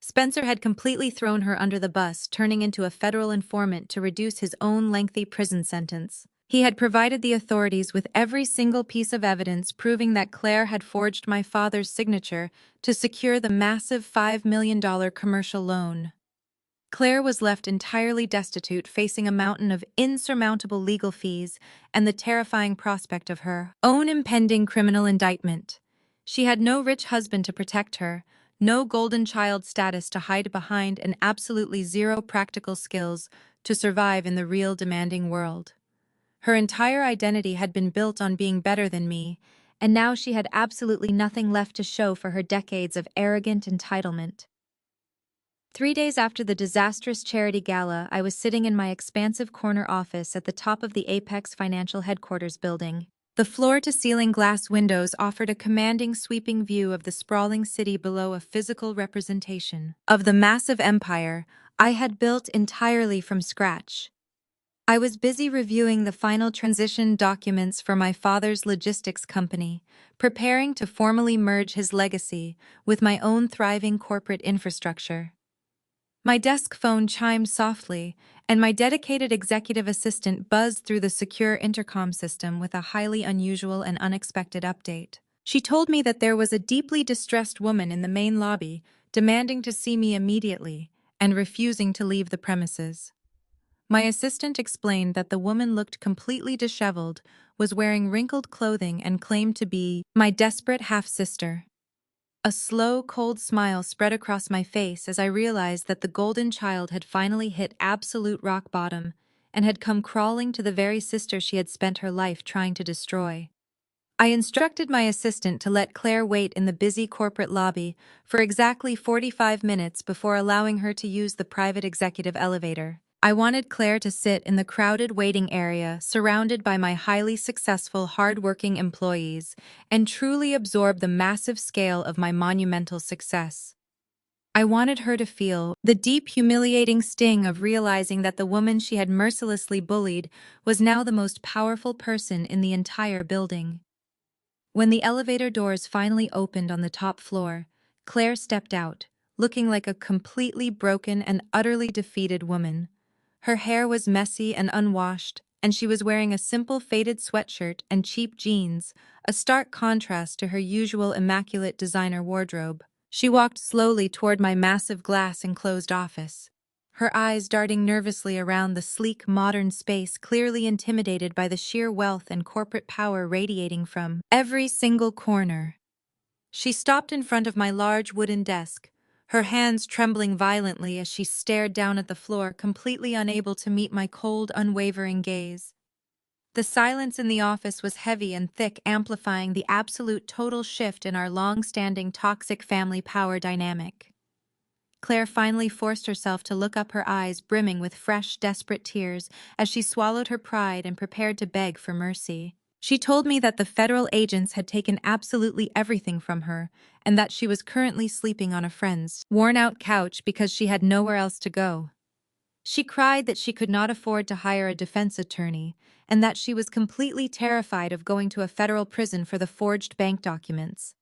A: Spencer had completely thrown her under the bus, turning into a federal informant to reduce his own lengthy prison sentence. He had provided the authorities with every single piece of evidence proving that Claire had forged my father's signature to secure the massive $5 million commercial loan. Claire was left entirely destitute, facing a mountain of insurmountable legal fees and the terrifying prospect of her own impending criminal indictment. She had no rich husband to protect her, no golden child status to hide behind, and absolutely zero practical skills to survive in the real demanding world. Her entire identity had been built on being better than me, and now she had absolutely nothing left to show for her decades of arrogant entitlement. 3 days after the disastrous charity gala, I was sitting in my expansive corner office at the top of the Apex Financial Headquarters building. The floor-to-ceiling glass windows offered a commanding, sweeping view of the sprawling city below, a physical representation of the massive empire I had built entirely from scratch. I was busy reviewing the final transition documents for my father's logistics company, preparing to formally merge his legacy with my own thriving corporate infrastructure. My desk phone chimed softly, and my dedicated executive assistant buzzed through the secure intercom system with a highly unusual and unexpected update. She told me that there was a deeply distressed woman in the main lobby, demanding to see me immediately and refusing to leave the premises. My assistant explained that the woman looked completely disheveled, was wearing wrinkled clothing, and claimed to be my desperate half-sister. A slow, cold smile spread across my face as I realized that the golden child had finally hit absolute rock bottom and had come crawling to the very sister she had spent her life trying to destroy. I instructed my assistant to let Claire wait in the busy corporate lobby for exactly 45 minutes before allowing her to use the private executive elevator. I wanted Claire to sit in the crowded waiting area, surrounded by my highly successful, hard-working employees, and truly absorb the massive scale of my monumental success. I wanted her to feel the deep, humiliating sting of realizing that the woman she had mercilessly bullied was now the most powerful person in the entire building. When the elevator doors finally opened on the top floor, Claire stepped out, looking like a completely broken and utterly defeated woman. Her hair was messy and unwashed, and she was wearing a simple faded sweatshirt and cheap jeans, a stark contrast to her usual immaculate designer wardrobe. She walked slowly toward my massive glass-enclosed office, her eyes darting nervously around the sleek, modern space, clearly intimidated by the sheer wealth and corporate power radiating from every single corner. She stopped in front of my large wooden desk, her hands trembling violently as she stared down at the floor, completely unable to meet my cold, unwavering gaze. The silence in the office was heavy and thick, amplifying the absolute total shift in our long-standing toxic family power dynamic. Claire finally forced herself to look up, her eyes brimming with fresh, desperate tears as she swallowed her pride and prepared to beg for mercy. She told me that the federal agents had taken absolutely everything from her and that she was currently sleeping on a friend's worn-out couch because she had nowhere else to go. She cried that she could not afford to hire a defense attorney and that she was completely terrified of going to a federal prison for the forged bank documents.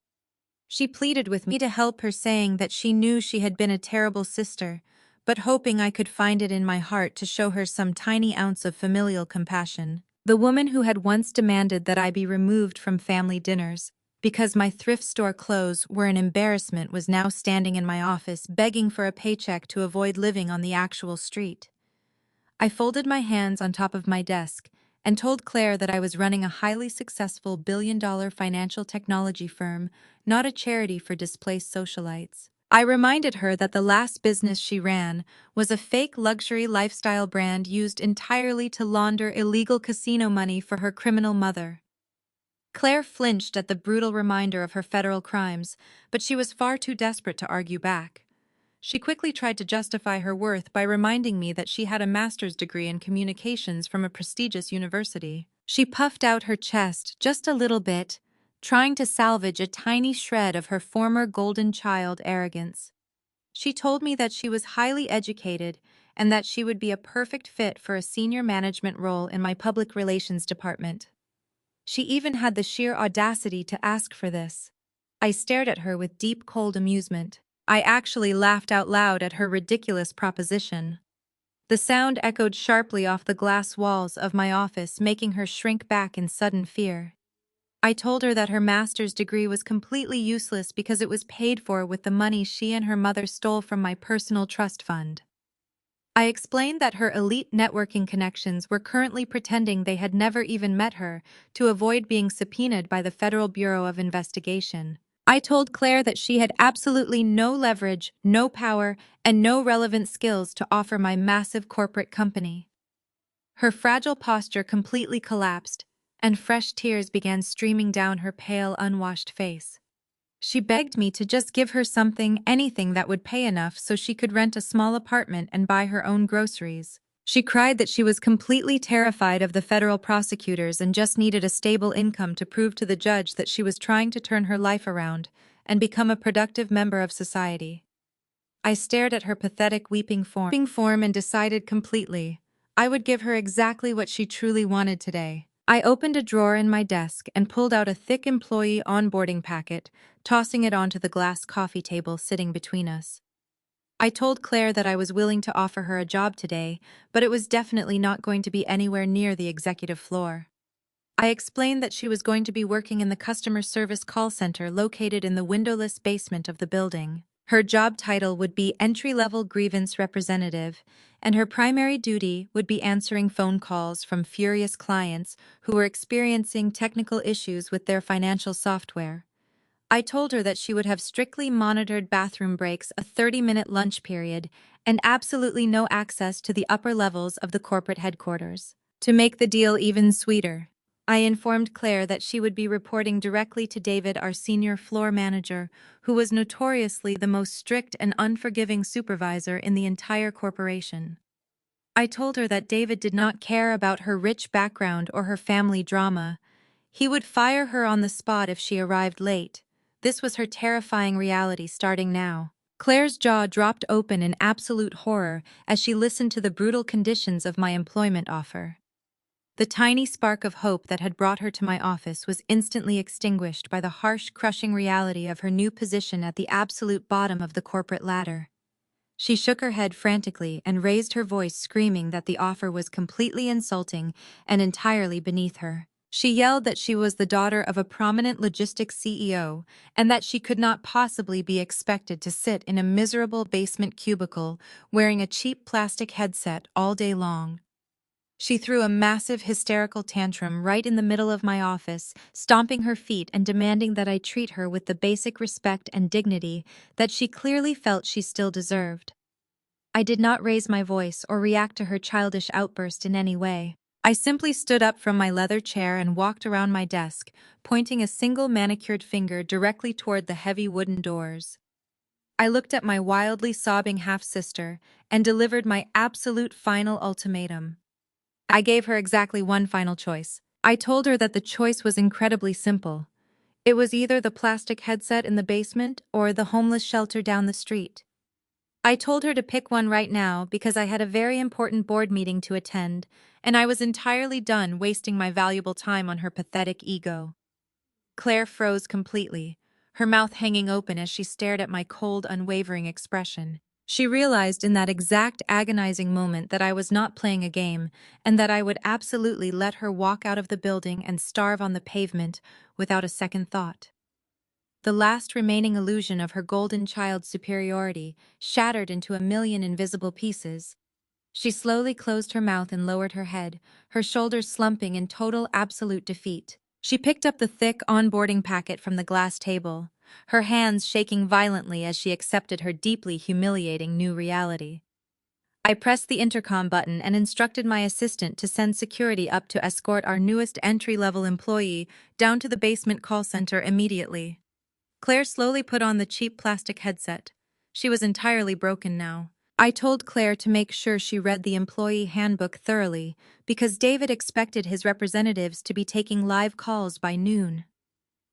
A: She pleaded with me to help her, saying that she knew she had been a terrible sister, but hoping I could find it in my heart to show her some tiny ounce of familial compassion. The woman who had once demanded that I be removed from family dinners because my thrift store clothes were an embarrassment was now standing in my office begging for a paycheck to avoid living on the actual street. I folded my hands on top of my desk and told Claire that I was running a highly successful billion-dollar financial technology firm, not a charity for displaced socialites. I reminded her that the last business she ran was a fake luxury lifestyle brand used entirely to launder illegal casino money for her criminal mother. Claire flinched at the brutal reminder of her federal crimes, but she was far too desperate to argue back. She quickly tried to justify her worth by reminding me that she had a master's degree in communications from a prestigious university. She puffed out her chest just a little bit, trying to salvage a tiny shred of her former golden child arrogance. She told me that she was highly educated and that she would be a perfect fit for a senior management role in my public relations department. She even had the sheer audacity to ask for this. I stared at her with deep, cold amusement. I actually laughed out loud at her ridiculous proposition. The sound echoed sharply off the glass walls of my office, making her shrink back in sudden fear. I told her that her master's degree was completely useless because it was paid for with the money she and her mother stole from my personal trust fund. I explained that her elite networking connections were currently pretending they had never even met her to avoid being subpoenaed by the Federal Bureau of Investigation. I told Claire that she had absolutely no leverage, no power, and no relevant skills to offer my massive corporate company. Her fragile posture completely collapsed, and fresh tears began streaming down her pale, unwashed face. She begged me to just give her something, anything that would pay enough so she could rent a small apartment and buy her own groceries. She cried that she was completely terrified of the federal prosecutors and just needed a stable income to prove to the judge that she was trying to turn her life around and become a productive member of society. I stared at her pathetic weeping form and decided completely. I would give her exactly what she truly wanted today. I opened a drawer in my desk and pulled out a thick employee onboarding packet, tossing it onto the glass coffee table sitting between us. I told Claire that I was willing to offer her a job today, but it was definitely not going to be anywhere near the executive floor. I explained that she was going to be working in the customer service call center located in the windowless basement of the building. Her job title would be entry-level grievance representative, and her primary duty would be answering phone calls from furious clients who were experiencing technical issues with their financial software. I told her that she would have strictly monitored bathroom breaks, a 30-minute lunch period, and absolutely no access to the upper levels of the corporate headquarters. To make the deal even sweeter, I informed Claire that she would be reporting directly to David, our senior floor manager, who was notoriously the most strict and unforgiving supervisor in the entire corporation. I told her that David did not care about her rich background or her family drama. He would fire her on the spot if she arrived late. This was her terrifying reality starting now. Claire's jaw dropped open in absolute horror as she listened to the brutal conditions of my employment offer. The tiny spark of hope that had brought her to my office was instantly extinguished by the harsh, crushing reality of her new position at the absolute bottom of the corporate ladder. She shook her head frantically and raised her voice, screaming that the offer was completely insulting and entirely beneath her. She yelled that she was the daughter of a prominent logistics CEO and that she could not possibly be expected to sit in a miserable basement cubicle wearing a cheap plastic headset all day long. She threw a massive hysterical tantrum right in the middle of my office, stomping her feet and demanding that I treat her with the basic respect and dignity that she clearly felt she still deserved. I did not raise my voice or react to her childish outburst in any way. I simply stood up from my leather chair and walked around my desk, pointing a single manicured finger directly toward the heavy wooden doors. I looked at my wildly sobbing half-sister and delivered my absolute final ultimatum. I gave her exactly one final choice. I told her that the choice was incredibly simple. It was either the plastic headset in the basement or the homeless shelter down the street. I told her to pick one right now because I had a very important board meeting to attend, and I was entirely done wasting my valuable time on her pathetic ego. Claire froze completely, her mouth hanging open as she stared at my cold, unwavering expression. She realized in that exact agonizing moment that I was not playing a game and that I would absolutely let her walk out of the building and starve on the pavement without a second thought. The last remaining illusion of her golden child's superiority shattered into a million invisible pieces. She slowly closed her mouth and lowered her head, her shoulders slumping in total absolute defeat. She picked up the thick onboarding packet from the glass table, her hands shaking violently as she accepted her deeply humiliating new reality. I pressed the intercom button and instructed my assistant to send security up to escort our newest entry-level employee down to the basement call center immediately. Claire slowly put on the cheap plastic headset. She was entirely broken now. I told Claire to make sure she read the employee handbook thoroughly because David expected his representatives to be taking live calls by noon.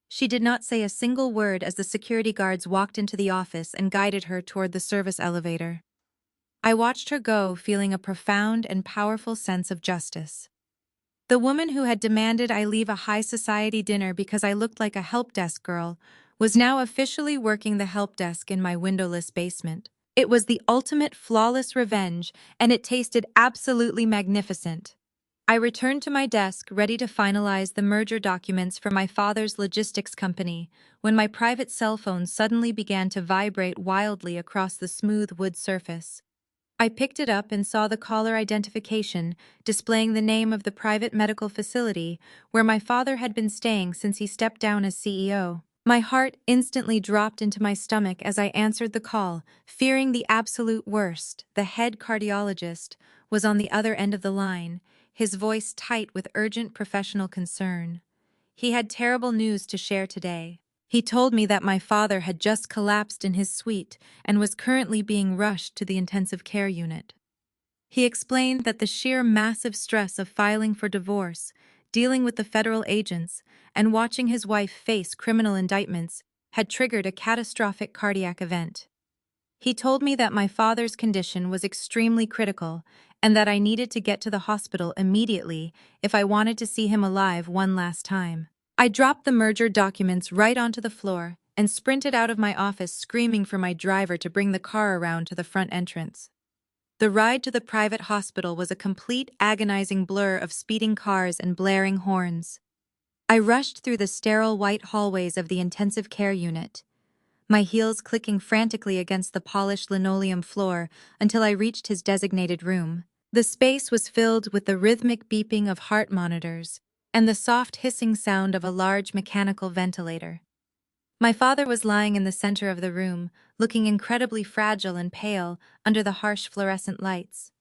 A: She did not say a single word as the security guards walked into the office and guided her toward the service elevator. I watched her go, feeling a profound and powerful sense of justice. The woman who had demanded I leave a high society dinner because I looked like a help desk girl was now officially working the help desk in my windowless basement. It was the ultimate flawless revenge, and it tasted absolutely magnificent. I returned to my desk, ready to finalize the merger documents for my father's logistics company, when my private cell phone suddenly began to vibrate wildly across the smooth wood surface. I picked it up and saw the caller identification displaying the name of the private medical facility where my father had been staying since he stepped down as CEO. My heart instantly dropped into my stomach as I answered the call, fearing the absolute worst. The head cardiologist was on the other end of the line, his voice tight with urgent professional concern. He had terrible news to share today. He told me that my father had just collapsed in his suite and was currently being rushed to the intensive care unit. He explained that the sheer massive stress of filing for divorce, dealing with the federal agents, and watching his wife face criminal indictments had triggered a catastrophic cardiac event. He told me that my father's condition was extremely critical and that I needed to get to the hospital immediately if I wanted to see him alive one last time. I dropped the merger documents right onto the floor and sprinted out of my office screaming for my driver to bring the car around to the front entrance. The ride to the private hospital was a complete agonizing blur of speeding cars and blaring horns. I rushed through the sterile white hallways of the intensive care unit, my heels clicking frantically against the polished linoleum floor until I reached his designated room. The space was filled with the rhythmic beeping of heart monitors and the soft hissing sound of a large mechanical ventilator. My father was lying in the center of the room, looking incredibly fragile and pale under the harsh fluorescent lights.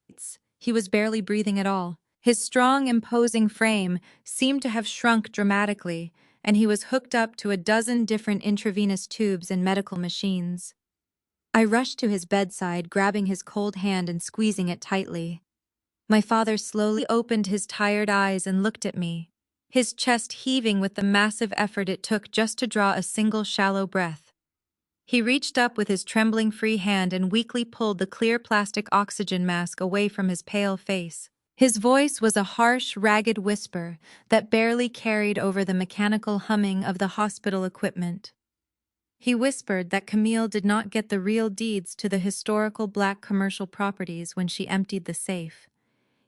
A: He was barely breathing at all. His strong, imposing frame seemed to have shrunk dramatically, and he was hooked up to a dozen different intravenous tubes and medical machines. I rushed to his bedside, grabbing his cold hand and squeezing it tightly. My father slowly opened his tired eyes and looked at me, his chest heaving with the massive effort it took just to draw a single shallow breath. He reached up with his trembling free hand and weakly pulled the clear plastic oxygen mask away from his pale face. His voice was a harsh, ragged whisper that barely carried over the mechanical humming of the hospital equipment. He whispered that Camille did not get the real deeds to the historical black commercial properties when she emptied the safe.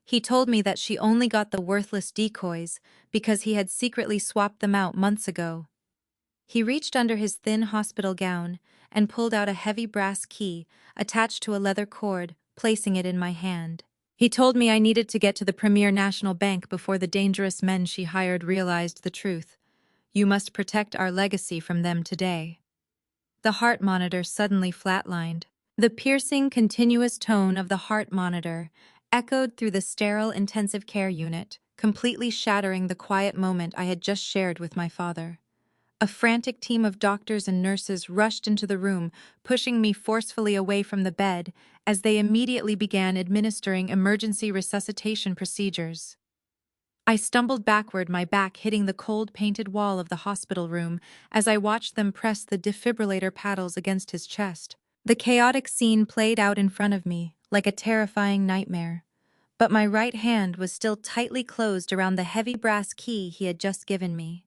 A: He told me that she only got the worthless decoys because he had secretly swapped them out months ago. He reached under his thin hospital gown and pulled out a heavy brass key attached to a leather cord, placing it in my hand. He told me I needed to get to the Premier National Bank before the dangerous men she hired realized the truth. You must protect our legacy from them today. The heart monitor suddenly flatlined. The piercing, continuous tone of the heart monitor echoed through the sterile intensive care unit, completely shattering the quiet moment I had just shared with my father. A frantic team of doctors and nurses rushed into the room, pushing me forcefully away from the bed as they immediately began administering emergency resuscitation procedures. I stumbled backward, my back hitting the cold painted wall of the hospital room as I watched them press the defibrillator paddles against his chest. The chaotic scene played out in front of me, like a terrifying nightmare. But my right hand was still tightly closed around the heavy brass key he had just given me.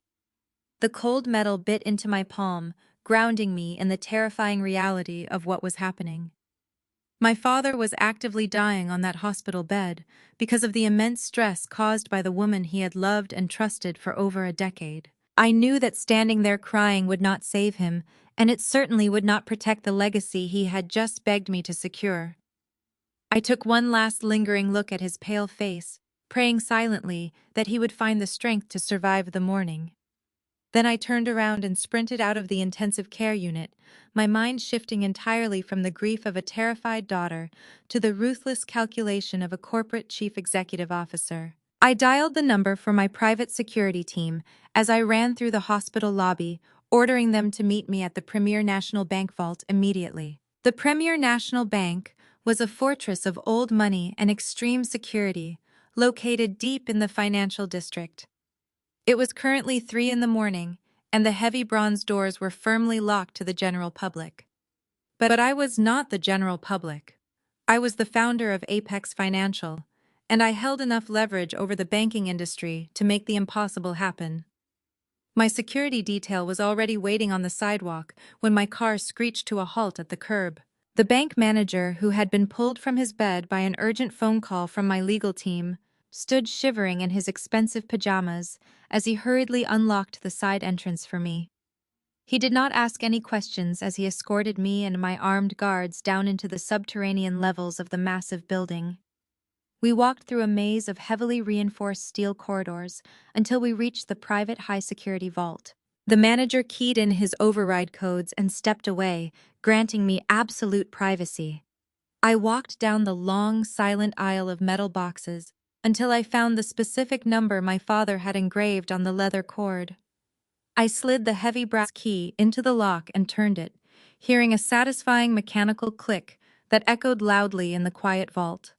A: The cold metal bit into my palm, grounding me in the terrifying reality of what was happening. My father was actively dying on that hospital bed because of the immense stress caused by the woman he had loved and trusted for over a decade. I knew that standing there crying would not save him, and it certainly would not protect the legacy he had just begged me to secure. I took one last lingering look at his pale face, praying silently that he would find the strength to survive the morning. Then I turned around and sprinted out of the intensive care unit, my mind shifting entirely from the grief of a terrified daughter to the ruthless calculation of a corporate chief executive officer. I dialed the number for my private security team as I ran through the hospital lobby, ordering them to meet me at the Premier National Bank vault immediately. The Premier National Bank was a fortress of old money and extreme security, located deep in the financial district. It was currently 3 in the morning, and the heavy bronze doors were firmly locked to the general public. But I was not the general public. I was the founder of Apex Financial, and I held enough leverage over the banking industry to make the impossible happen. My security detail was already waiting on the sidewalk when my car screeched to a halt at the curb. The bank manager, who had been pulled from his bed by an urgent phone call from my legal team, stood shivering in his expensive pajamas as he hurriedly unlocked the side entrance for me. He did not ask any questions as he escorted me and my armed guards down into the subterranean levels of the massive building. We walked through a maze of heavily reinforced steel corridors until we reached the private high-security vault. The manager keyed in his override codes and stepped away, granting me absolute privacy. I walked down the long, silent aisle of metal boxes until I found the specific number my father had engraved on the leather cord. I slid the heavy brass key into the lock and turned it, hearing a satisfying mechanical click that echoed loudly in the quiet vault.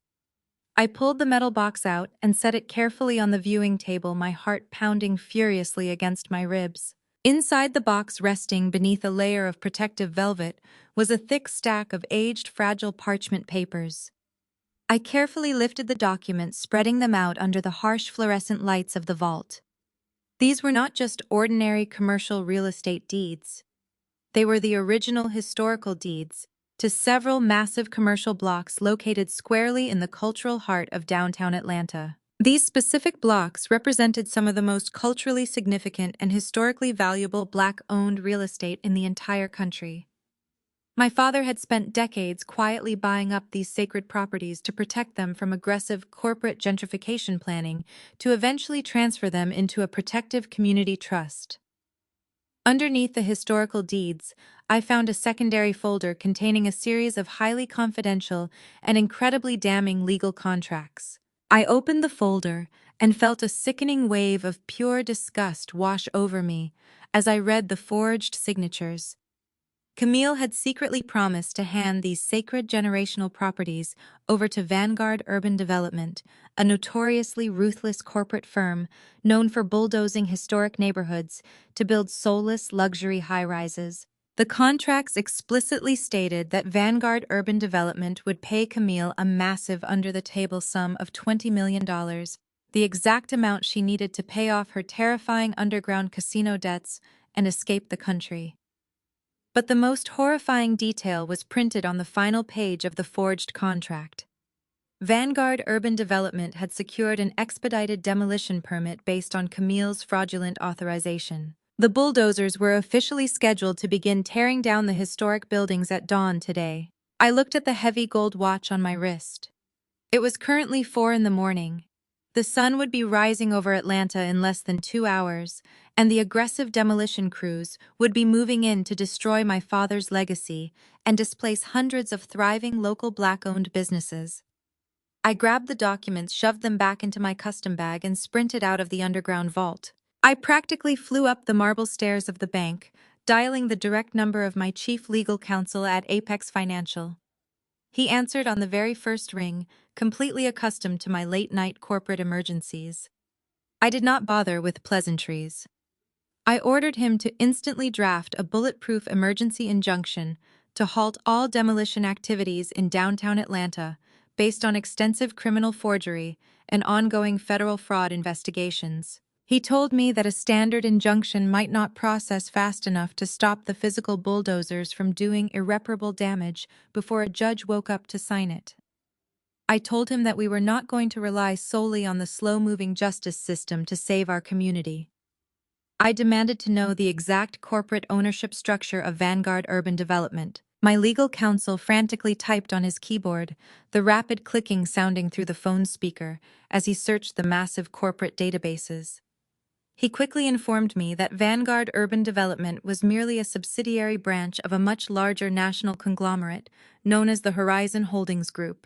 A: I pulled the metal box out and set it carefully on the viewing table, my heart pounding furiously against my ribs. Inside the box, resting beneath a layer of protective velvet, was a thick stack of aged, fragile parchment papers. I carefully lifted the documents, spreading them out under the harsh fluorescent lights of the vault. These were not just ordinary commercial real estate deeds. They were the original historical deeds to several massive commercial blocks located squarely in the cultural heart of downtown Atlanta. These specific blocks represented some of the most culturally significant and historically valuable Black-owned real estate in the entire country. My father had spent decades quietly buying up these sacred properties to protect them from aggressive corporate gentrification planning to eventually transfer them into a protective community trust. Underneath the historical deeds, I found a secondary folder containing a series of highly confidential and incredibly damning legal contracts. I opened the folder and felt a sickening wave of pure disgust wash over me as I read the forged signatures. Camille had secretly promised to hand these sacred generational properties over to Vanguard Urban Development, a notoriously ruthless corporate firm known for bulldozing historic neighborhoods to build soulless luxury high-rises. The contracts explicitly stated that Vanguard Urban Development would pay Camille a massive under-the-table sum of $20 million, the exact amount she needed to pay off her terrifying underground casino debts and escape the country. But the most horrifying detail was printed on the final page of the forged contract. Vanguard Urban Development had secured an expedited demolition permit based on Camille's fraudulent authorization. The bulldozers were officially scheduled to begin tearing down the historic buildings at dawn today. I looked at the heavy gold watch on my wrist. It was currently 4 in the morning. The sun would be rising over Atlanta in less than 2 hours, and the aggressive demolition crews would be moving in to destroy my father's legacy and displace hundreds of thriving local Black-owned businesses. I grabbed the documents, shoved them back into my custom bag, and sprinted out of the underground vault. I practically flew up the marble stairs of the bank, dialing the direct number of my chief legal counsel at Apex Financial. He answered on the very first ring, completely accustomed to my late-night corporate emergencies. I did not bother with pleasantries. I ordered him to instantly draft a bulletproof emergency injunction to halt all demolition activities in downtown Atlanta based on extensive criminal forgery and ongoing federal fraud investigations. He told me that a standard injunction might not process fast enough to stop the physical bulldozers from doing irreparable damage before a judge woke up to sign it. I told him that we were not going to rely solely on the slow-moving justice system to save our community. I demanded to know the exact corporate ownership structure of Vanguard Urban Development. My legal counsel frantically typed on his keyboard, the rapid clicking sounding through the phone's speaker as he searched the massive corporate databases. He quickly informed me that Vanguard Urban Development was merely a subsidiary branch of a much larger national conglomerate known as the Horizon Holdings Group.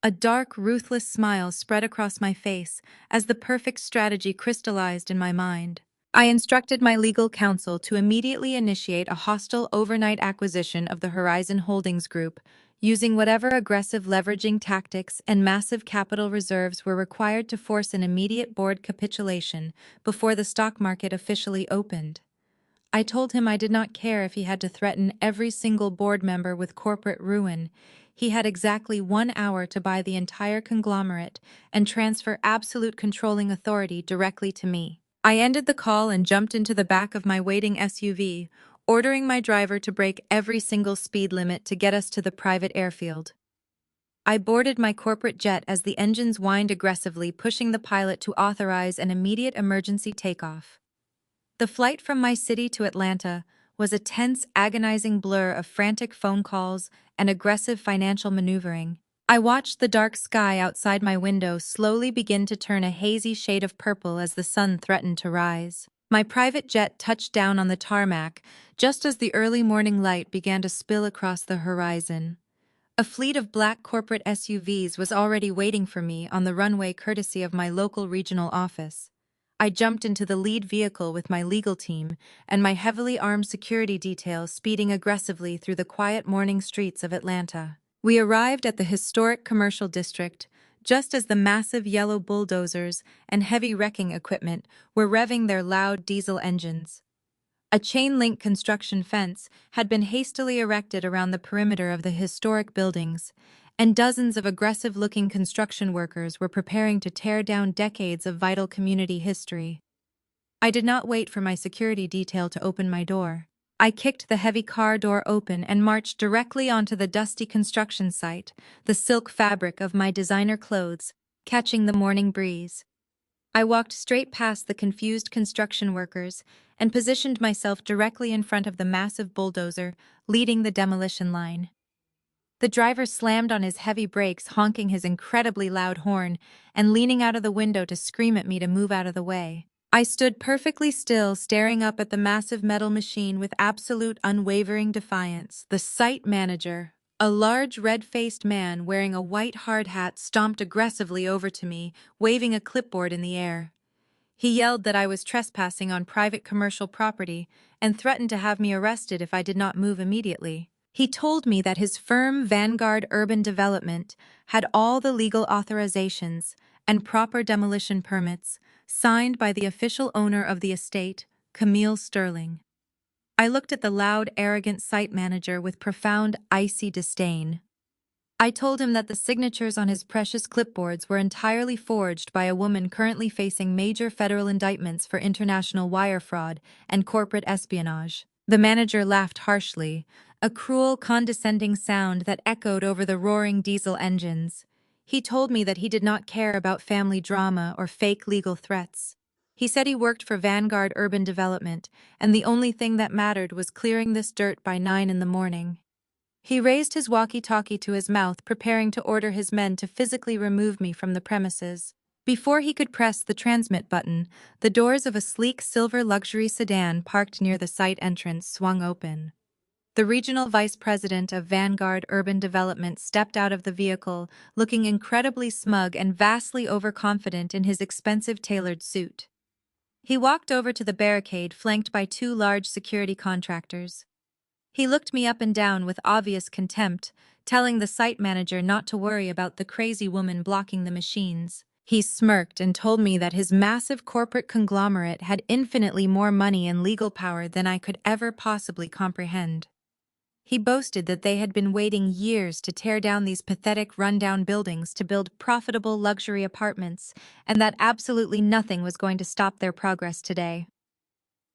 A: A dark, ruthless smile spread across my face as the perfect strategy crystallized in my mind. I instructed my legal counsel to immediately initiate a hostile overnight acquisition of the Horizon Holdings Group, using whatever aggressive leveraging tactics and massive capital reserves were required to force an immediate board capitulation before the stock market officially opened. I told him I did not care if he had to threaten every single board member with corporate ruin. He had exactly 1 hour to buy the entire conglomerate and transfer absolute controlling authority directly to me. I ended the call and jumped into the back of my waiting SUV, ordering my driver to break every single speed limit to get us to the private airfield. I boarded my corporate jet as the engines whined aggressively, pushing the pilot to authorize an immediate emergency takeoff. The flight from my city to Atlanta was a tense, agonizing blur of frantic phone calls and aggressive financial maneuvering. I watched the dark sky outside my window slowly begin to turn a hazy shade of purple as the sun threatened to rise. My private jet touched down on the tarmac just as the early morning light began to spill across the horizon. A fleet of black corporate SUVs was already waiting for me on the runway courtesy of my local regional office. I jumped into the lead vehicle with my legal team and my heavily armed security detail speeding aggressively through the quiet morning streets of Atlanta. We arrived at the historic commercial district just as the massive yellow bulldozers and heavy wrecking equipment were revving their loud diesel engines. A chain-link construction fence had been hastily erected around the perimeter of the historic buildings, and dozens of aggressive-looking construction workers were preparing to tear down decades of vital community history. I did not wait for my security detail to open my door. I kicked the heavy car door open and marched directly onto the dusty construction site, the silk fabric of my designer clothes catching the morning breeze. I walked straight past the confused construction workers and positioned myself directly in front of the massive bulldozer leading the demolition line. The driver slammed on his heavy brakes, honking his incredibly loud horn and leaning out of the window to scream at me to move out of the way. I stood perfectly still, staring up at the massive metal machine with absolute unwavering defiance. The site manager, a large red-faced man wearing a white hard hat, stomped aggressively over to me, waving a clipboard in the air. He yelled that I was trespassing on private commercial property and threatened to have me arrested if I did not move immediately. He told me that his firm, Vanguard Urban Development, had all the legal authorizations and proper demolition permits signed by the official owner of the estate, Camille Sterling. I looked at the loud, arrogant site manager with profound, icy disdain. I told him that the signatures on his precious clipboards were entirely forged by a woman currently facing major federal indictments for international wire fraud and corporate espionage. The manager laughed harshly, a cruel, condescending sound that echoed over the roaring diesel engines. He told me that he did not care about family drama or fake legal threats. He said he worked for Vanguard Urban Development, and the only thing that mattered was clearing this dirt by 9 in the morning. He raised his walkie-talkie to his mouth, preparing to order his men to physically remove me from the premises. Before he could press the transmit button, the doors of a sleek silver luxury sedan parked near the site entrance swung open. The regional vice president of Vanguard Urban Development stepped out of the vehicle, looking incredibly smug and vastly overconfident in his expensive tailored suit. He walked over to the barricade flanked by 2 large security contractors. He looked me up and down with obvious contempt, telling the site manager not to worry about the crazy woman blocking the machines. He smirked and told me that his massive corporate conglomerate had infinitely more money and legal power than I could ever possibly comprehend. He boasted that they had been waiting years to tear down these pathetic, rundown buildings to build profitable luxury apartments, and that absolutely nothing was going to stop their progress today.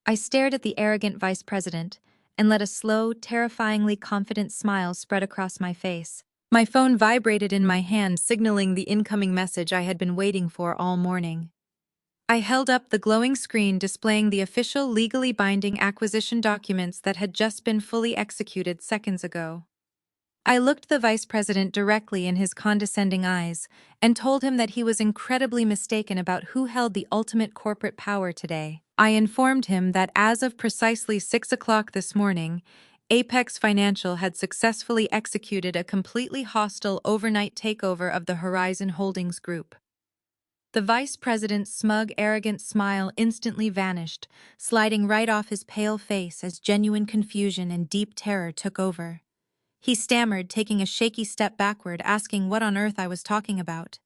A: I stared at the arrogant vice president and let a slow, terrifyingly confident smile spread across my face. My phone vibrated in my hand, signaling the incoming message I had been waiting for all morning. I held up the glowing screen displaying the official legally binding acquisition documents that had just been fully executed seconds ago. I looked the vice president directly in his condescending eyes and told him that he was incredibly mistaken about who held the ultimate corporate power today. I informed him that as of precisely 6 o'clock this morning, Apex Financial had successfully executed a completely hostile overnight takeover of the Horizon Holdings Group. The vice president's smug, arrogant smile instantly vanished, sliding right off his pale face as genuine confusion and deep terror took over. He stammered, taking a shaky step backward, asking what on earth I was talking about.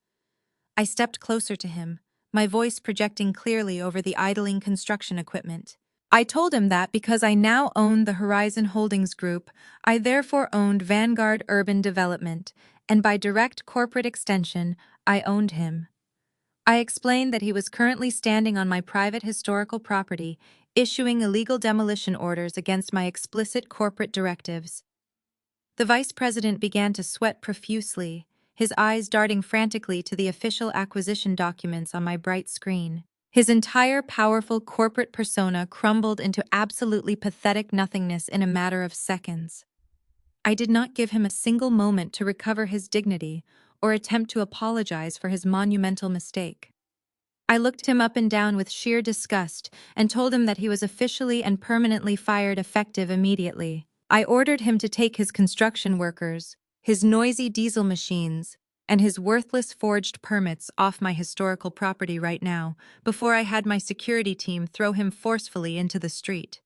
A: I stepped closer to him, my voice projecting clearly over the idling construction equipment. I told him that because I now owned the Horizon Holdings Group, I therefore owned Vanguard Urban Development, and by direct corporate extension, I owned him. I explained that he was currently standing on my private historical property, issuing illegal demolition orders against my explicit corporate directives. The vice president began to sweat profusely, his eyes darting frantically to the official acquisition documents on my bright screen. His entire powerful corporate persona crumbled into absolutely pathetic nothingness in a matter of seconds. I did not give him a single moment to recover his dignity or attempt to apologize for his monumental mistake. I looked him up and down with sheer disgust and told him that he was officially and permanently fired effective immediately. I ordered him to take his construction workers, his noisy diesel machines, and his worthless forged permits off my historical property right now, before I had my security team throw him forcefully into the street.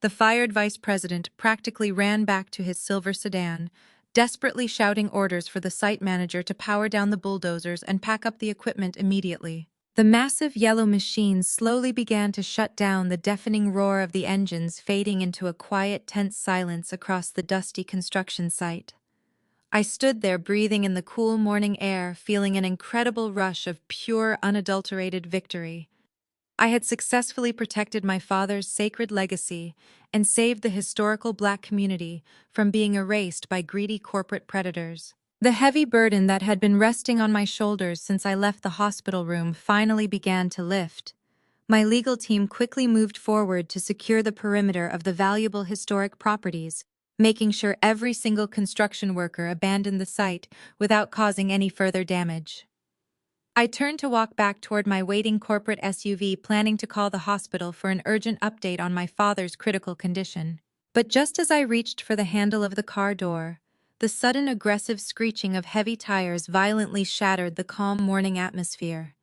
A: The fired vice president practically ran back to his silver sedan, desperately shouting orders for the site manager to power down the bulldozers and pack up the equipment immediately. The massive yellow machine slowly began to shut down, the deafening roar of the engines fading into a quiet, tense silence across the dusty construction site. I stood there breathing in the cool morning air, feeling an incredible rush of pure, unadulterated victory. I had successfully protected my father's sacred legacy and saved the historical Black community from being erased by greedy corporate predators. The heavy burden that had been resting on my shoulders since I left the hospital room finally began to lift. My legal team quickly moved forward to secure the perimeter of the valuable historic properties, making sure every single construction worker abandoned the site without causing any further damage. I turned to walk back toward my waiting corporate SUV, planning to call the hospital for an urgent update on my father's critical condition. But just as I reached for the handle of the car door, the sudden aggressive screeching of heavy tires violently shattered the calm morning atmosphere.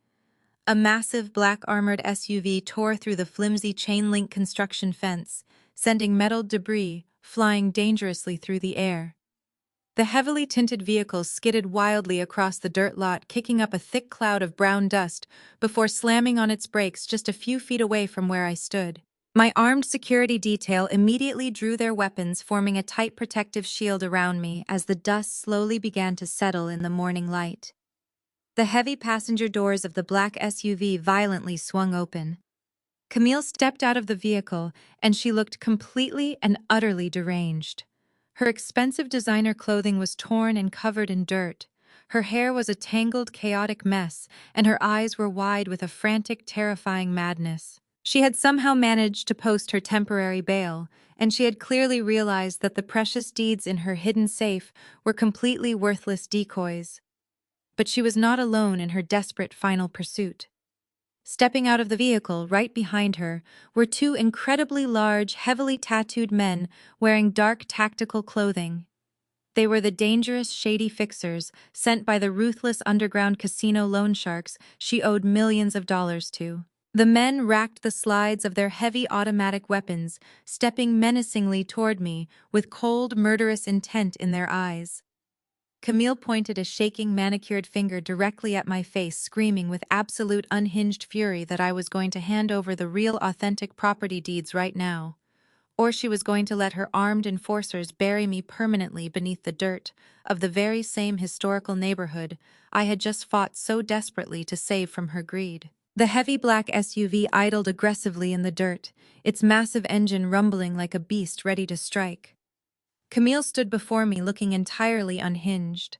A: A massive black armored SUV tore through the flimsy chain-link construction fence, sending metal debris flying dangerously through the air. The heavily tinted vehicle skidded wildly across the dirt lot, kicking up a thick cloud of brown dust before slamming on its brakes just a few feet away from where I stood. My armed security detail immediately drew their weapons, forming a tight protective shield around me as the dust slowly began to settle in the morning light. The heavy passenger doors of the black SUV violently swung open. Camille stepped out of the vehicle, and she looked completely and utterly deranged. Her expensive designer clothing was torn and covered in dirt. Her hair was a tangled, chaotic mess, and her eyes were wide with a frantic, terrifying madness. She had somehow managed to post her temporary bail, and she had clearly realized that the precious deeds in her hidden safe were completely worthless decoys. But she was not alone in her desperate final pursuit. Stepping out of the vehicle, right behind her, were two incredibly large, heavily tattooed men wearing dark tactical clothing. They were the dangerous, shady fixers sent by the ruthless underground casino loan sharks she owed millions of dollars to. The men racked the slides of their heavy automatic weapons, stepping menacingly toward me with cold, murderous intent in their eyes. Camille pointed a shaking, manicured finger directly at my face, screaming with absolute unhinged fury that I was going to hand over the real, authentic property deeds right now, or she was going to let her armed enforcers bury me permanently beneath the dirt of the very same historical neighborhood I had just fought so desperately to save from her greed. The heavy black SUV idled aggressively in the dirt, its massive engine rumbling like a beast ready to strike. Camille stood before me looking entirely unhinged.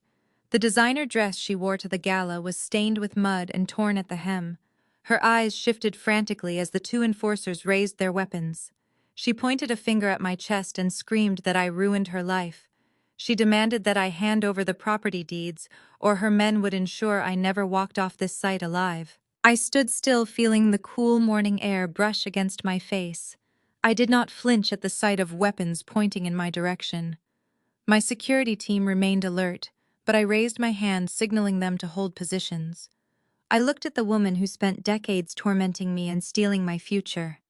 A: The designer dress she wore to the gala was stained with mud and torn at the hem, Her eyes shifted frantically as the two enforcers raised their weapons. She pointed a finger at my chest and screamed that I ruined her life. She demanded that I hand over the property deeds, or her men would ensure I never walked off this site alive. I stood still, feeling the cool morning air brush against my face. I did not flinch at the sight of weapons pointing in my direction. My security team remained alert, but I raised my hand, signaling them to hold positions. I looked at the woman who spent decades tormenting me and stealing my future.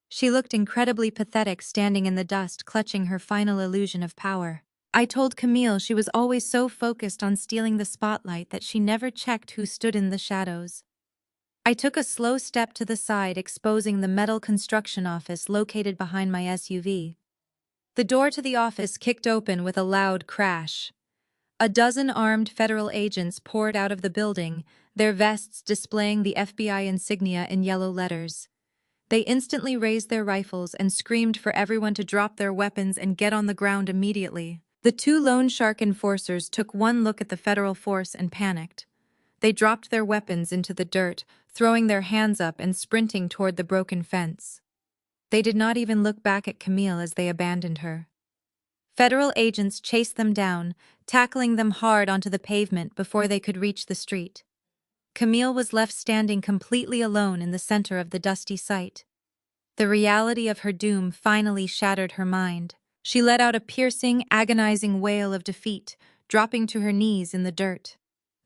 A: She looked incredibly pathetic, standing in the dust, clutching her final illusion of power. I told Camille she was always so focused on stealing the spotlight that she never checked who stood in the shadows. I took a slow step to the side, exposing the metal construction office located behind my SUV. The door to the office kicked open with a loud crash. A dozen armed federal agents poured out of the building, their vests displaying the FBI insignia in yellow letters. They instantly raised their rifles and screamed for everyone to drop their weapons and get on the ground immediately. The two loan shark enforcers took one look at the federal force and panicked. They dropped their weapons into the dirt, throwing their hands up and sprinting toward the broken fence. They did not even look back at Camille as they abandoned her. Federal agents chased them down, tackling them hard onto the pavement before they could reach the street. Camille was left standing completely alone in the center of the dusty site. The reality of her doom finally shattered her mind. She let out a piercing, agonizing wail of defeat, dropping to her knees in the dirt.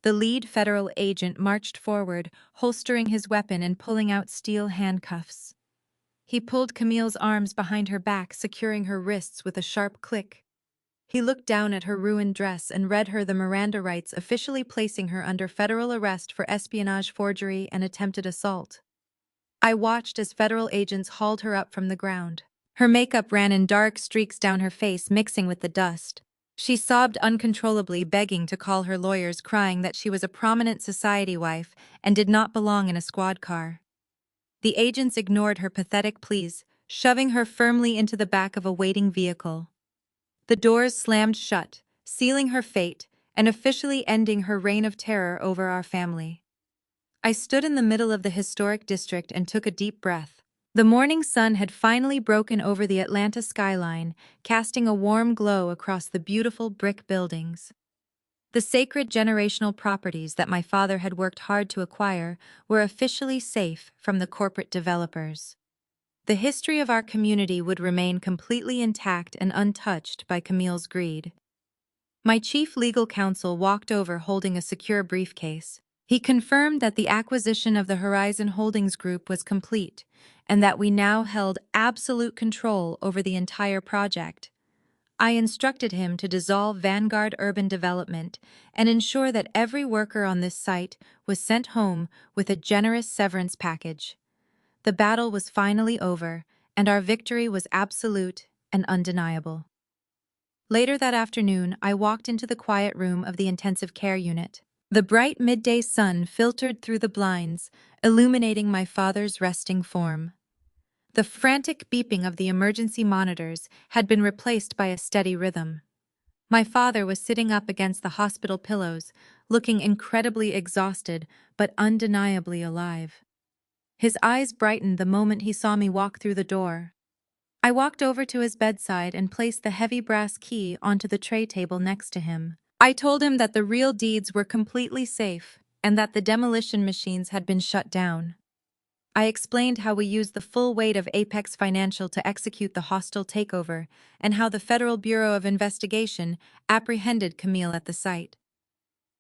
A: The lead federal agent marched forward, holstering his weapon and pulling out steel handcuffs. He pulled Camille's arms behind her back, securing her wrists with a sharp click. He looked down at her ruined dress and read her the Miranda rights, officially placing her under federal arrest for espionage, forgery, and attempted assault. I watched as federal agents hauled her up from the ground. Her makeup ran in dark streaks down her face, mixing with the dust. She sobbed uncontrollably, begging to call her lawyers, crying that she was a prominent society wife and did not belong in a squad car. The agents ignored her pathetic pleas, shoving her firmly into the back of a waiting vehicle. The doors slammed shut, sealing her fate and officially ending her reign of terror over our family. I stood in the middle of the historic district and took a deep breath. The morning sun had finally broken over the Atlanta skyline, casting a warm glow across the beautiful brick buildings. The sacred generational properties that my father had worked hard to acquire were officially safe from the corporate developers. The history of our community would remain completely intact and untouched by Camille's greed. My chief legal counsel walked over holding a secure briefcase. He confirmed that the acquisition of the Horizon Holdings Group was complete and that we now held absolute control over the entire project. I instructed him to dissolve Vanguard Urban Development and ensure that every worker on this site was sent home with a generous severance package. The battle was finally over, and our victory was absolute and undeniable. Later that afternoon, I walked into the quiet room of the intensive care unit. The bright midday sun filtered through the blinds, illuminating my father's resting form. The frantic beeping of the emergency monitors had been replaced by a steady rhythm. My father was sitting up against the hospital pillows, looking incredibly exhausted but undeniably alive. His eyes brightened the moment he saw me walk through the door. I walked over to his bedside and placed the heavy brass key onto the tray table next to him. I told him that the real deeds were completely safe and that the demolition machines had been shut down. I explained how we used the full weight of Apex Financial to execute the hostile takeover and how the Federal Bureau of Investigation apprehended Camille at the site.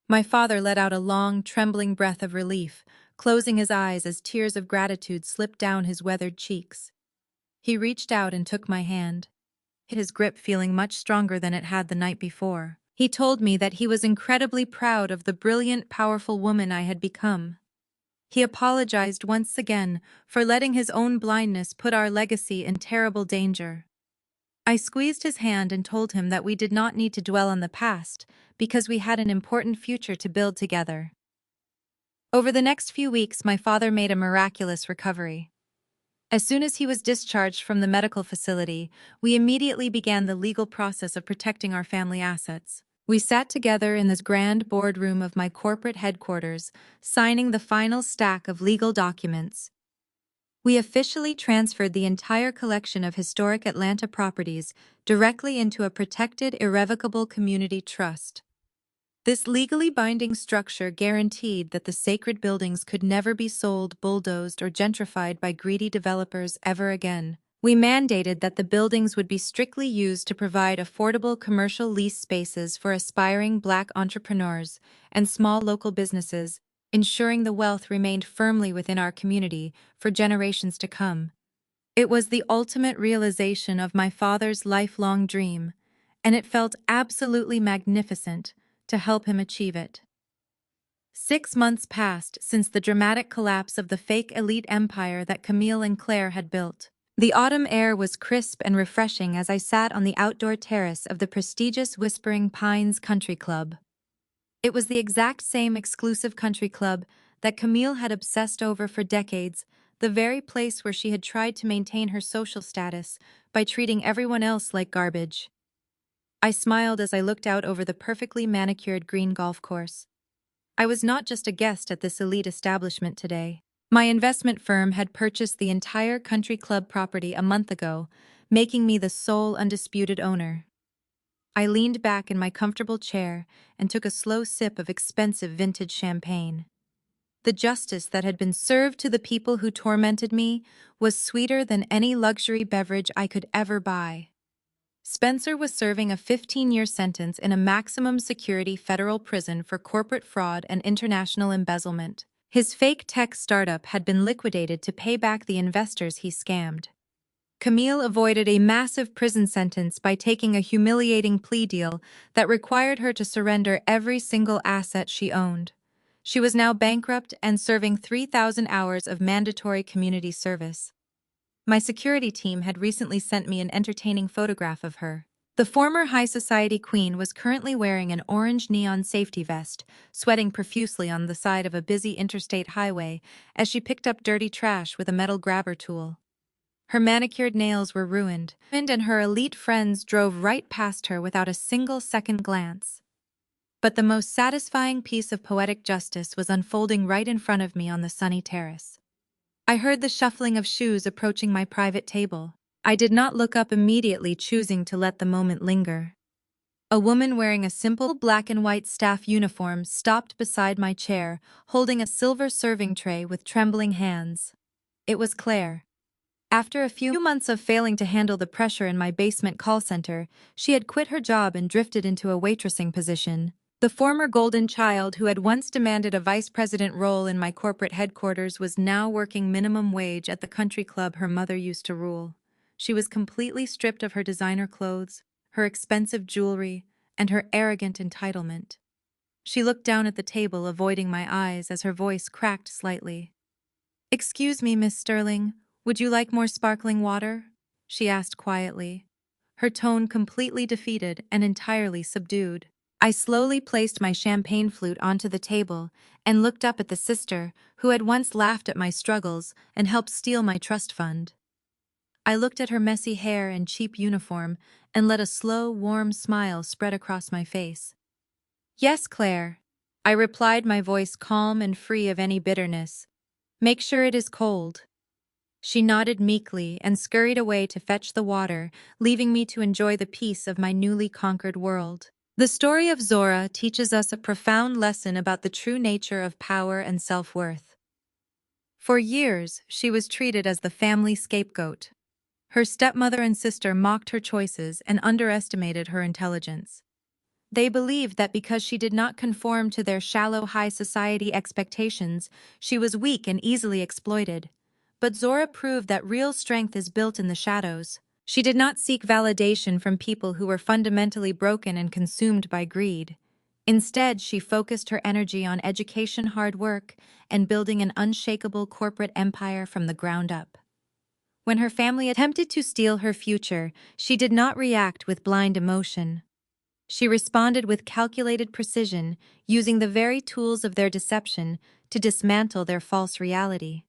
A: My father let out a long, trembling breath of relief, closing his eyes as tears of gratitude slipped down his weathered cheeks. He reached out and took my hand, his grip feeling much stronger than it had the night before. He told me that he was incredibly proud of the brilliant, powerful woman I had become. He apologized once again for letting his own blindness put our legacy in terrible danger. I squeezed his hand and told him that we did not need to dwell on the past because we had an important future to build together. Over the next few weeks, my father made a miraculous recovery. As soon as he was discharged from the medical facility, we immediately began the legal process of protecting our family assets. We sat together in this grand boardroom of my corporate headquarters, signing the final stack of legal documents. We officially transferred the entire collection of historic Atlanta properties directly into a protected, irrevocable community trust. This legally binding structure guaranteed that the sacred buildings could never be sold, bulldozed, or gentrified by greedy developers ever again. We mandated that the buildings would be strictly used to provide affordable commercial lease spaces for aspiring Black entrepreneurs and small local businesses, ensuring the wealth remained firmly within our community for generations to come. It was the ultimate realization of my father's lifelong dream, and it felt absolutely magnificent to help him achieve it. 6 months passed since the dramatic collapse of the fake elite empire that Camille and Claire had built. The autumn air was crisp and refreshing as I sat on the outdoor terrace of the prestigious Whispering Pines Country Club. It was the exact same exclusive country club that Camille had obsessed over for decades, the very place where she had tried to maintain her social status by treating everyone else like garbage. I smiled as I looked out over the perfectly manicured green golf course. I was not just a guest at this elite establishment today. My investment firm had purchased the entire country club property a month ago, making me the sole undisputed owner. I leaned back in my comfortable chair and took a slow sip of expensive vintage champagne. The justice that had been served to the people who tormented me was sweeter than any luxury beverage I could ever buy. Spencer was serving a 15-year sentence in a maximum security federal prison for corporate fraud and international embezzlement. His fake tech startup had been liquidated to pay back the investors he scammed. Camille avoided a massive prison sentence by taking a humiliating plea deal that required her to surrender every single asset she owned. She was now bankrupt and serving 3,000 hours of mandatory community service. My security team had recently sent me an entertaining photograph of her. The former high society queen was currently wearing an orange neon safety vest, sweating profusely on the side of a busy interstate highway as she picked up dirty trash with a metal grabber tool. Her manicured nails were ruined, and her elite friends drove right past her without a single second glance. But the most satisfying piece of poetic justice was unfolding right in front of me on the sunny terrace. I heard the shuffling of shoes approaching my private table. I did not look up immediately, choosing to let the moment linger. A woman wearing a simple black and white staff uniform stopped beside my chair, holding a silver serving tray with trembling hands. It was Claire. After a few months of failing to handle the pressure in my basement call center, she had quit her job and drifted into a waitressing position. The former golden child who had once demanded a vice president role in my corporate headquarters was now working minimum wage at the country club her mother used to rule. She was completely stripped of her designer clothes, her expensive jewelry, and her arrogant entitlement. She looked down at the table, avoiding my eyes as her voice cracked slightly. "Excuse me, Miss Sterling, would you like more sparkling water?" she asked quietly, her tone completely defeated and entirely subdued. I slowly placed my champagne flute onto the table and looked up at the sister who had once laughed at my struggles and helped steal my trust fund. I looked at her messy hair and cheap uniform and let a slow, warm smile spread across my face. "Yes, Claire," I replied, my voice calm and free of any bitterness. "Make sure it is cold." She nodded meekly and scurried away to fetch the water, leaving me to enjoy the peace of my newly conquered world. The story of Zora teaches us a profound lesson about the true nature of power and self-worth. For years, she was treated as the family scapegoat. Her stepmother and sister mocked her choices and underestimated her intelligence. They believed that because she did not conform to their shallow high society expectations, she was weak and easily exploited. But Zora proved that real strength is built in the shadows. She did not seek validation from people who were fundamentally broken and consumed by greed. Instead, she focused her energy on education, hard work, and building an unshakable corporate empire from the ground up. When her family attempted to steal her future, she did not react with blind emotion. She responded with calculated precision, using the very tools of their deception to dismantle their false reality.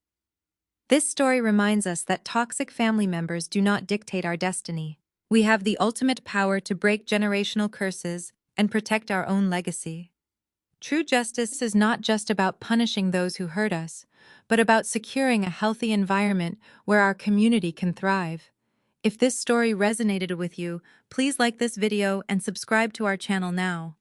A: This story reminds us that toxic family members do not dictate our destiny. We have the ultimate power to break generational curses and protect our own legacy. True justice is not just about punishing those who hurt us, but about securing a healthy environment where our community can thrive. If this story resonated with you, please like this video and subscribe to our channel now.